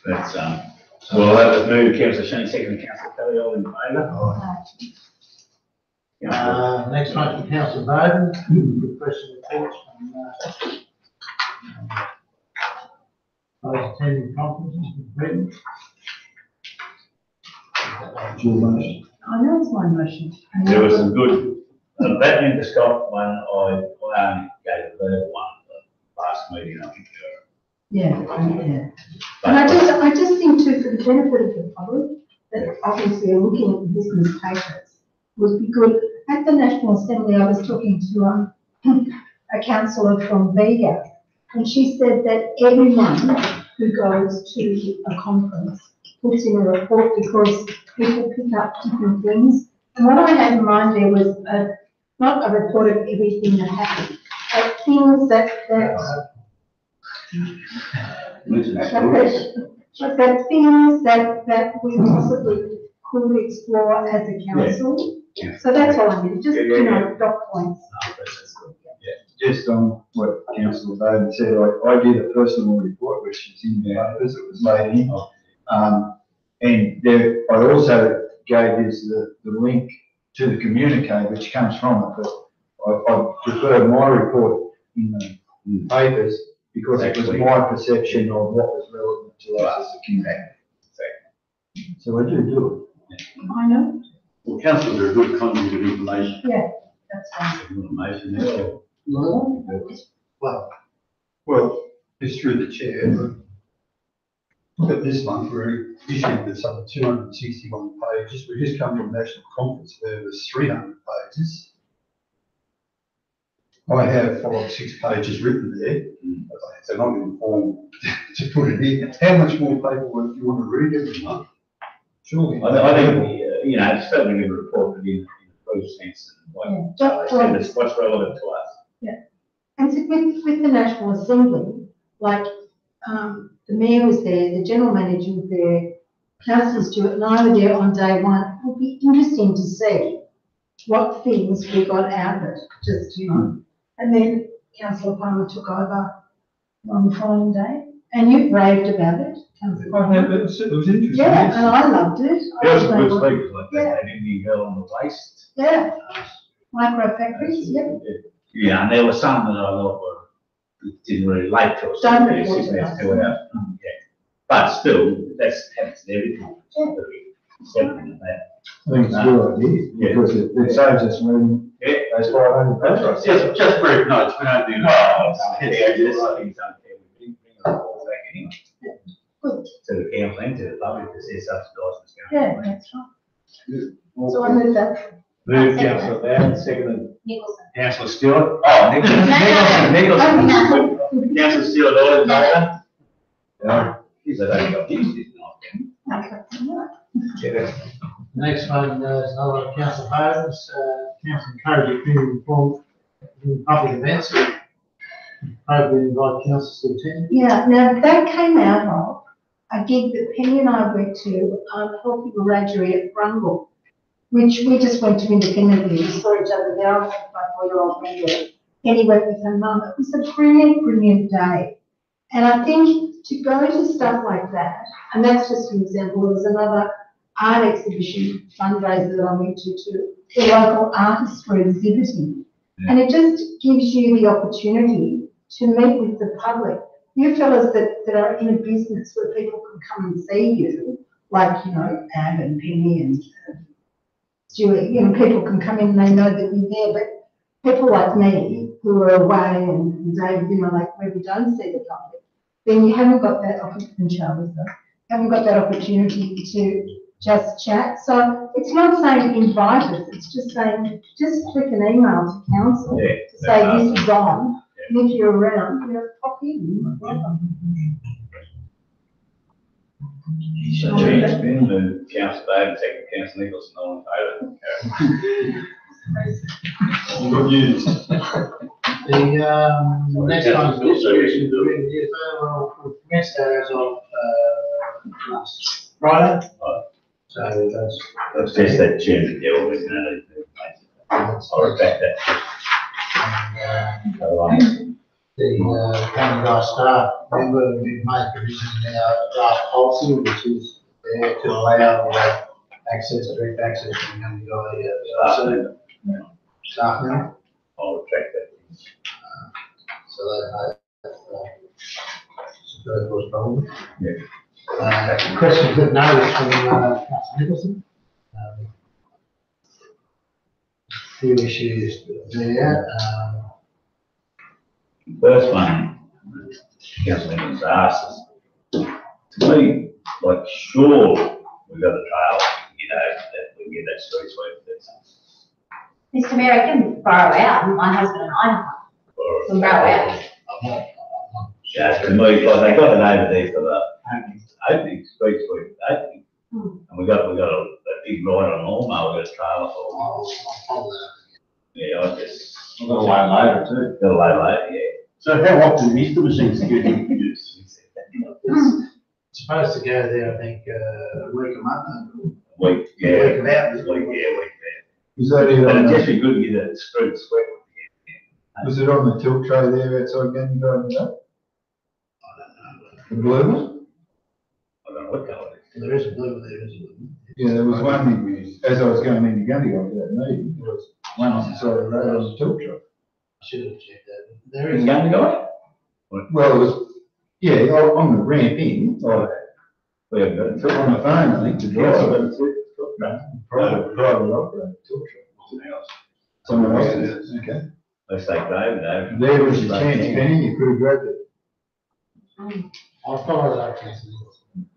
[SPEAKER 5] That's, well, that was moved, councillor Shane, second, councillor Kelly, all in favour?
[SPEAKER 6] Next one from councillor Bowden, good question of text from, those attending conferences, written.
[SPEAKER 10] I know it's my motion.
[SPEAKER 5] There was some good, that Linda Scott one, I only gave a verbal one at the last meeting, I think.
[SPEAKER 10] Yeah. And I just think too, for the benefit of the public, that obviously are looking at the business papers, would be good. At the National Assembly, I was talking to a councillor from Vega, and she said that everyone who goes to a conference puts in a report because people pick up different things. And what I had in mind there was not a report of everything that happened, but things that things that we possibly could explore as a council. Yeah. So that's all I need, just, dot points.
[SPEAKER 11] Just on what Councillor Bowden said, I did a personal report, which is in the papers, it was laid in. And there, I also gave this the link to the communique, which comes from it, but I prefer my report in the papers because it was my perception of what was relevant to us as a community. So I do it.
[SPEAKER 10] I know.
[SPEAKER 12] Well, councillors are a good conduit of information.
[SPEAKER 10] Yeah, that's fine.
[SPEAKER 12] Information,
[SPEAKER 14] Well, just through the chair, look at this month, we're issued with some 261 pages. We just come from a national conference where there was 300 pages. I have 5 or 6 pages written there, but they're not informed to put it in. How much more paperwork do you want to read every month? Surely.
[SPEAKER 5] I think, it's certainly been reported in the true sense, and it's what's relevant to us.
[SPEAKER 10] Yeah. And so with the National Assembly, like, the mayor was there, the general manager was there, Councillor Stewart and I were there on day one. It would be interesting to see what things we got out of it, just, And then Councillor Palmer took over on the following day, and you raved about it, Councillor Palmer.
[SPEAKER 14] It was interesting.
[SPEAKER 10] Yeah, and I loved it.
[SPEAKER 5] There was some good speakers like that Indian girl on the waist.
[SPEAKER 10] Yeah. Micro factories, yep.
[SPEAKER 5] Yeah, and there were some that I thought didn't really relate to us.
[SPEAKER 10] Don't
[SPEAKER 5] Really
[SPEAKER 10] report
[SPEAKER 5] sitting
[SPEAKER 10] to
[SPEAKER 5] there
[SPEAKER 10] us.
[SPEAKER 5] 2 hours. Yeah. But still, that's happens in every conference. Something like that.
[SPEAKER 11] I think it's a good idea, because it saves us moving those 500 pages.
[SPEAKER 12] Just brief notes, we don't do that.
[SPEAKER 5] To the council and to the public to see subsidised.
[SPEAKER 10] Yeah, that's right. So I moved that.
[SPEAKER 5] Move councillor Bowden, seconded
[SPEAKER 13] Nicholson.
[SPEAKER 5] councillor Stewart. Oh, Nicholson. Councillor Stewart, all in favour? No. Geez, I don't got used this night.
[SPEAKER 6] Next one is another councillor Bowden's, council encourage your community informed in public events. Hopefully invite councillors to attend.
[SPEAKER 10] Yeah, now that came out of a gig that Penny and I went to, helping a graduate at Brungle, which we just went to independently. We saw each other there. I went with my 4-year-old granddaughter. Penny went with her mum. It was a brilliant day. And I think to go to stuff like that, and that's just an example, there was another art exhibition fundraiser that I went to the local artists were exhibiting. Yeah. And it just gives you the opportunity to meet with the public. You fellas that are in a business where people can come and see you, like, Ab and Penny and Stuart, people can come in and they know that you're there, but people like me who are away and Dave, like where we don't see the public, then you haven't got that opportunity, haven't got that opportunity to just chat. So it's not saying invite us, it's just saying, just click an email to council to say this is on, and if you're around, pop in.
[SPEAKER 5] So James Ben, moved councillor Bowden, second councillor Nicholson, all in favour.
[SPEAKER 9] Good news.
[SPEAKER 6] The next one is distribution of the well, commenced that as of last Friday. So
[SPEAKER 5] That's just that Jim, yeah, always gonna do. I'll retract that.
[SPEAKER 6] The Gundagai staff member, we've made provision in our draft policy, which is there to allow access, direct access to Gundagai staff member.
[SPEAKER 5] I'll retract that.
[SPEAKER 6] So that's the first problem.
[SPEAKER 5] Yeah.
[SPEAKER 6] Question put notice from Councillor Nicholson. Few issues there.
[SPEAKER 5] First one, councillor Nicholson asked us, to me, like, sure, we've got the trail, you know, that we get that street sweep.
[SPEAKER 13] Mr. Mayor, I can borrow out, my husband and I can borrow out.
[SPEAKER 5] Yeah, to me, like, they got an over there for the opening, street sweep opening. And we got a big ride on lawnmower, we got a trailer for. Yeah, I just.
[SPEAKER 8] I've got a load later too.
[SPEAKER 5] Got a load later, yeah.
[SPEAKER 12] So how often is the machine security used?
[SPEAKER 6] It's supposed to go there, I think, a week a month.
[SPEAKER 5] Week, yeah.
[SPEAKER 6] Week of out.
[SPEAKER 5] Week, yeah, week there.
[SPEAKER 9] Is that it
[SPEAKER 5] But
[SPEAKER 9] on
[SPEAKER 5] it'd just
[SPEAKER 9] the,
[SPEAKER 5] be good to get that street sweep.
[SPEAKER 9] was it on the tilt tray there outside Gundagai today? The blue one?
[SPEAKER 5] I don't know what colour it is.
[SPEAKER 6] There is a blue there, isn't there?
[SPEAKER 9] Yeah, there was one, as I was going into Gundagai for that meeting, there was one on the side of the road on the tilt tray.
[SPEAKER 6] I should have checked that. There
[SPEAKER 5] In
[SPEAKER 6] is.
[SPEAKER 5] Gundagai?
[SPEAKER 9] Well, it was, yeah, on the ramp in, like,
[SPEAKER 5] We haven't got it.
[SPEAKER 9] took on the phone, I think, to drive.
[SPEAKER 5] Yeah,
[SPEAKER 9] But it's private operated tilt tray. Someone else is, okay.
[SPEAKER 5] Let's say David.
[SPEAKER 9] There was a chance, Penny, you could have grabbed it.
[SPEAKER 6] I'll follow that, Councillor Nicholson.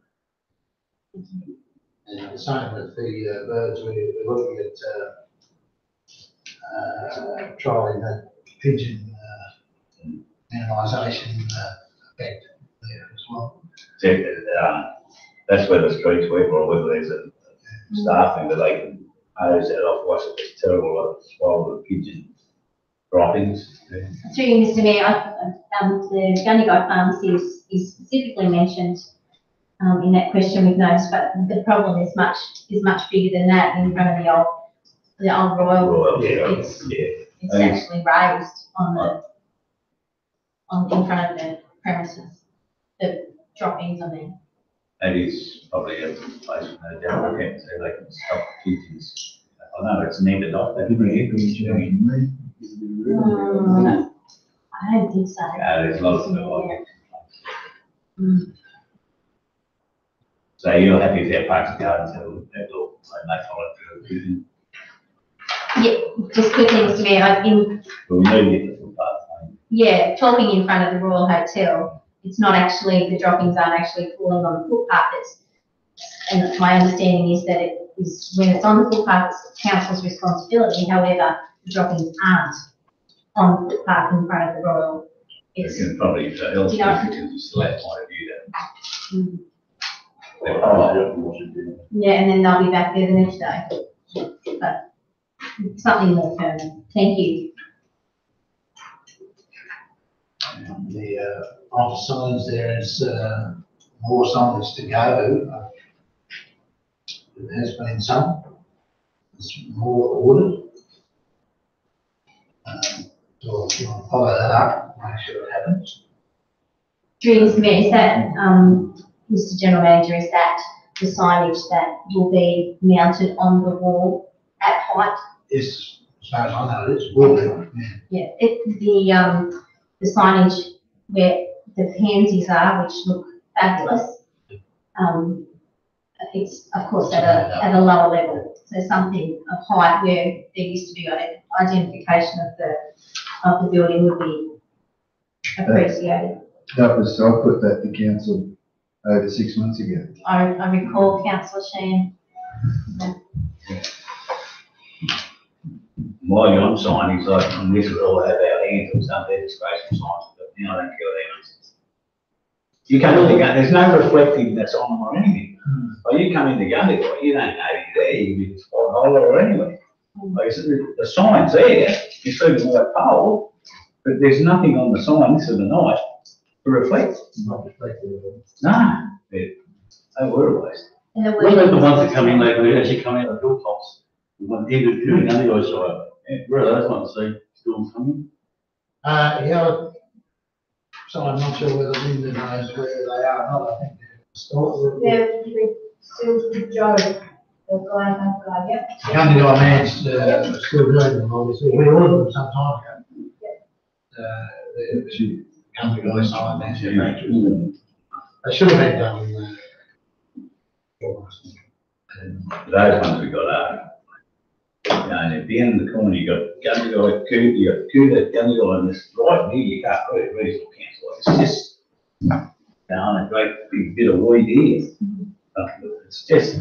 [SPEAKER 6] And the same with the birds, we're looking at trialing that pigeon minimisation effect there as well.
[SPEAKER 5] That's where the street sweep or whether there's a staffing that they can hose that off, watch it, it's terrible, like swallow the pigeon droppings. Yeah.
[SPEAKER 13] Through you, Mr. Mayor, the Gundagai pharmacy is specifically mentioned in that question we've noticed, but the problem is much bigger than that in front of the old Royal. It's actually raised in front of the premises, the droppings on there.
[SPEAKER 5] That is probably a place where they can stop pigeons. I know it's needed like that.
[SPEAKER 13] I don't think so.
[SPEAKER 5] Yeah, there's lots of like So you're happy with their parks and gardens, that will, they follow through.
[SPEAKER 13] Yeah, just quickly, Mr. Mayor,
[SPEAKER 5] We'll move it to the footpath.
[SPEAKER 13] yeah, talking in front of the Royal Hotel, it's not actually, the droppings aren't actually falling on the footpath. And my understanding is that it is, when it's on the footpath, it's the council's responsibility. However, the droppings aren't on the footpath in front of the Royal.
[SPEAKER 5] You can probably help
[SPEAKER 13] Yeah.
[SPEAKER 5] because you still have point of view that.
[SPEAKER 13] Yeah, and then they'll be back there the next day. But something more permanent. Thank you.
[SPEAKER 6] The office signs, there is more signs to go. There has been some. There's more ordered. So if you want to follow that up, make sure it happens.
[SPEAKER 13] Mr. Mayor, is that, Mr. General Manager, is that the signage that will be mounted on the wall at height?
[SPEAKER 6] Yes, as far as I know, it is. Will be.
[SPEAKER 13] Yeah, the signage where the pansies are, which look fabulous, it's of course at a lower level. So something of height where there used to be identification of the building would be appreciated.
[SPEAKER 9] I put that to council over 6 months ago.
[SPEAKER 13] I recall Councillor Sheehan.
[SPEAKER 5] While you're on signings, like, on this, we all have our hands on some of their disgraceful signs, but you know, I don't care what that is. You come into Gundagai, there's no reflectiveness on them or anything. Like you come into Gundagai, you don't know you're there, you can be Holler or anywhere. Like the sign's there, you see the white pole, but there's nothing on the sign this of the night to reflect.
[SPEAKER 6] Not reflective of it.
[SPEAKER 5] No, they were a waste.
[SPEAKER 13] And the
[SPEAKER 12] What about the
[SPEAKER 13] wording
[SPEAKER 12] ones
[SPEAKER 13] is-
[SPEAKER 12] that come in, they actually come out of the hilltops? The one even doing the other side. Where are those ones, see, still coming?
[SPEAKER 6] Yeah, so I'm not sure whether Linda knows where they are or not, I think they're stored.
[SPEAKER 10] They're still the Joe, the guy, yep.
[SPEAKER 6] Gundagai man's, still doing them, obviously, we ordered them some time ago. The Gundagai sign manufacturers. They should have been done in,
[SPEAKER 5] Those ones we got out. And at the end of the corner, you got Gundagai, you got Cooter, Gundagai, and this right here, you can't put it reasonable council. It's just down a great big bit of weed here. It's just,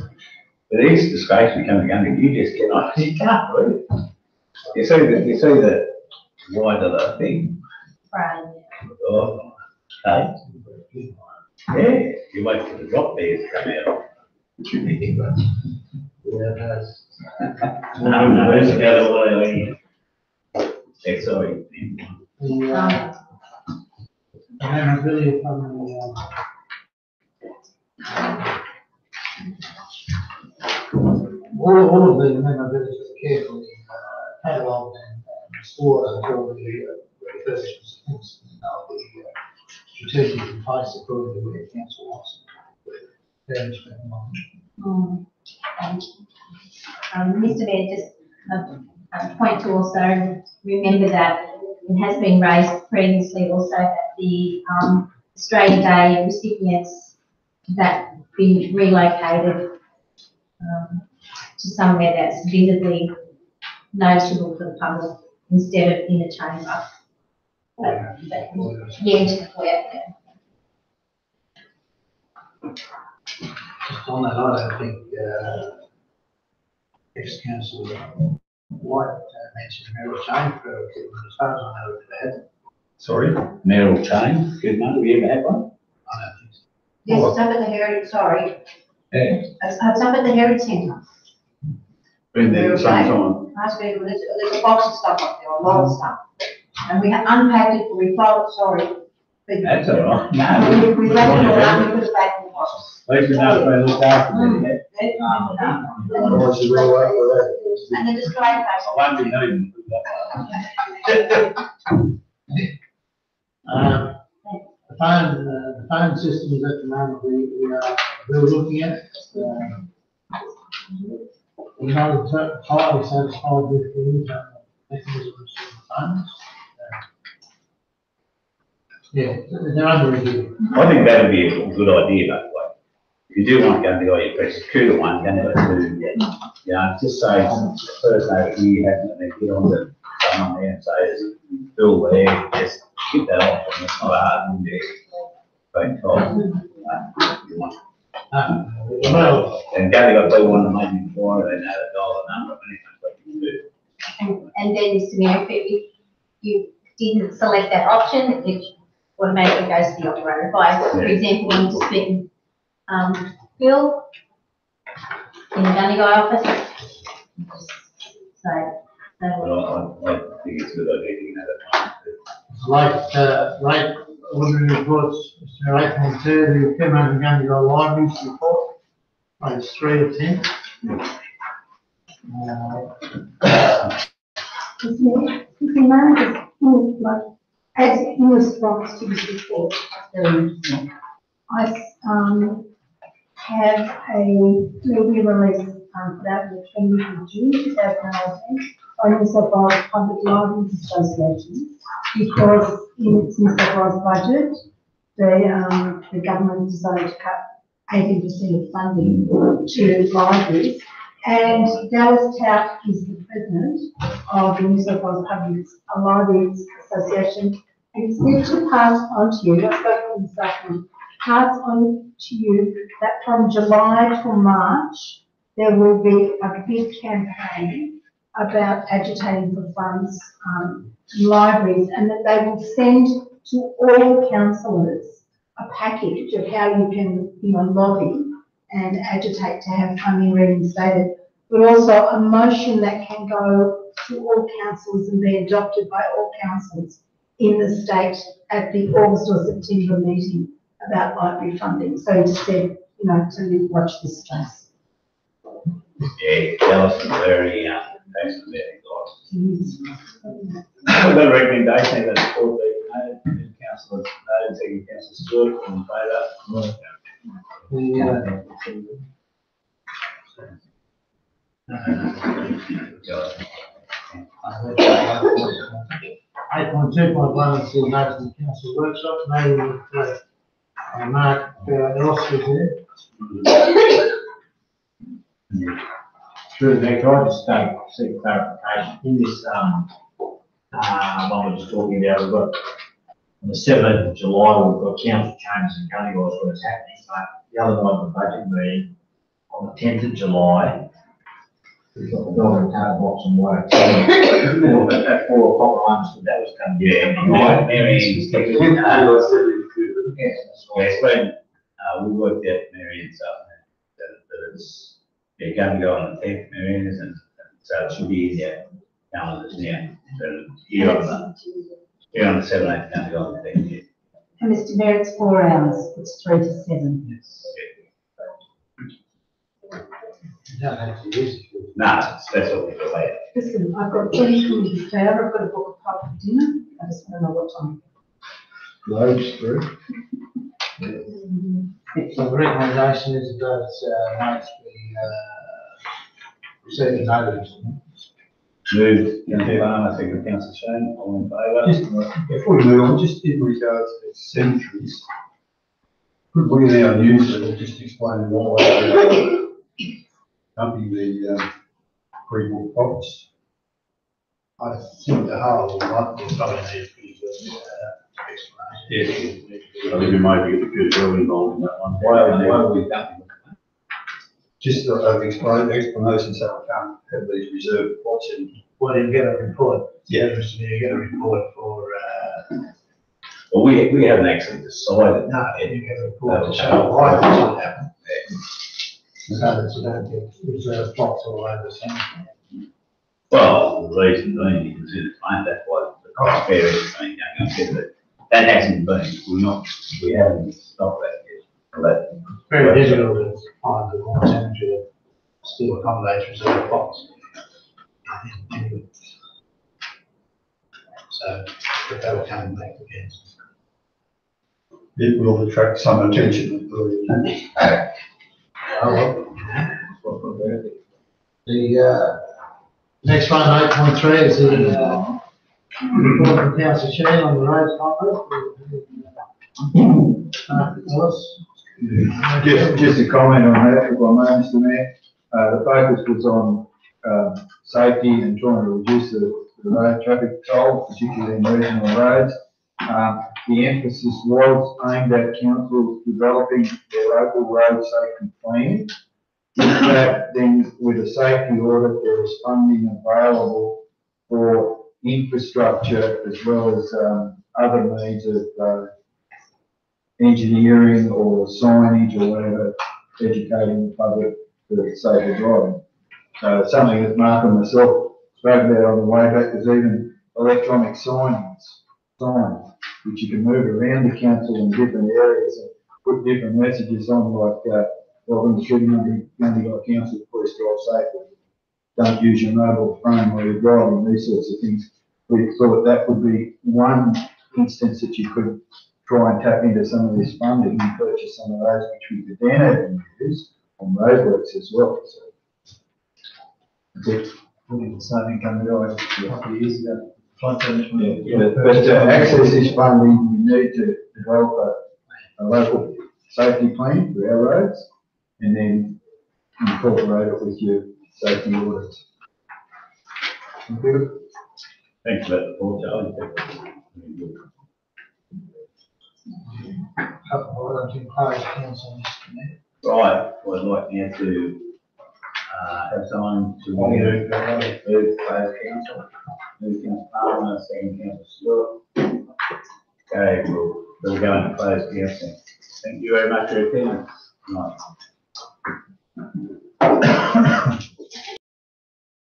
[SPEAKER 5] but it's disgraceful coming to Gundagai, you just get on, you can't read it. You see the wide of the thing.
[SPEAKER 13] Right.
[SPEAKER 5] Oh, okay. Yeah, you wait for the drop bears to come out. It's ridiculous.
[SPEAKER 6] yeah,
[SPEAKER 5] No, it's the other way. Yeah, sorry.
[SPEAKER 6] the memorabilia from all of the memorabilia are carefully catalogued and stored until the refurbishments of the strategic in place according to where council wants. Very interesting one.
[SPEAKER 13] Mr. Mayor, just a point to also remember that it has been raised previously also that the Australia Day recipients that be relocated to somewhere that's visibly noticeable for the public instead of in a chamber. Yeah,
[SPEAKER 6] Just on that, I don't think, ex-councillor White mentioned Merrill Chain for, as far as I know, it had.
[SPEAKER 5] Sorry? Merrill Chain, good man, have you ever had one?
[SPEAKER 6] I don't think so.
[SPEAKER 4] Yes, it's up at the Heritage, sorry.
[SPEAKER 5] Yeah.
[SPEAKER 4] It's up at the Heritage Centre.
[SPEAKER 5] Been there sometime.
[SPEAKER 4] Last week, there's a box of stuff up there, a lot of stuff. And we unpacked it, we thought, sorry. But
[SPEAKER 5] That's all right. No.
[SPEAKER 4] we wrapped it all up, we put it back in the box.
[SPEAKER 5] At least we know where to look after it, yeah.
[SPEAKER 4] And the display case.
[SPEAKER 5] I won't be needing to put that
[SPEAKER 6] The phone system is at the moment, we're looking at. We're not entirely satisfied with the internal mechanisms of the phones. Yeah, they're under review.
[SPEAKER 5] I think that would be a good idea, by the way. If you do want to go to the, you press Cooter one, go to two, yeah, just say, the first note here, and then get on to someone there and say, it's Bill there, just get that off, and it's not hard, and just phone call. You want.
[SPEAKER 6] Well,
[SPEAKER 5] And Gary got Bill one to make it before, they know the dollar number, of anything, what you can do.
[SPEAKER 13] And then, Mr. Mayor, if you didn't select that option, it automatically goes to the operator. If I, for example, wanted to speak with Bill in the Gundagai office, so.
[SPEAKER 5] Well, I think it's a good idea, you know,
[SPEAKER 6] like ordinary reports, Mr. 8.2, the Cootamundra-Gundagai Libraries report, page 3 of 10.
[SPEAKER 10] As in response to this report, I have a media release put out on the 20th of June 2018 by New South Wales Public Libraries Association, because in its New South Wales budget, the government decided to cut 80% of funding to libraries. And Dallas Tout is the president of the New South Wales Public Libraries Association. And it's meant to pass on to you, I've spoken this afternoon, pass on to you that from July to March, there will be a big campaign about agitating for funds in libraries, and that they will send to all councillors a package of how you can, lobby and agitate to have funding reinstated, but also a motion that can go to all councils and be adopted by all councils in the state at the August or September meeting about library funding. So he just said, to watch this space.
[SPEAKER 5] Yeah, Alison, very, thanks for that, guys.
[SPEAKER 1] I've got a recommendation that the board be made, councillor, second councillor Stewart, all in favour.
[SPEAKER 6] Eight point two point one is the notice of council workshop, maybe with Mark Ross is there.
[SPEAKER 16] Through the neck, I just seek clarification in this, what we're just talking about, we've got, on the 17th of July, we've got council changes in Gundagai where it's happening, so the other night of the budget meeting, on the 10th of July, we've got the dog and cat box and water. At 4 o'clock, I understood that was coming.
[SPEAKER 5] Yeah, right, Marian's taking, yes, it's been, we worked out Marian's up, that it's, they're going to go on the 10th, Marian's, and so it should be in their calendars now. So here on the 17th, going to go on the 10th, yeah.
[SPEAKER 4] And Mr Mayor, it's 4 hours, it's 3 to 7.
[SPEAKER 5] Yes.
[SPEAKER 6] You don't have to use it.
[SPEAKER 5] No, that's what we're doing.
[SPEAKER 4] Listen, I've got plenty coming to stay over, I've got a book of pub for dinner, I just want to know what time.
[SPEAKER 14] Globes through.
[SPEAKER 6] So the recommendation is that, notes be, received notice.
[SPEAKER 5] Move, councillor Farmer, second councillor Shane, all in favour.
[SPEAKER 14] Just, before we move on, just in regards to cemeteries, could we in our newsletter just explain why dumping the pre-book box? I think the whole lot is probably needs to be explanation.
[SPEAKER 12] Yes, I think we might get the good girl involved in that one.
[SPEAKER 5] Why are we dumping?
[SPEAKER 14] Just an explanation so we can't have these reserved plots in.
[SPEAKER 6] Well, you get a report.
[SPEAKER 14] Yeah.
[SPEAKER 6] You get a report for,
[SPEAKER 5] Well, we haven't actually decided.
[SPEAKER 6] no, you get a report to show why this would happen. So that you don't get reserved plots all over the town.
[SPEAKER 5] Well, the reason being, you can see the claim, that's why the cost fair is being going on, but that hasn't been, we haven't stopped that yet. But
[SPEAKER 6] It's very difficult to find the more cemetery that still accommodates reserved plots. So, if they were coming back again.
[SPEAKER 14] It will attract some attention.
[SPEAKER 6] The, next one, 8.3, is the, report from councillor Sheen on the roads conference.
[SPEAKER 3] Just a comment on that, if I may, Mr Mayor. The focus was on safety and trying to reduce the road traffic toll, particularly in regional roads. The emphasis was aimed at councils developing their local road safety plan. With that, then with a safety audit, there was funding available for infrastructure as well as other means of engineering or signage or whatever, educating the public for safer driving. So something that Mark and myself spoke about on the way back was even electronic signs, which you can move around the council in different areas and put different messages on, like welcome to Gundagai Council, please drive safely. Don't use your mobile phone while you're driving, these sorts of things. We thought that would be one instance that you could try and tap into some of this funding and purchase some of those, which we could then have and use on roadworks as well. So, that's it.
[SPEAKER 15] We did the same in Gundagai a couple of years ago.
[SPEAKER 3] But to access this funding, you need to develop a local safety plan for our roads and then incorporate it with your safety audits. Thank you.
[SPEAKER 5] thanks for that report, Charlie.
[SPEAKER 6] Couple of items in closed council, Mr. Mayor.
[SPEAKER 5] Right, well, I'd like now to have someone to move closed council. Move council Palmer, second council Stewart. Okay, we'll go into closed council.
[SPEAKER 1] Thank you very much for your attendance.
[SPEAKER 5] Right.